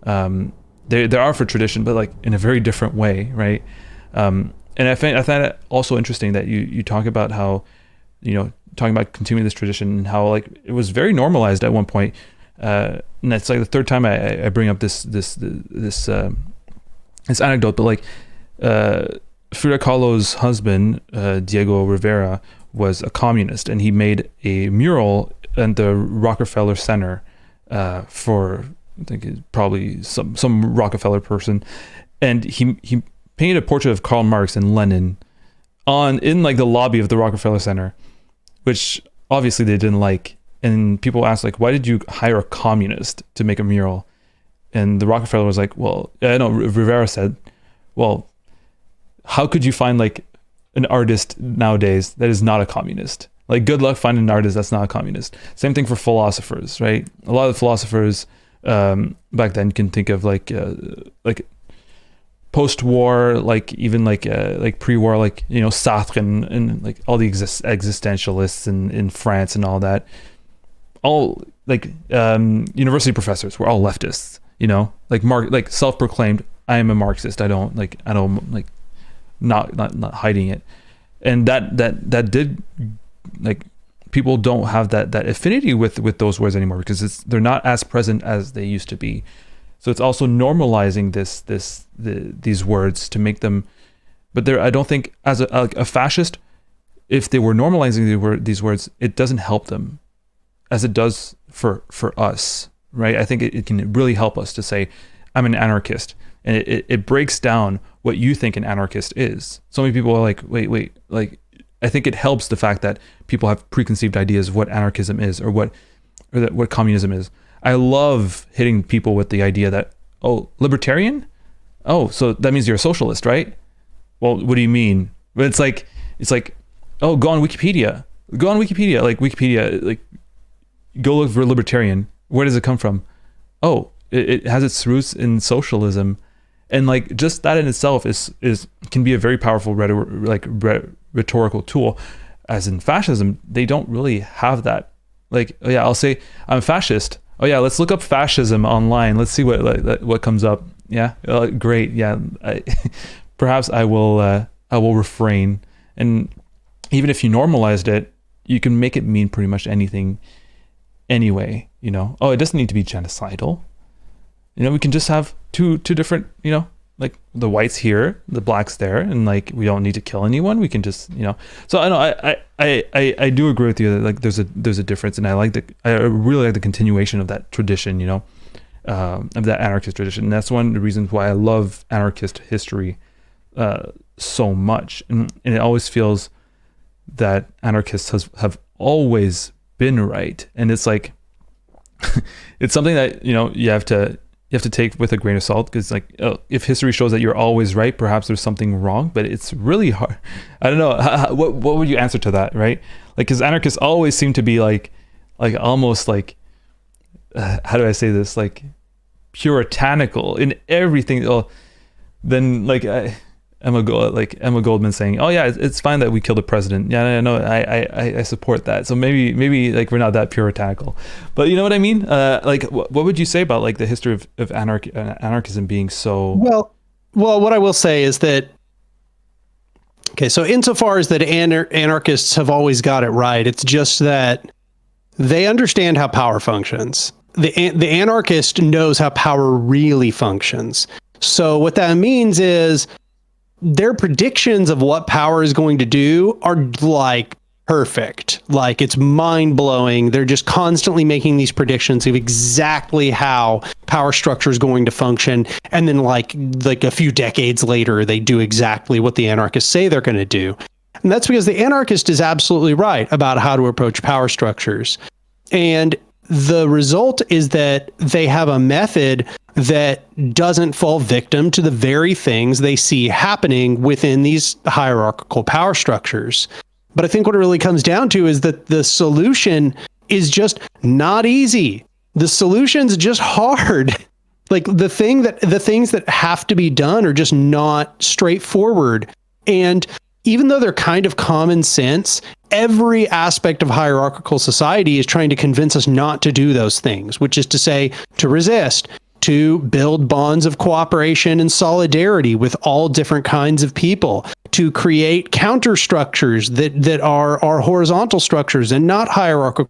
There are for tradition, but like in a very different way, right? And I find it also interesting that you talk about how, talking about continuing this tradition and how like it was very normalized at one point. And it's like the third time I bring up this anecdote, but like Frida Kahlo's husband, Diego Rivera, was a communist, and he made a mural at the Rockefeller Center for, I think, probably some Rockefeller person, and he painted a portrait of Karl Marx and Lenin in like the lobby of the Rockefeller Center, which obviously they didn't like. And people asked like, why did you hire a communist to make a mural? And the Rockefeller was like, Rivera said, well, how could you find like an artist nowadays that is not a communist? Like, good luck finding an artist that's not a communist. Same thing for philosophers, right? A lot of philosophers back then, you can think of like post-war, like even like pre-war, like Sartre and like all the existentialists in France and all that. All like university professors were all leftists, like self-proclaimed, I am a Marxist. I don't not hiding it. And that did, like, people don't have that affinity with those words anymore because they're not as present as they used to be. So it's also normalizing these words to make them, but I don't think as a fascist, if they were normalizing these words, it doesn't help them as it does for us, right? I think it can really help us to say, I'm an anarchist, and it breaks down what you think an anarchist is. So many people are like, wait, like, I think it helps the fact that people have preconceived ideas of what anarchism is or what communism is. I love hitting people with the idea that, oh, libertarian? Oh, so that means you're a socialist, right? Well, what do you mean? But it's like, oh, go on Wikipedia. Like Wikipedia, like, go look for libertarian. Where does it come from? Oh, it has its roots in socialism. And like, just that in itself can be a very powerful rhetorical tool. As in fascism, they don't really have that. Like, oh yeah, I'll say I'm a fascist. Oh yeah, let's look up fascism online. Let's see what comes up. Yeah, great. Yeah, perhaps I will refrain. And even if you normalized it, you can make it mean pretty much anything anyway. Oh, it doesn't need to be genocidal. We can just have two different, like the whites here, the blacks there, and like we don't need to kill anyone. We can just, So I know I do agree with you that like there's a difference, and I really like the continuation of that tradition, of that anarchist tradition. And that's one of the reasons why I love anarchist history so much, and it always feels that anarchists have always been right, and it's like it's something that you have to take with a grain of salt, because like, if history shows that you're always right, perhaps there's something wrong. But it's really hard. I don't know. What would you answer to that, right? Like, because anarchists always seem to be like almost like, how do I say this? Like puritanical in everything. Oh, then like Emma Goldman saying, oh yeah, it's fine that we killed the president. Yeah, no, I support that. So maybe like we're not that puritanical, but you know what I mean? Like what would you say about like the history of anarchism being so? Well, what I will say is that, okay, so insofar as that anarchists have always got it right, it's just that they understand how power functions. the anarchist knows how power really functions. So what that means is their predictions of what power is going to do are like perfect. Like, it's mind blowing. They're just constantly making these predictions of exactly how power structure is going to function. And then like a few decades later, they do exactly what the anarchists say they're going to do. And that's because the anarchist is absolutely right about how to approach power structures. And the result is that they have a method that doesn't fall victim to the very things they see happening within these hierarchical power structures. But I think what it really comes down to is that the solution is just not easy. The solution's just hard. Like, the things that have to be done are just not straightforward. And even though they're kind of common sense, every aspect of hierarchical society is trying to convince us not to do those things, which is to say, to resist, to build bonds of cooperation and solidarity with all different kinds of people, to create counter structures that are horizontal structures and not hierarchical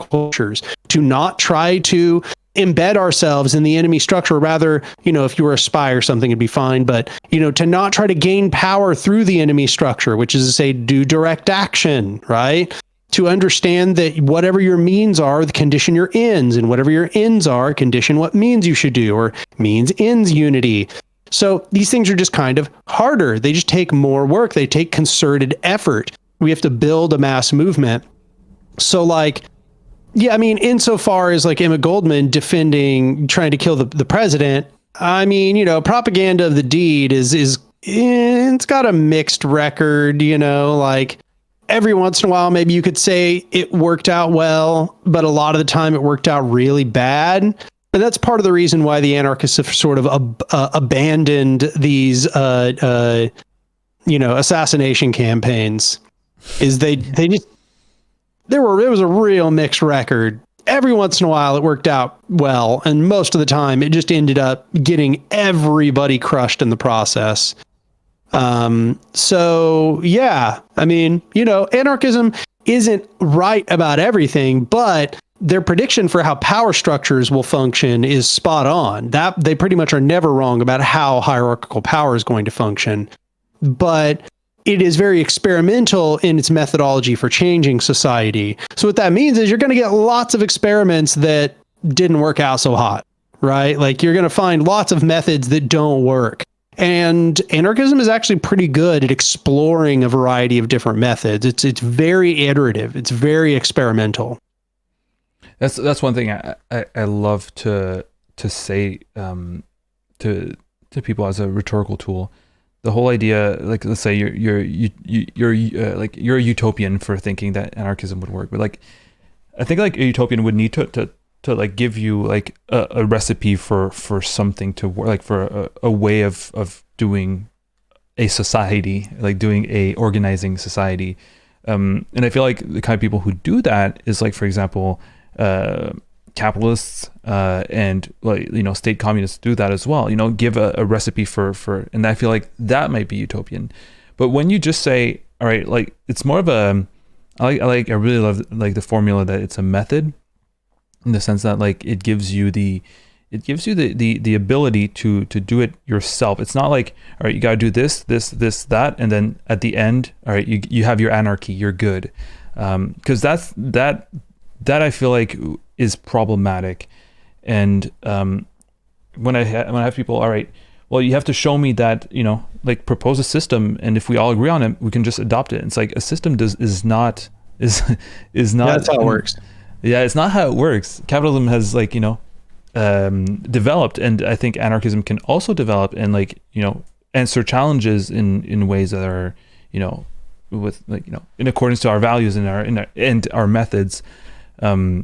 structures, to not try to embed ourselves in the enemy structure. Rather, if you were a spy or something, it'd be fine. But, to not try to gain power through the enemy structure, which is to say, do direct action, right? To understand that whatever your means are, the condition your ends, and whatever your ends are, condition what means you should do, or means ends unity. So these things are just kind of harder. They just take more work. They take concerted effort. We have to build a mass movement. So insofar as like Emma Goldman trying to kill the president, propaganda of the deed it's got a mixed record, like every once in a while, maybe you could say it worked out well, but a lot of the time it worked out really bad. And that's part of the reason why the anarchists have sort of abandoned these, assassination campaigns. Is it was a real mixed record. Every once in a while it worked out well, and most of the time it just ended up getting everybody crushed in the process. Anarchism isn't right about everything, but their prediction for how power structures will function is spot on. That they pretty much are never wrong about how hierarchical power is going to function, but it is very experimental in its methodology for changing society. So what that means is you're going to get lots of experiments that didn't work out so hot, right? Like, you're going to find lots of methods that don't work. And anarchism is actually pretty good at exploring a variety of different methods. It's very iterative. It's very experimental. That's one thing I love to say to people as a rhetorical tool. The whole idea, like, let's say you're a utopian for thinking that anarchism would work, but like, I think like a utopian would need to like give you like a recipe for something to work, like for a way of doing a society, like doing a organizing society. And I feel like the kind of people who do that is like, for example, capitalists and state communists do that as well. Give a recipe for, and I feel like that might be utopian. But when you just say, all right, like, it's more of a, I really love like the formula that it's a method, in the sense that like it gives you the ability to do it yourself. It's not like, all right, you got to do this, that, and then at the end, all right, you have your anarchy, you're good. Because that I feel like is problematic. And when I have people, all right, well, you have to show me that, like, propose a system, and if we all agree on it, we can just adopt it. It's like a system is not. That's how it works. Yeah, it's not how it works. Capitalism has developed, and I think anarchism can also develop and answer challenges in ways that are with in accordance to our values and our methods. I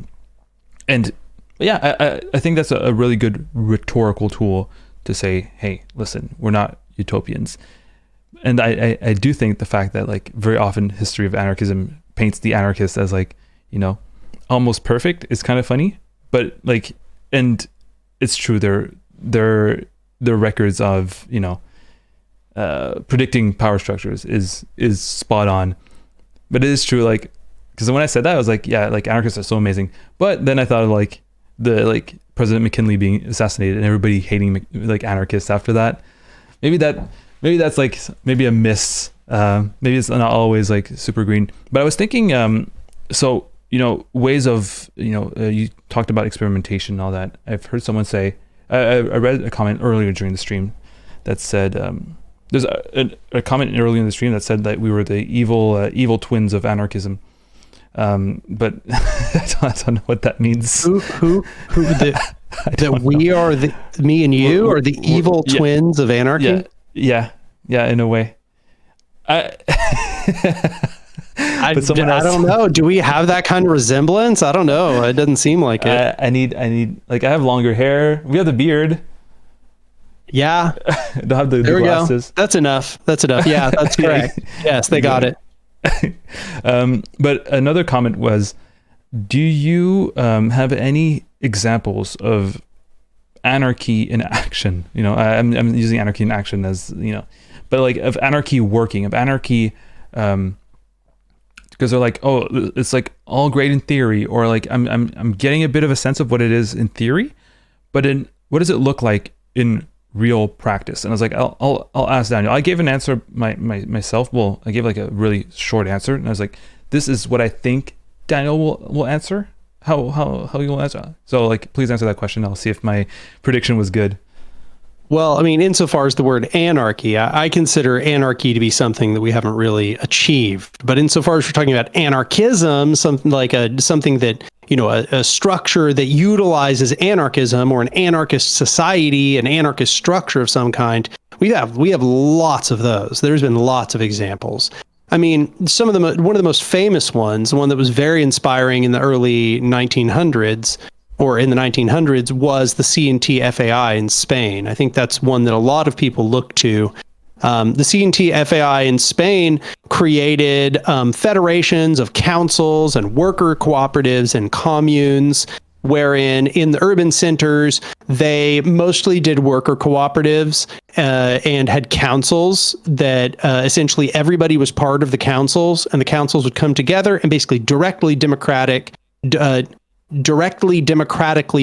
think that's a really good rhetorical tool to say, hey, listen, we're not utopians. And I do think the fact that like very often history of anarchism paints the anarchist as almost perfect is kind of funny, but like, and it's true, their records of predicting power structures is spot on. But it is true, like, because when I said that, I was like, yeah, like anarchists are so amazing. But then I thought of like the like President McKinley being assassinated and everybody hating like anarchists after that. Maybe that's like maybe a miss. Maybe it's not always like super green. But I was thinking, so ways of you talked about experimentation and all that. I've heard someone say, I read a comment earlier during the stream that said there's a comment earlier in the stream that said that we were the evil twins of anarchism. But I don't know what that means. Who that we are me and you are the evil twins of anarchy? Yeah, in a way. I don't know. Do we have that kind of resemblance? I don't know. It doesn't seem like it. I need like I have longer hair. We have the beard. Yeah. Don't have the glasses. That's enough. Yeah, that's correct. Yes, they got it. But another comment was, do you have any examples of anarchy in action? I'm using anarchy in action as but like of anarchy working, of anarchy because they're like, oh, it's like all great in theory, or like I'm getting a bit of a sense of what it is in theory, but in what does it look like in real practice? And I was like, I'll ask Daniel. I gave an answer myself. Well, I gave like a really short answer, and I was like, this is what I think Daniel will answer. How you will answer? So like, please answer that question. I'll see if my prediction was good. Well, I mean, insofar as the word anarchy, I consider anarchy to be something that we haven't really achieved. But insofar as we're talking about anarchism, something like something that, a structure that utilizes anarchism or an anarchist society, an anarchist structure of some kind, we have lots of those. There's been lots of examples. I mean, one of the most famous ones, one that was very inspiring in the early 1900s, or in the 1900s, was the C&T FAI in Spain. I think that's one that a lot of people look to. The C&T FAI in Spain created federations of councils and worker cooperatives and communes, wherein in the urban centers, they mostly did worker cooperatives and had councils that essentially everybody was part of the councils, and the councils would come together and basically directly democratically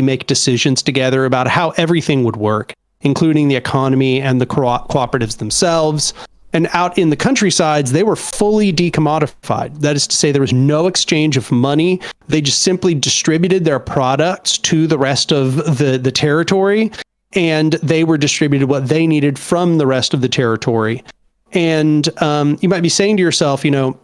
make decisions together about how everything would work, including the economy and the cooperatives themselves. And out in the countrysides, they were fully decommodified. That is to say, there was no exchange of money. They just simply distributed their products to the rest of the territory, and they were distributed what they needed from the rest of the territory. And you might be saying to yourself, oh,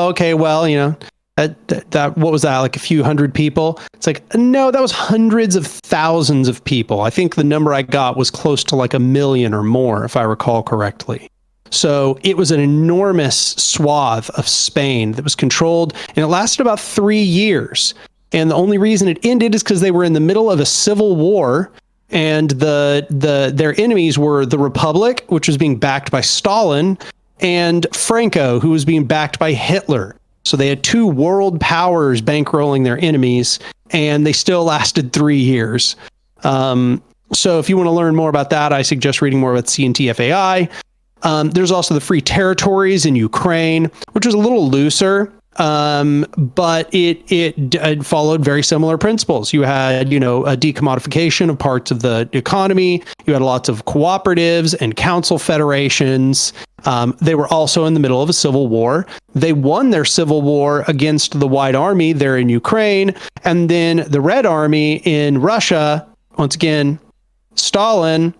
okay, well, that what was that, like a few hundred people? It's like, no, that was hundreds of thousands of people. I think the number I got was close to like 1 million or more, if I recall correctly. So it was an enormous swath of Spain that was controlled, and it lasted about 3 years. And the only reason it ended is because they were in the middle of a civil war, and their enemies were the Republic, which was being backed by Stalin, and Franco, who was being backed by Hitler. So they had two world powers bankrolling their enemies, and they still lasted 3 years. So if you want to learn more about that, I suggest reading more about C&T FAI. There's also the Free Territories in Ukraine, which was a little looser, but it followed very similar principles. You had, a decommodification of parts of the economy. You had lots of cooperatives and council federations. They were also in the middle of a civil war. They won their civil war against the White Army there in Ukraine, and then the Red Army in Russia, once again, Stalin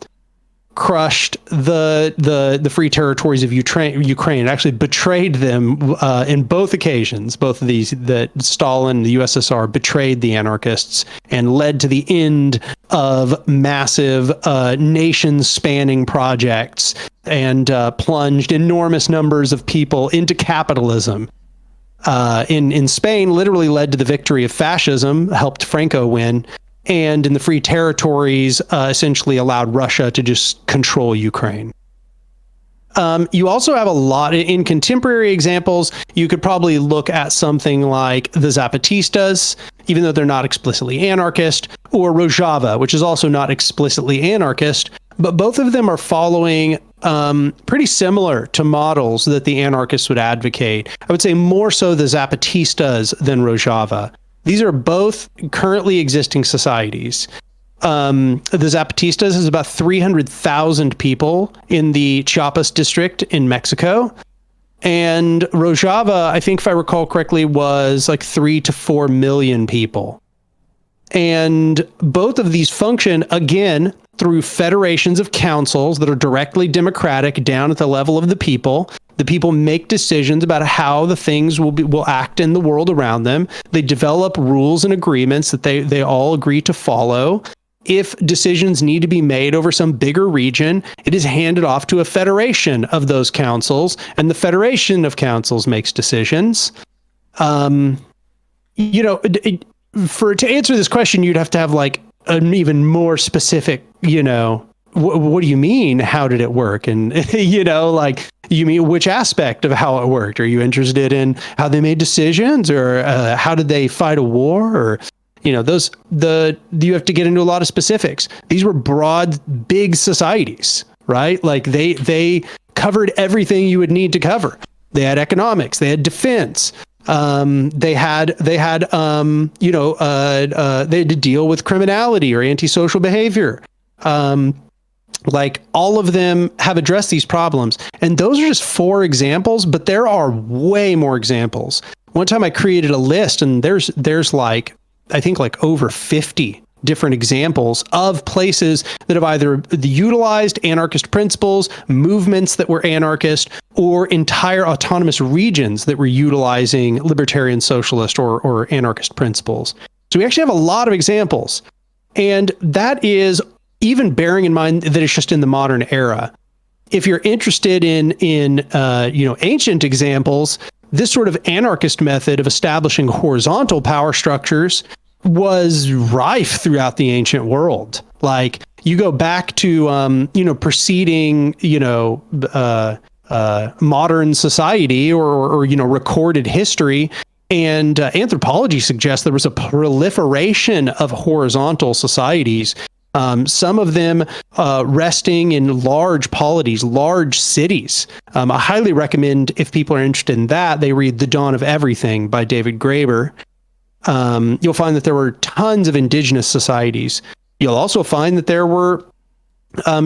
crushed the Free Territories of Ukraine, actually betrayed them in both occasions. Both of these, that Stalin, the USSR, betrayed the anarchists and led to the end of massive nation-spanning projects and plunged enormous numbers of people into capitalism. In Spain, literally led to the victory of fascism, helped Franco win. And in the Free Territories, essentially allowed Russia to just control Ukraine. You also have a lot in contemporary examples. You could probably look at something like the Zapatistas, even though they're not explicitly anarchist, or Rojava, which is also not explicitly anarchist, but both of them are following pretty similar to models that the anarchists would advocate. I would say more so the Zapatistas than Rojava. These are both currently existing societies. The Zapatistas is about 300,000 people in the Chiapas district in Mexico. And Rojava, I think if I recall correctly, was like 3 to 4 million people. And both of these function, again, through federations of councils that are directly democratic down at the level of the people. The people make decisions about how the things will act in the world around them. They develop rules and agreements that they all agree to follow. If decisions need to be made over some bigger region, it is handed off to a federation of those councils, and the federation of councils makes decisions. To answer this question, you'd have to have like an even more specific, what do you mean? How did it work? And, you mean which aspect of how it worked? Are you interested in how they made decisions, or how did they fight a war? Or, you have to get into a lot of specifics. These were broad, big societies, right? Like they covered everything you would need to cover. They had economics, they had defense. They had to deal with criminality or antisocial behavior. Like all of them have addressed these problems. And those are just 4 examples, but there are way more examples. One time I created a list, and there's like, I think like over 50 different examples of places that have either utilized anarchist principles, movements that were anarchist, or entire autonomous regions that were utilizing libertarian, socialist, or anarchist principles. So we actually have a lot of examples. And that is even bearing in mind that it's just in the modern era. If you're interested in ancient examples, this sort of anarchist method of establishing horizontal power structures was rife throughout the ancient world. Like you go back to, preceding, modern society or recorded history, and anthropology suggests there was a proliferation of horizontal societies. Some of them resting in large polities, large cities. I highly recommend, if people are interested in that, they read The Dawn of Everything by David Graeber. You'll find that there were tons of indigenous societies. You'll also find that there were,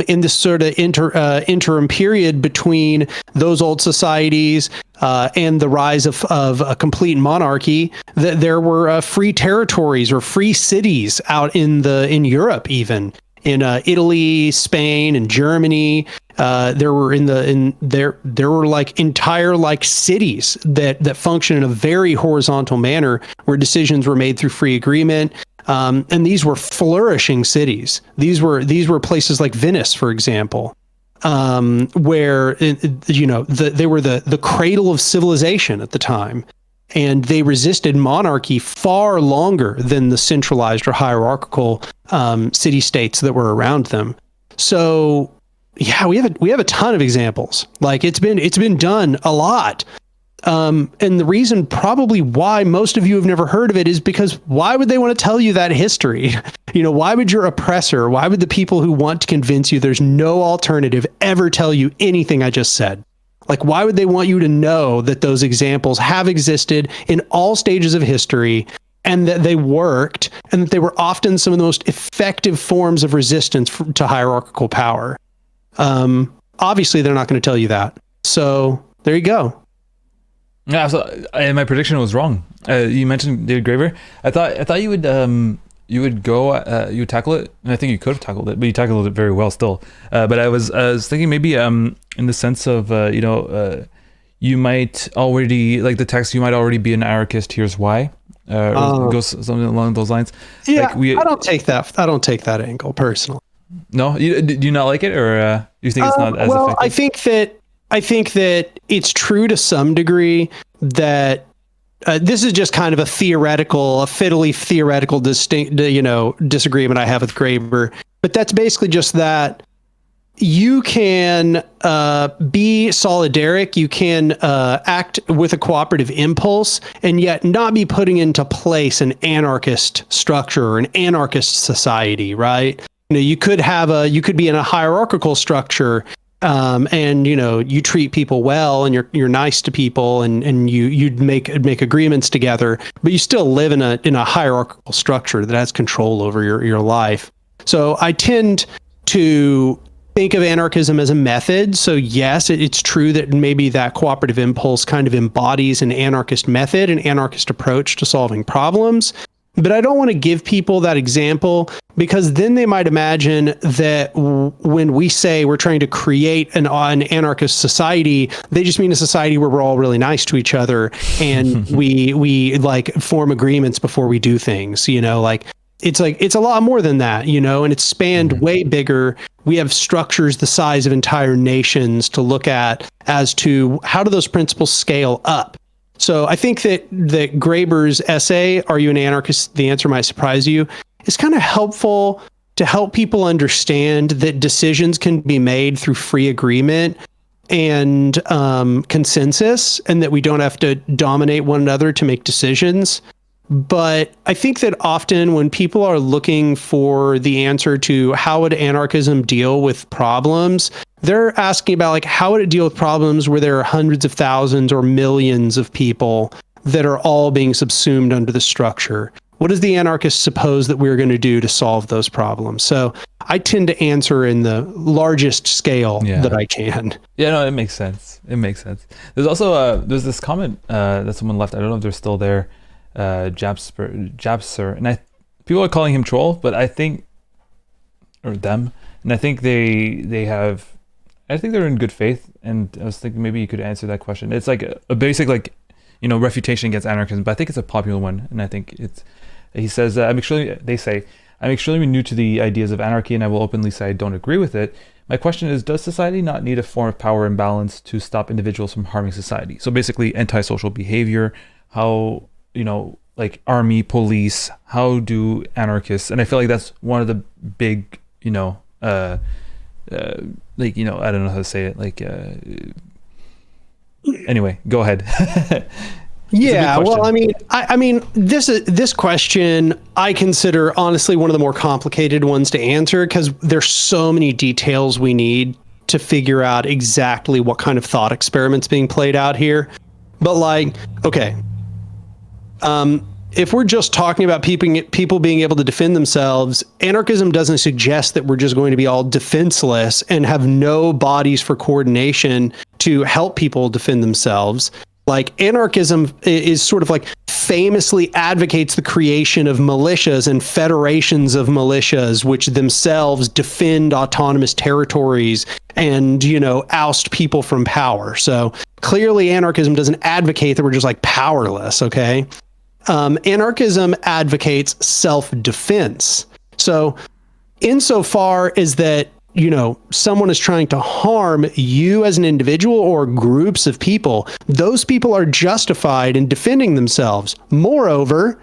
in this sort of interim period between those old societies and the rise of a complete monarchy, that there were free territories or free cities out in Europe, even in Italy, Spain, and Germany. There were like entire like cities that function in a very horizontal manner, where decisions were made through free agreement. And these were flourishing cities. These were places like Venice, for example, where they were the cradle of civilization at the time, and they resisted monarchy far longer than the centralized or hierarchical city-states that were around them. So, yeah, we have a ton of examples. Like it's been done a lot. And the reason probably why most of you have never heard of it is because why would they want to tell you that history? Why would your oppressor, why would the people who want to convince you there's no alternative ever tell you anything I just said? Like, why would they want you to know that those examples have existed in all stages of history, and that they worked, and that they were often some of the most effective forms of resistance to hierarchical power? Obviously, they're not going to tell you that. So there you go. Yeah, and my prediction was wrong. You mentioned David Graeber. I thought you would tackle it, and I think you could have tackled it, but you tackled it very well still. But I was thinking maybe in the sense of you might already, like the text, you might already be an anarchist. Here's why. Or goes something along those lines. Yeah, like I don't take that angle personally. No, do you not like it, or you think it's not as effective? I think that it's true to some degree that this is just kind of a fiddly theoretical disagreement I have with Graeber. But that's basically just that you can be solidaric, you can act with a cooperative impulse, and yet not be putting into place an anarchist structure or an anarchist society, right? You could be in a hierarchical structure and you treat people well, and you're nice to people, and you'd make agreements together, but you still live in a hierarchical structure that has control over your life. So I tend to think of anarchism as a method. So yes, it's true that maybe that cooperative impulse kind of embodies an anarchist method, an anarchist approach to solving problems. But I don't want to give people that example, because then they might imagine that when we say we're trying to create an anarchist society, they just mean a society where we're all really nice to each other and we like form agreements before we do things, it's a lot more than that, and it's spanned way bigger. We have structures the size of entire nations to look at as to how do those principles scale up. So I think that Graeber's essay, Are You an Anarchist? The Answer Might Surprise You, is kind of helpful to help people understand that decisions can be made through free agreement and consensus, and that we don't have to dominate one another to make decisions. But I think that often when people are looking for the answer to how would anarchism deal with problems, they're asking about like, how would it deal with problems where there are hundreds of thousands or millions of people that are all being subsumed under the structure? What does the anarchist suppose that we're going to do to solve those problems? So I tend to answer in the largest scale that I can. Yeah, no, it makes sense. There's also there's this comment that someone left. I don't know if they're still there. Jabster, and people are calling him troll, but I think, or them, and I think I think they're in good faith. And I was thinking maybe you could answer that question. It's like a basic refutation against anarchism, but I think it's a popular one, and I think he says I'm extremely new to the ideas of anarchy, and I will openly say I don't agree with it. My question is, does society not need a form of power imbalance to stop individuals from harming society? So basically antisocial behavior, how, like army, police, how do anarchists, and I feel like that's one of the big, I don't know how to say it, anyway, go ahead. Yeah, well, I mean, this question I consider honestly one of the more complicated ones to answer, because there's so many details we need to figure out exactly what kind of thought experiment's being played out here. But okay, if we're just talking about people being able to defend themselves, anarchism doesn't suggest that we're just going to be all defenseless and have no bodies for coordination to help people defend themselves. Like, anarchism is sort of like famously advocates the creation of militias and federations of militias, which themselves defend autonomous territories and, oust people from power. So clearly anarchism doesn't advocate that we're just like powerless. Okay. Anarchism advocates self-defense. So insofar as that, someone is trying to harm you as an individual or groups of people, those people are justified in defending themselves. Moreover,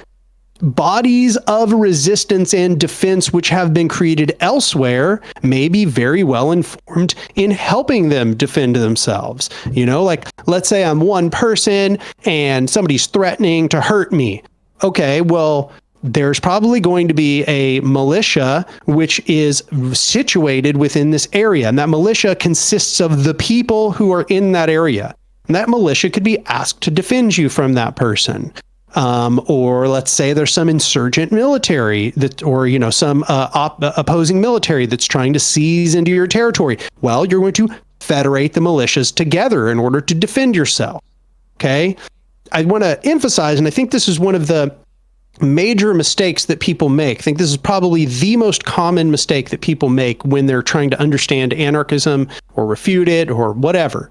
bodies of resistance and defense which have been created elsewhere may be very well informed in helping them defend themselves. Like, let's say I'm one person and somebody's threatening to hurt me. Okay, well, there's probably going to be a militia which is situated within this area, and that militia consists of the people who are in that area. And that militia could be asked to defend you from that person. Or let's say there's some insurgent military some opposing military that's trying to seize into your territory. Well, you're going to federate the militias together in order to defend yourself. Okay. I want to emphasize, and I think this is one of the major mistakes that people make. I think this is probably the most common mistake that people make when they're trying to understand anarchism or refute it or whatever.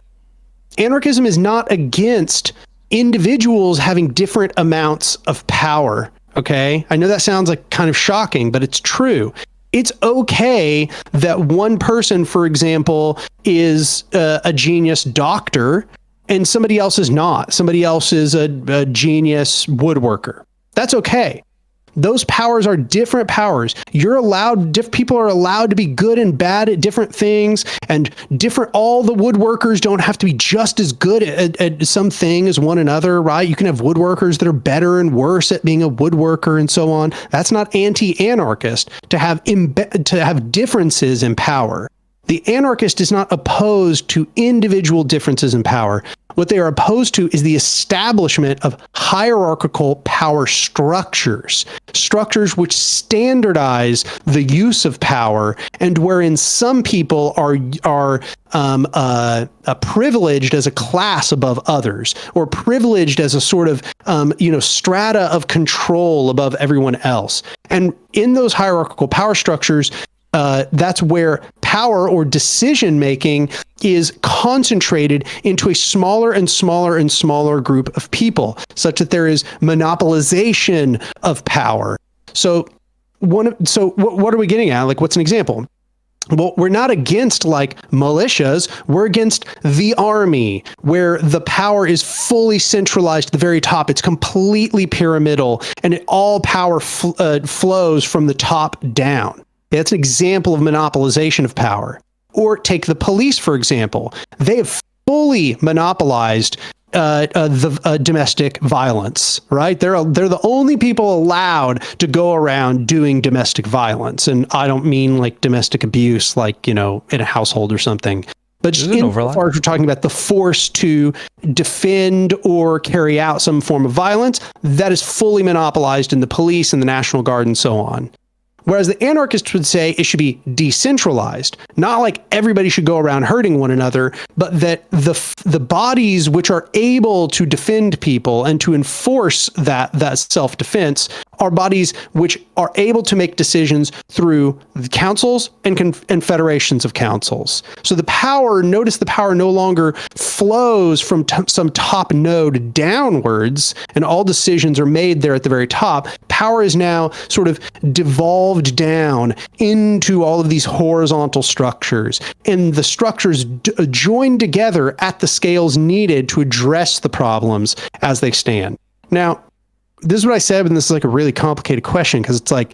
Anarchism is not against individuals having different amounts of power. Okay. I know that sounds like kind of shocking, but it's true. It's okay that one person, for example, is a genius doctor and somebody else is not. Somebody else is a genius woodworker. That's okay. Those powers are different powers. People are allowed to be good and bad at different things, and all the woodworkers don't have to be just as good at some thing as one another, right? You can have woodworkers that are better and worse at being a woodworker and so on. That's not anti-anarchist to have differences in power. The anarchist is not opposed to individual differences in power. What they are opposed to is the establishment of hierarchical power structures, structures which standardize the use of power, and wherein some people are privileged as a class above others, or privileged as a sort of strata of control above everyone else. And in those hierarchical power structures, that's where power or decision making is concentrated into a smaller and smaller and smaller group of people, such that there is monopolization of power. So what are we getting at? Like, what's an example? Well, we're not against like militias. We're against the army, where the power is fully centralized at the very top. It's completely pyramidal, and all power flows from the top down. That's an example of monopolization of power. Or take the police, for example. They have fully monopolized the domestic violence, right? They're the only people allowed to go around doing domestic violence. And I don't mean like domestic abuse, like, in a household or something. But just insofar as we're talking about the force to defend or carry out some form of violence, that is fully monopolized in the police and the National Guard and so on. Whereas the anarchists would say it should be decentralized, not like everybody should go around hurting one another, but that the bodies which are able to defend people and to enforce that self-defense are bodies which are able to make decisions through the councils and federations of councils. So notice the power no longer flows from some top node downwards, and all decisions are made there at the very top. Power is now sort of devolved down into all of these horizontal structures, and the structures join together at the scales needed to address the problems as they stand. Now, this is what I said, and this is like a really complicated question, because it's like,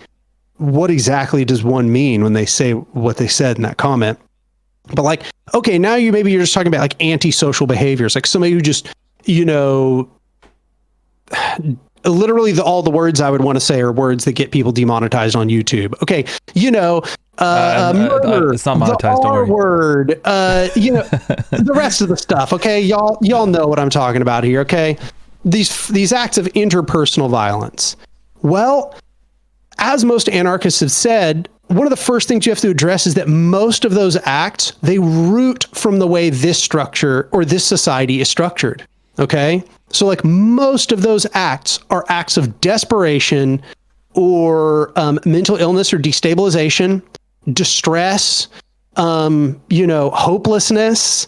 what exactly does one mean when they say what they said in that comment? But like, okay, now you're just talking about like antisocial behaviors, like somebody who just, literally all the words I would want to say are words that get people demonetized on YouTube. Okay, murder, it's not monetized. The R word, the rest of the stuff. Okay, y'all know what I'm talking about here. Okay. These acts of interpersonal violence. Well, as most anarchists have said, one of the first things you have to address is that most of those acts, they root from the way this structure or this society is structured. Okay? So like most of those acts are acts of desperation or mental illness or destabilization, distress, hopelessness.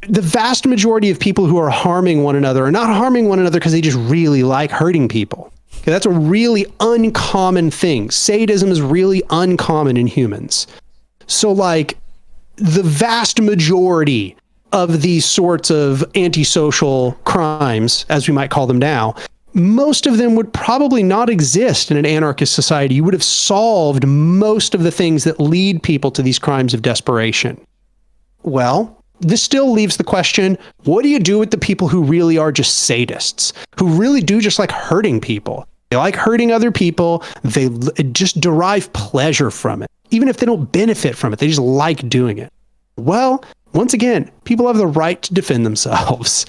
The vast majority of people who are harming one another are not harming one another because they just really like hurting people. Okay, that's a really uncommon thing. Sadism is really uncommon in humans. So like the vast majority of these sorts of antisocial crimes, as we might call them now, most of them would probably not exist in an anarchist society. You would have solved most of the things that lead people to these crimes of desperation. Well, this still leaves the question, what do you do with the people who really are just sadists, who really do just like hurting people? They like hurting other people. They just derive pleasure from it. Even if they don't benefit from it, they just like doing it. Well, once again, people have the right to defend themselves,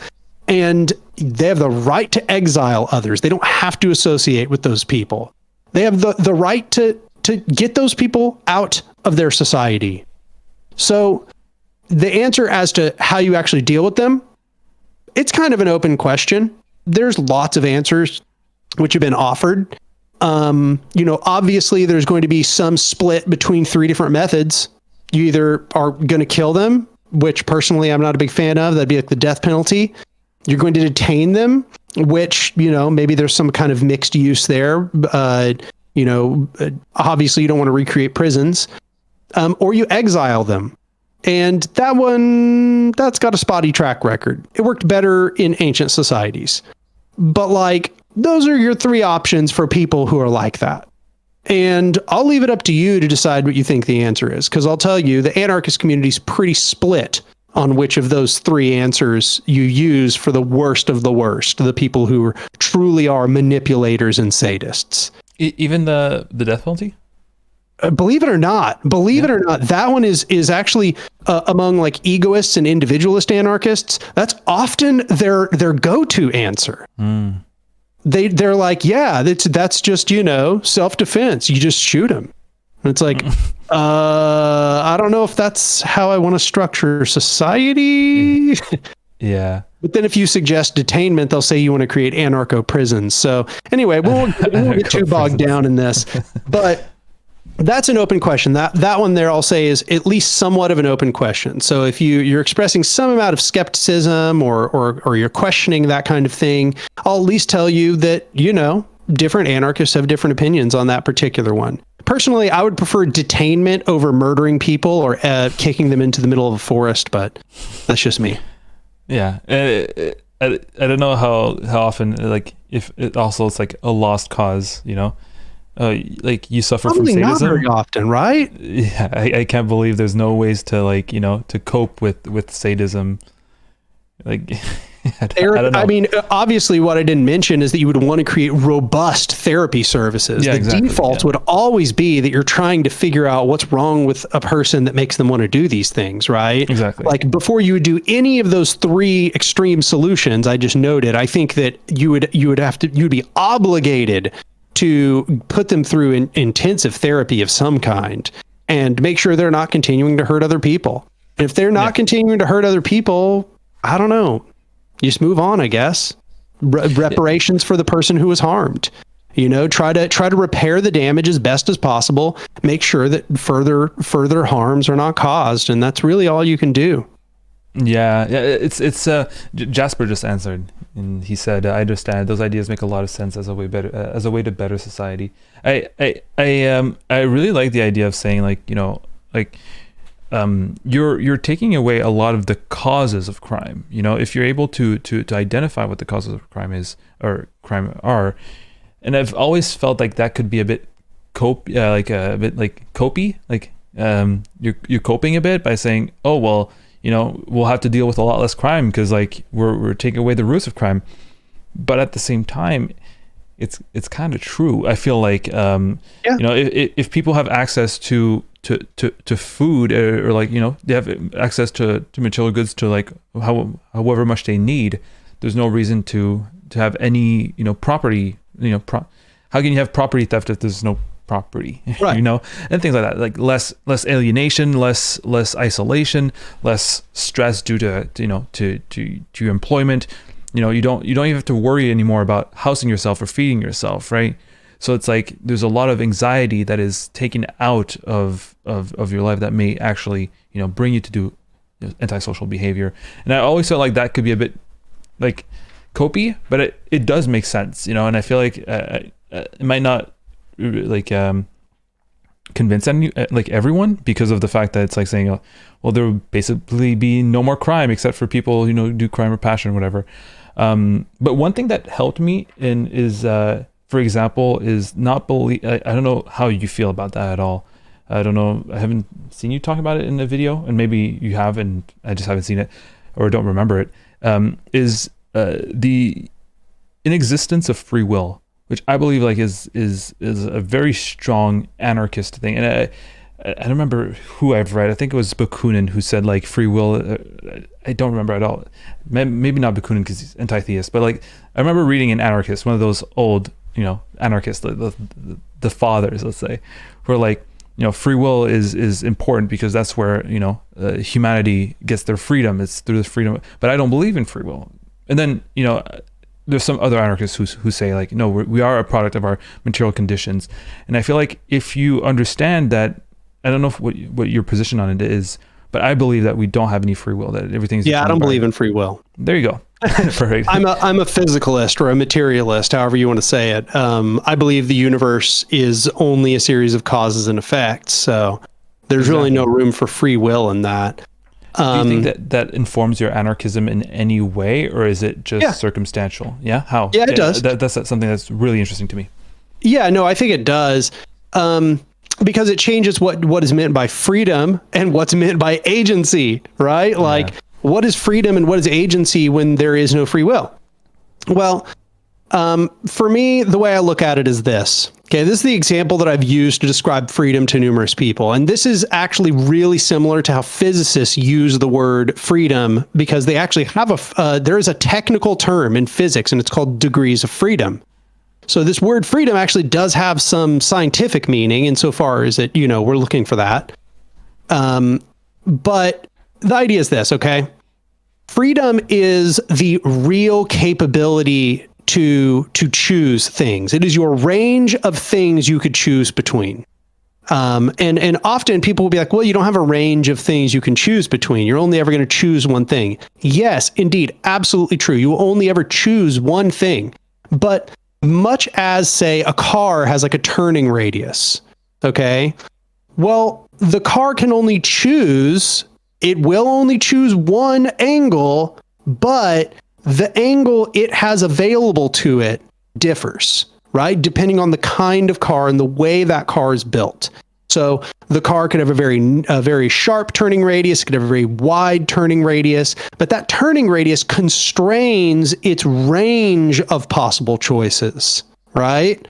and they have the right to exile others. They don't have to associate with those people. They have the right to get those people out of their society. So the answer as to how you actually deal with them, it's kind of an open question. There's lots of answers which have been offered. Obviously there's going to be some split between three different methods. You either are going to kill them, which personally I'm not a big fan of. That'd be like the death penalty. You're going to detain them, which, maybe there's some kind of mixed use there. Obviously you don't want to recreate prisons, or you exile them. And that's got a spotty track record. It worked better in ancient societies. But like, those are your three options for people who are like that. And I'll leave it up to you to decide what you think the answer is. Because I'll tell you, the anarchist community is pretty split on which of those three answers you use for the worst of the worst, the people who truly are manipulators and sadists. Even the death penalty? Believe it or not, that one is actually among like egoists and individualist anarchists. That's often their go-to answer. They're like, yeah, that's just, self-defense. You just shoot them. And it's like, I don't know if that's how I want to structure society. Yeah. But then if you suggest detainment, they'll say you want to create anarcho prisons. So anyway, we won't get too bogged down in this, but that's an open question. That one there, I'll say, is at least somewhat of an open question. So if you're expressing some amount of skepticism or you're questioning that kind of thing, I'll at least tell you that, different anarchists have different opinions on that particular one. Personally, I would prefer detainment over murdering people or kicking them into the middle of a forest, but that's just me. Yeah. I don't know how often, like, if it also it's like a lost cause, like you suffer Probably from sadism. Not very often, right? Yeah, I can't believe there's no ways to, like, to cope with sadism. Like, I don't know. I mean, obviously what I didn't mention is that you would want to create robust therapy services. Yeah, the exactly, default would always be that you're trying to figure out what's wrong with a person that makes them want to do these things, right? Exactly. Like before you would do any of those three extreme solutions I just noted, I think that you'd be obligated to put them through intensive therapy of some kind and make sure they're not continuing to hurt other people. And if they're not continuing to hurt other people, I don't know. You just move on, I guess. Reparations for the person who was harmed. Try to repair the damage as best as possible. Make sure that further harms are not caused, and that's really all you can do. Yeah. It's Jasper just answered, and he said, "I understand. Those ideas make a lot of sense as a way to better society." I really like the idea of saying, like, you're taking away a lot of the causes of crime. If you're able to identify what the causes of crime crime are, and I've always felt like that could be a bit copy, like you're coping a bit by saying, oh well, we'll have to deal with a lot less crime because, like, we're taking away the roots of crime. But at the same time, it's kind of true. I feel like if people have access to food, or like, they have access to material goods to, like, however much they need, there's no reason to have any property. How can you have property theft if there's no property? Right. And things like that, like less alienation, less isolation, less stress due to your employment. You don't even have to worry anymore about housing yourself or feeding yourself, right? So it's like there's a lot of anxiety that is taken out of your life that may actually bring you to do antisocial behavior. And I always felt like that could be a bit like copy, but it does make sense, and I feel like it might not like convince everyone, because of the fact that it's like saying, well, there will basically be no more crime except for people who do crime or passion or whatever. But one thing that helped me is for example, is not believe. I don't know how you feel about that at all. I don't know. I haven't seen you talk about it in a video, and maybe you have, and I just haven't seen it or don't remember it. Is the inexistence of free will, which I believe like is a very strong anarchist thing. And I don't remember who I've read. I think it was Bakunin who said, like, free will. I don't remember at all. Maybe not Bakunin because he's anti-theist, but like I remember reading an Anarchist, one of those old anarchists, the fathers, let's say, who are like, free will is important because that's where humanity gets their freedom. It's through the freedom. But I don't believe in free will. And then there's some other anarchists who say, like, no, we are a product of our material conditions. And I feel like if you understand that, I don't know what your position on it is, but I believe that we don't have any free will, that everything's... Yeah, I don't believe in free will. There you go. Perfect. I'm a physicalist or a materialist, however you want to say it. I believe the universe is only a series of causes and effects. So there's really no room for free will in that. Do you think that informs your anarchism in any way, or is it just circumstantial? Yeah. How? Yeah, it does. That's something that's really interesting to me. Yeah, no, I think it does. Because it changes what is meant by freedom and what's meant by agency, right? Like, what is freedom and what is agency when there is no free will? Well, for me, the way I look at it is this. Okay, this is the example that I've used to describe freedom to numerous people. And this is actually really similar to how physicists use the word freedom, because they actually have there is a technical term in physics, and it's called degrees of freedom. So this word freedom actually does have some scientific meaning insofar as it, we're looking for that. But the idea is this, okay? Freedom is the real capability to choose things. It is your range of things you could choose between. And often people will be like, well, you don't have a range of things you can choose between. You're only ever going to choose one thing. Yes, indeed, absolutely true. You will only ever choose one thing. But much as, say, a car has like a turning radius, okay? Well, the car can only choose, it will only choose one angle, but the angle it has available to it differs, right? Depending on the kind of car and the way that car is built. So the car could have a very sharp turning radius, it could have a very wide turning radius, but that turning radius constrains its range of possible choices, right?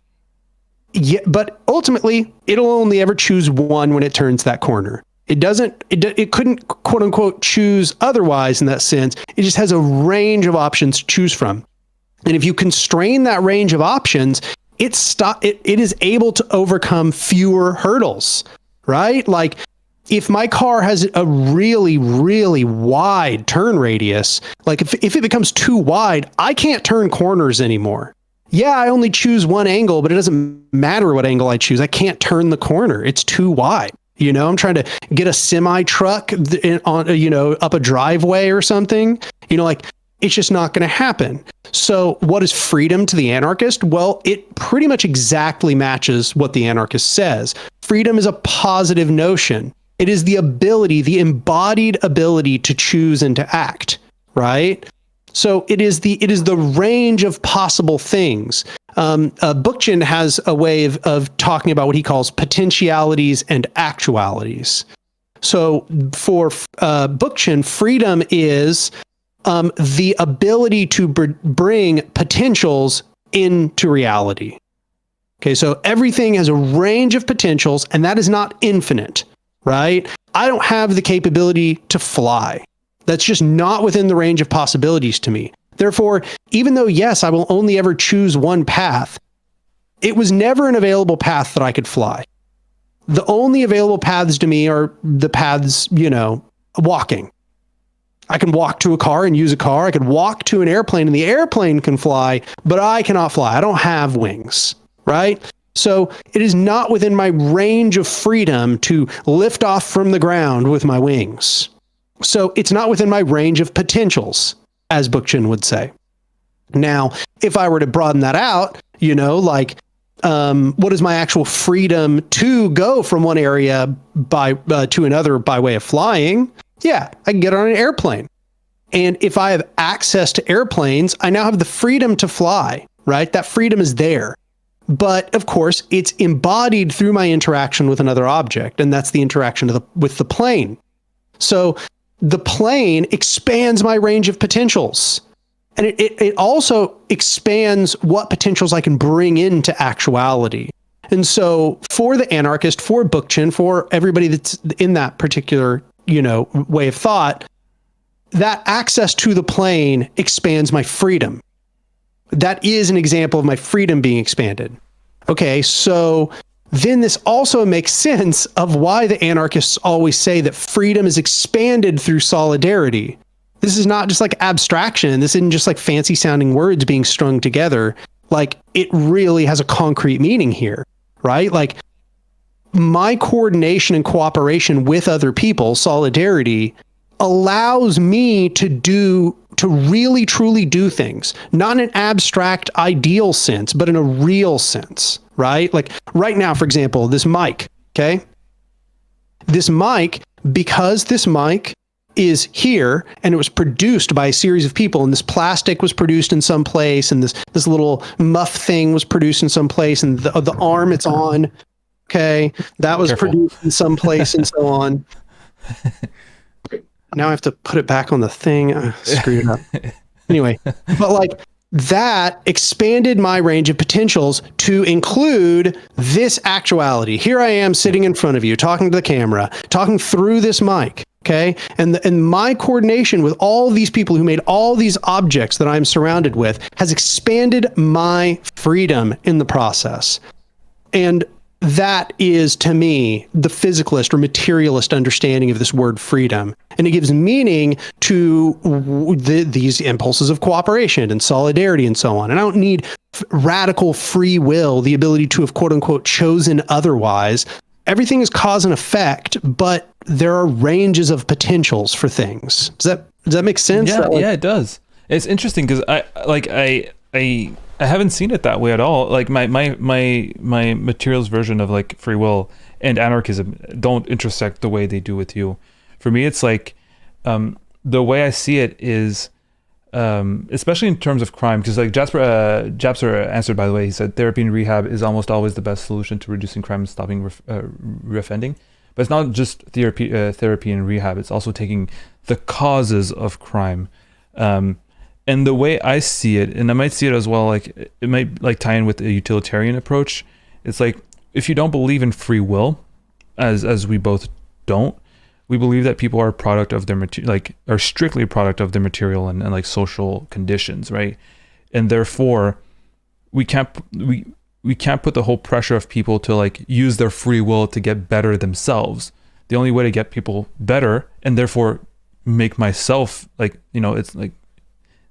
Yeah, but ultimately, it'll only ever choose one when it turns that corner. It couldn't, quote unquote, choose otherwise in that sense. It just has a range of options to choose from. And if you constrain that range of options, it is able to overcome fewer hurdles, right? Like if my car has a really, really wide turn radius, like if it becomes too wide, I can't turn corners anymore. Yeah, I only choose one angle, but it doesn't matter what angle I choose. I can't turn the corner. It's too wide. I'm trying to get a semi truck on, up a driveway or something, it's just not going to happen. So what is freedom to the anarchist? Well, it pretty much exactly matches what the anarchist says. Freedom is a positive notion. It is the embodied ability to choose and to act, right? So it is the range of possible things. Bookchin has a way of talking about what he calls potentialities and actualities. So for Bookchin, freedom is the ability to bring potentials into reality. Okay, so everything has a range of potentials, and that is not infinite, right? I don't have the capability to fly. That's just not within the range of possibilities to me. Therefore, even though, yes, I will only ever choose one path, it was never an available path that I could fly. The only available paths to me are the paths, walking. I can walk to a car and use a car. I could walk to an airplane and the airplane can fly, but I cannot fly. I don't have wings, right? So it is not within my range of freedom to lift off from the ground with my wings. So it's not within my range of potentials, as Bookchin would say. Now, if I were to broaden that out, what is my actual freedom to go from one area to another by way of flying? Yeah, I can get on an airplane. And if I have access to airplanes, I now have the freedom to fly, right? That freedom is there. But of course, it's embodied through my interaction with another object, and that's the interaction with the plane. So the plane expands my range of potentials. And it also expands what potentials I can bring into actuality. And so for the anarchist, for Bookchin, for everybody that's in that particular, way of thought, that access to the plane expands my freedom. That is an example of my freedom being expanded. Okay, so then this also makes sense of why the anarchists always say that freedom is expanded through solidarity. This is not just like abstraction. This isn't just like fancy sounding words being strung together. Like it really has a concrete meaning here, right? Like my coordination and cooperation with other people, solidarity, allows me to really truly do things, not in an abstract ideal sense, but in a real sense, right? Like right now, for example, this mic, okay? This mic, because this mic is here and it was produced by a series of people, and this plastic was produced in some place, and this little muff thing was produced in some place, and the arm it's on, okay, that was produced in some place, and so on. Now I have to put it back on the thing. I screwed it up. Anyway, but like that expanded my range of potentials to include this actuality. Here I am sitting in front of you, talking to the camera, talking through this mic. Okay. And my coordination with all these people who made all these objects that I'm surrounded with has expanded my freedom in the process. And that is, to me, the physicalist or materialist understanding of this word freedom. And it gives meaning to these impulses of cooperation and solidarity and so on. And I don't need radical free will, the ability to have, quote unquote, chosen otherwise. Everything is cause and effect, but there are ranges of potentials for things. Does that make sense? Yeah, yeah, it does. It's interesting because I haven't seen it that way at all. Like my materials version of like free will and anarchism don't intersect the way they do with you. For me, it's like the way I see it is, especially in terms of crime, because like Jasper answered, by the way, he said therapy and rehab is almost always the best solution to reducing crime and stopping reoffending. But it's not just therapy and rehab. It's also taking the causes of crime. And the way I see it, and I might see it as well, like it might like tie in with a utilitarian approach. It's like, if you don't believe in free will, as we both don't, we believe that people are a product of their are strictly a product of their material and like social conditions, right? And therefore, we can't put the whole pressure of people to like use their free will to get better themselves. The only way to get people better and therefore make myself like, it's like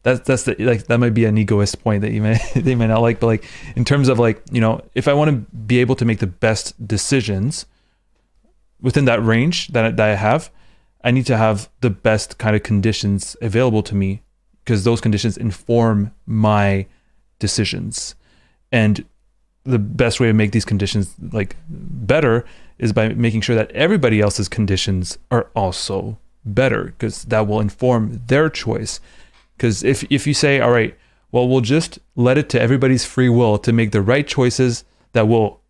that's the like that might be an egoist point that they may not like, but like in terms of like, if I want to be able to make the best decisions within that range that I have, I need to have the best kind of conditions available to me, because those conditions inform my decisions. And the best way to make these conditions like better is by making sure that everybody else's conditions are also better, because that will inform their choice. Because if you say, all right, well, we'll just let it to everybody's free will to make the right choices that will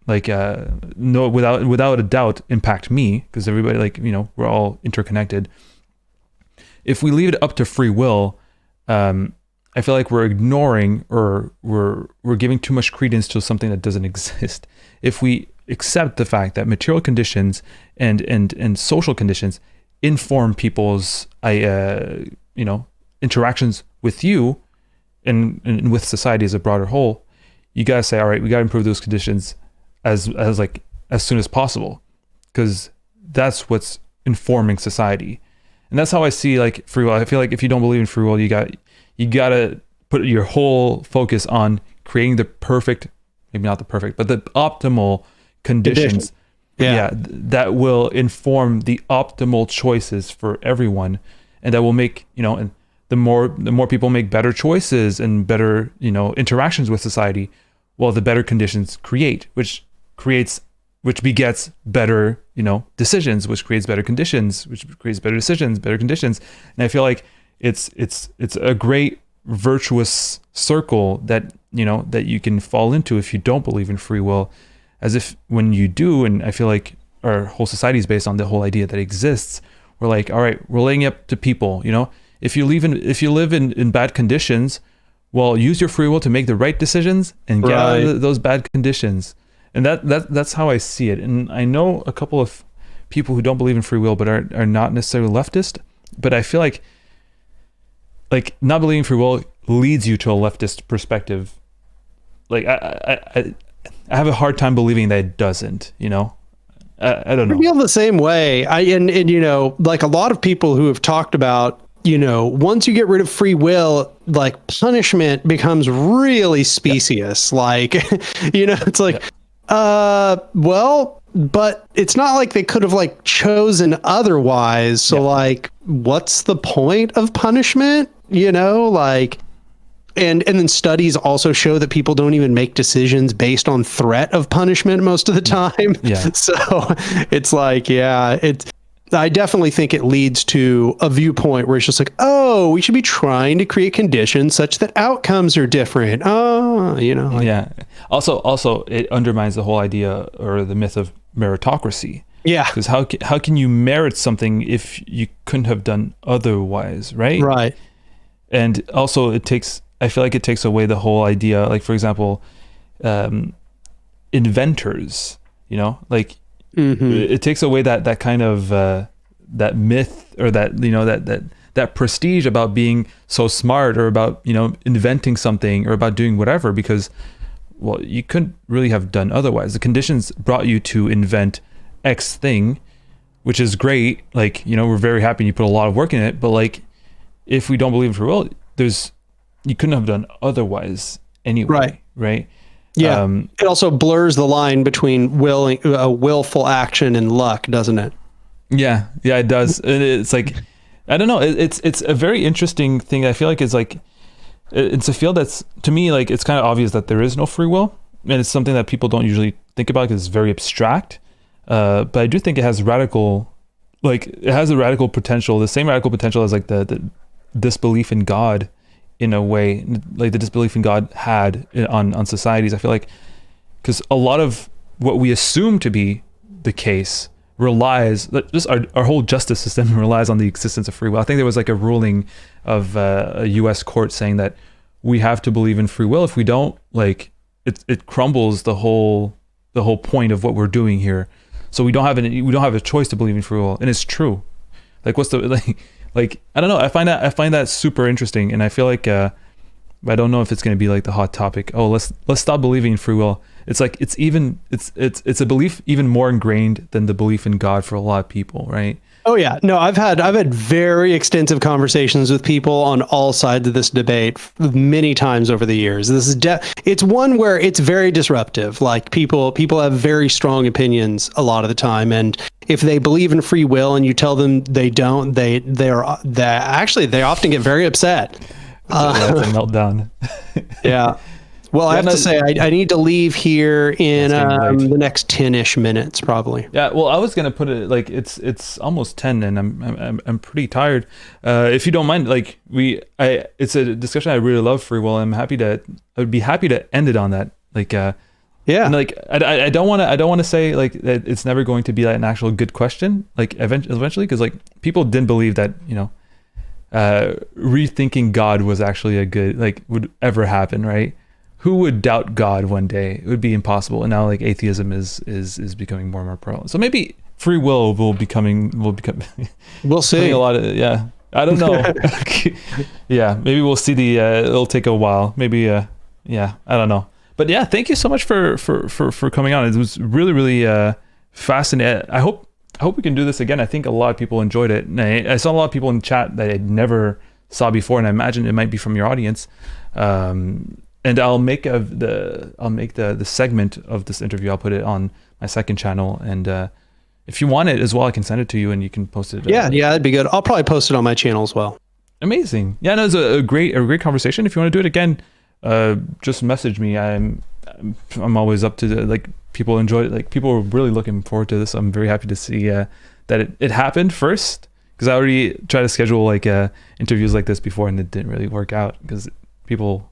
like no without a doubt impact me, because everybody we're all interconnected. If we leave it up to free will, I feel like we're ignoring or we're giving too much credence to something that doesn't exist. If we accept the fact that material conditions and social conditions inform people's interactions with you and with society as a broader whole, you gotta say, all right, we gotta improve those conditions as soon as possible, because that's what's informing society. And that's how I see like free will. I feel like if you don't believe in free will, you gotta put your whole focus on creating the perfect, maybe not the perfect, but the optimal conditions. Yeah, that will inform the optimal choices for everyone, and that will make and the more people make better choices and better interactions with society, well, the better conditions which begets better decisions, which creates better conditions, which creates better decisions, better conditions. And I feel like it's a great virtuous circle that that you can fall into if you don't believe in free will. As if when you do, and I feel like our whole society is based on the whole idea that exists, we're like, all right, we're laying it up to people. If you live in bad conditions, well, use your free will to make the right decisions and get out of those bad conditions. And that's how I see it. And I know a couple of people who don't believe in free will, but are not necessarily leftist. But I feel like not believing in free will leads you to a leftist perspective. Like I have a hard time believing that it doesn't, I don't know. I feel the same way. Like a lot of people who have talked about, once you get rid of free will, like punishment becomes really specious. Like, it's like, well, but it's not like they could have like chosen otherwise. So like, what's the point of punishment? And then studies also show that people don't even make decisions based on threat of punishment most of the time. Yeah. So it's like, I definitely think it leads to a viewpoint where it's just like, oh, we should be trying to create conditions such that outcomes are different. Oh, Yeah. Also, it undermines the whole idea or the myth of meritocracy. Yeah. Because how can you merit something if you couldn't have done otherwise, right? Right. And also I feel like it takes away the whole idea, like for example, inventors, like it takes away that kind of that myth, or that that prestige about being so smart, or about inventing something, or about doing whatever, because well, you couldn't really have done otherwise. The conditions brought you to invent X thing, which is great. Like, we're very happy you put a lot of work in it, but like, if we don't believe in free will, you couldn't have done otherwise anyway. Right. Yeah. It also blurs the line between willful action and luck, doesn't it? Yeah, it does. It's like, I don't know. It's a very interesting thing. I feel like it's a field that's, to me, like, it's kind of obvious that there is no free will, and it's something that people don't usually think about because it's very abstract. But I do think it has a radical potential, the same radical potential as like the disbelief in God, in a way, like the disbelief in God had on societies. I feel like, because a lot of what we assume to be the case relies, just our whole justice system relies on the existence of free will. I think there was like a ruling of a US court saying that we have to believe in free will. If we don't, like, it crumbles the whole point of what we're doing here. So we don't have a choice to believe in free will, and it's true. Like, what's the like I don't know. I find that super interesting, and I feel like I don't know if it's going to be like the hot topic. Oh, let's stop believing in free will. It's like it's a belief even more ingrained than the belief in God for a lot of people, right? Oh yeah, no, I've had very extensive conversations with people on all sides of this debate many times over the years. This is it's one where it's very disruptive. Like, people have very strong opinions a lot of the time, and if they believe in free will and you tell them they don't, they often get very upset. That's a meltdown. Yeah. Well, I have to say, I need to leave here in the next 10-ish minutes, probably. Yeah. Well, I was gonna put it like it's almost 10, and I'm pretty tired. If you don't mind, like it's a discussion I really love, free will. I would be happy to end it on that. Like, yeah. And like, I don't want to say like that it's never going to be like an actual good question. Like eventually, because like people didn't believe that rethinking God was actually would ever happen, right? Who would doubt God one day? It would be impossible. And now like atheism is becoming more and more prevalent. So maybe free will will become we'll see a lot of, yeah. I don't know. Yeah, maybe we'll see it'll take a while. Maybe yeah, I don't know. But yeah, thank you so much for coming on. It was really, really fascinating. I hope we can do this again. I think a lot of people enjoyed it. And I saw a lot of people in chat that I never saw before, and I imagine it might be from your audience. And I'll make the segment of this interview. I'll put it on my second channel, and if you want it as well, I can send it to you, and you can post it. Yeah, that'd be good. I'll probably post it on my channel as well. Amazing. Yeah, no, it's a great conversation. If you want to do it again, just message me. I'm always up to like, people enjoy it. Like, people are really looking forward to this. I'm very happy to see that it happened first, because I already tried to schedule like interviews like this before, and it didn't really work out because people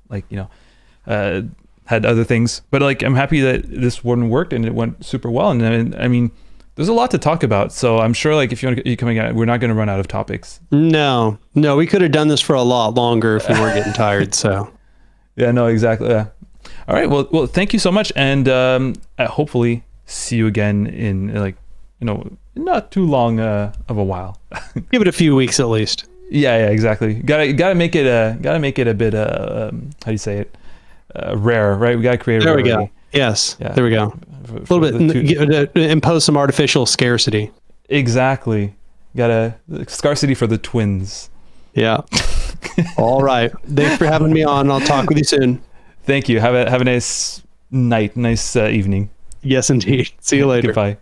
had other things. But like, I'm happy that this one worked and it went super well. And I mean, there's a lot to talk about. So I'm sure like if you're coming out, we're not going to run out of topics. No, we could have done this for a lot longer if we weren't getting tired. So yeah, no, exactly. Yeah. All right. Well, thank you so much. And I hopefully see you again in not too long of a while. Give it a few weeks at least. Yeah, exactly. Gotta make it a bit how do you say it? Rare, right? We gotta create. There we go. Yes. Yeah. There we go. A little bit impose some artificial scarcity. Exactly. Got scarcity for the twins. Yeah. All right. Thanks for having me on. I'll talk with you soon. Thank you. Have a nice night, nice evening. Yes, indeed. See you later. Goodbye.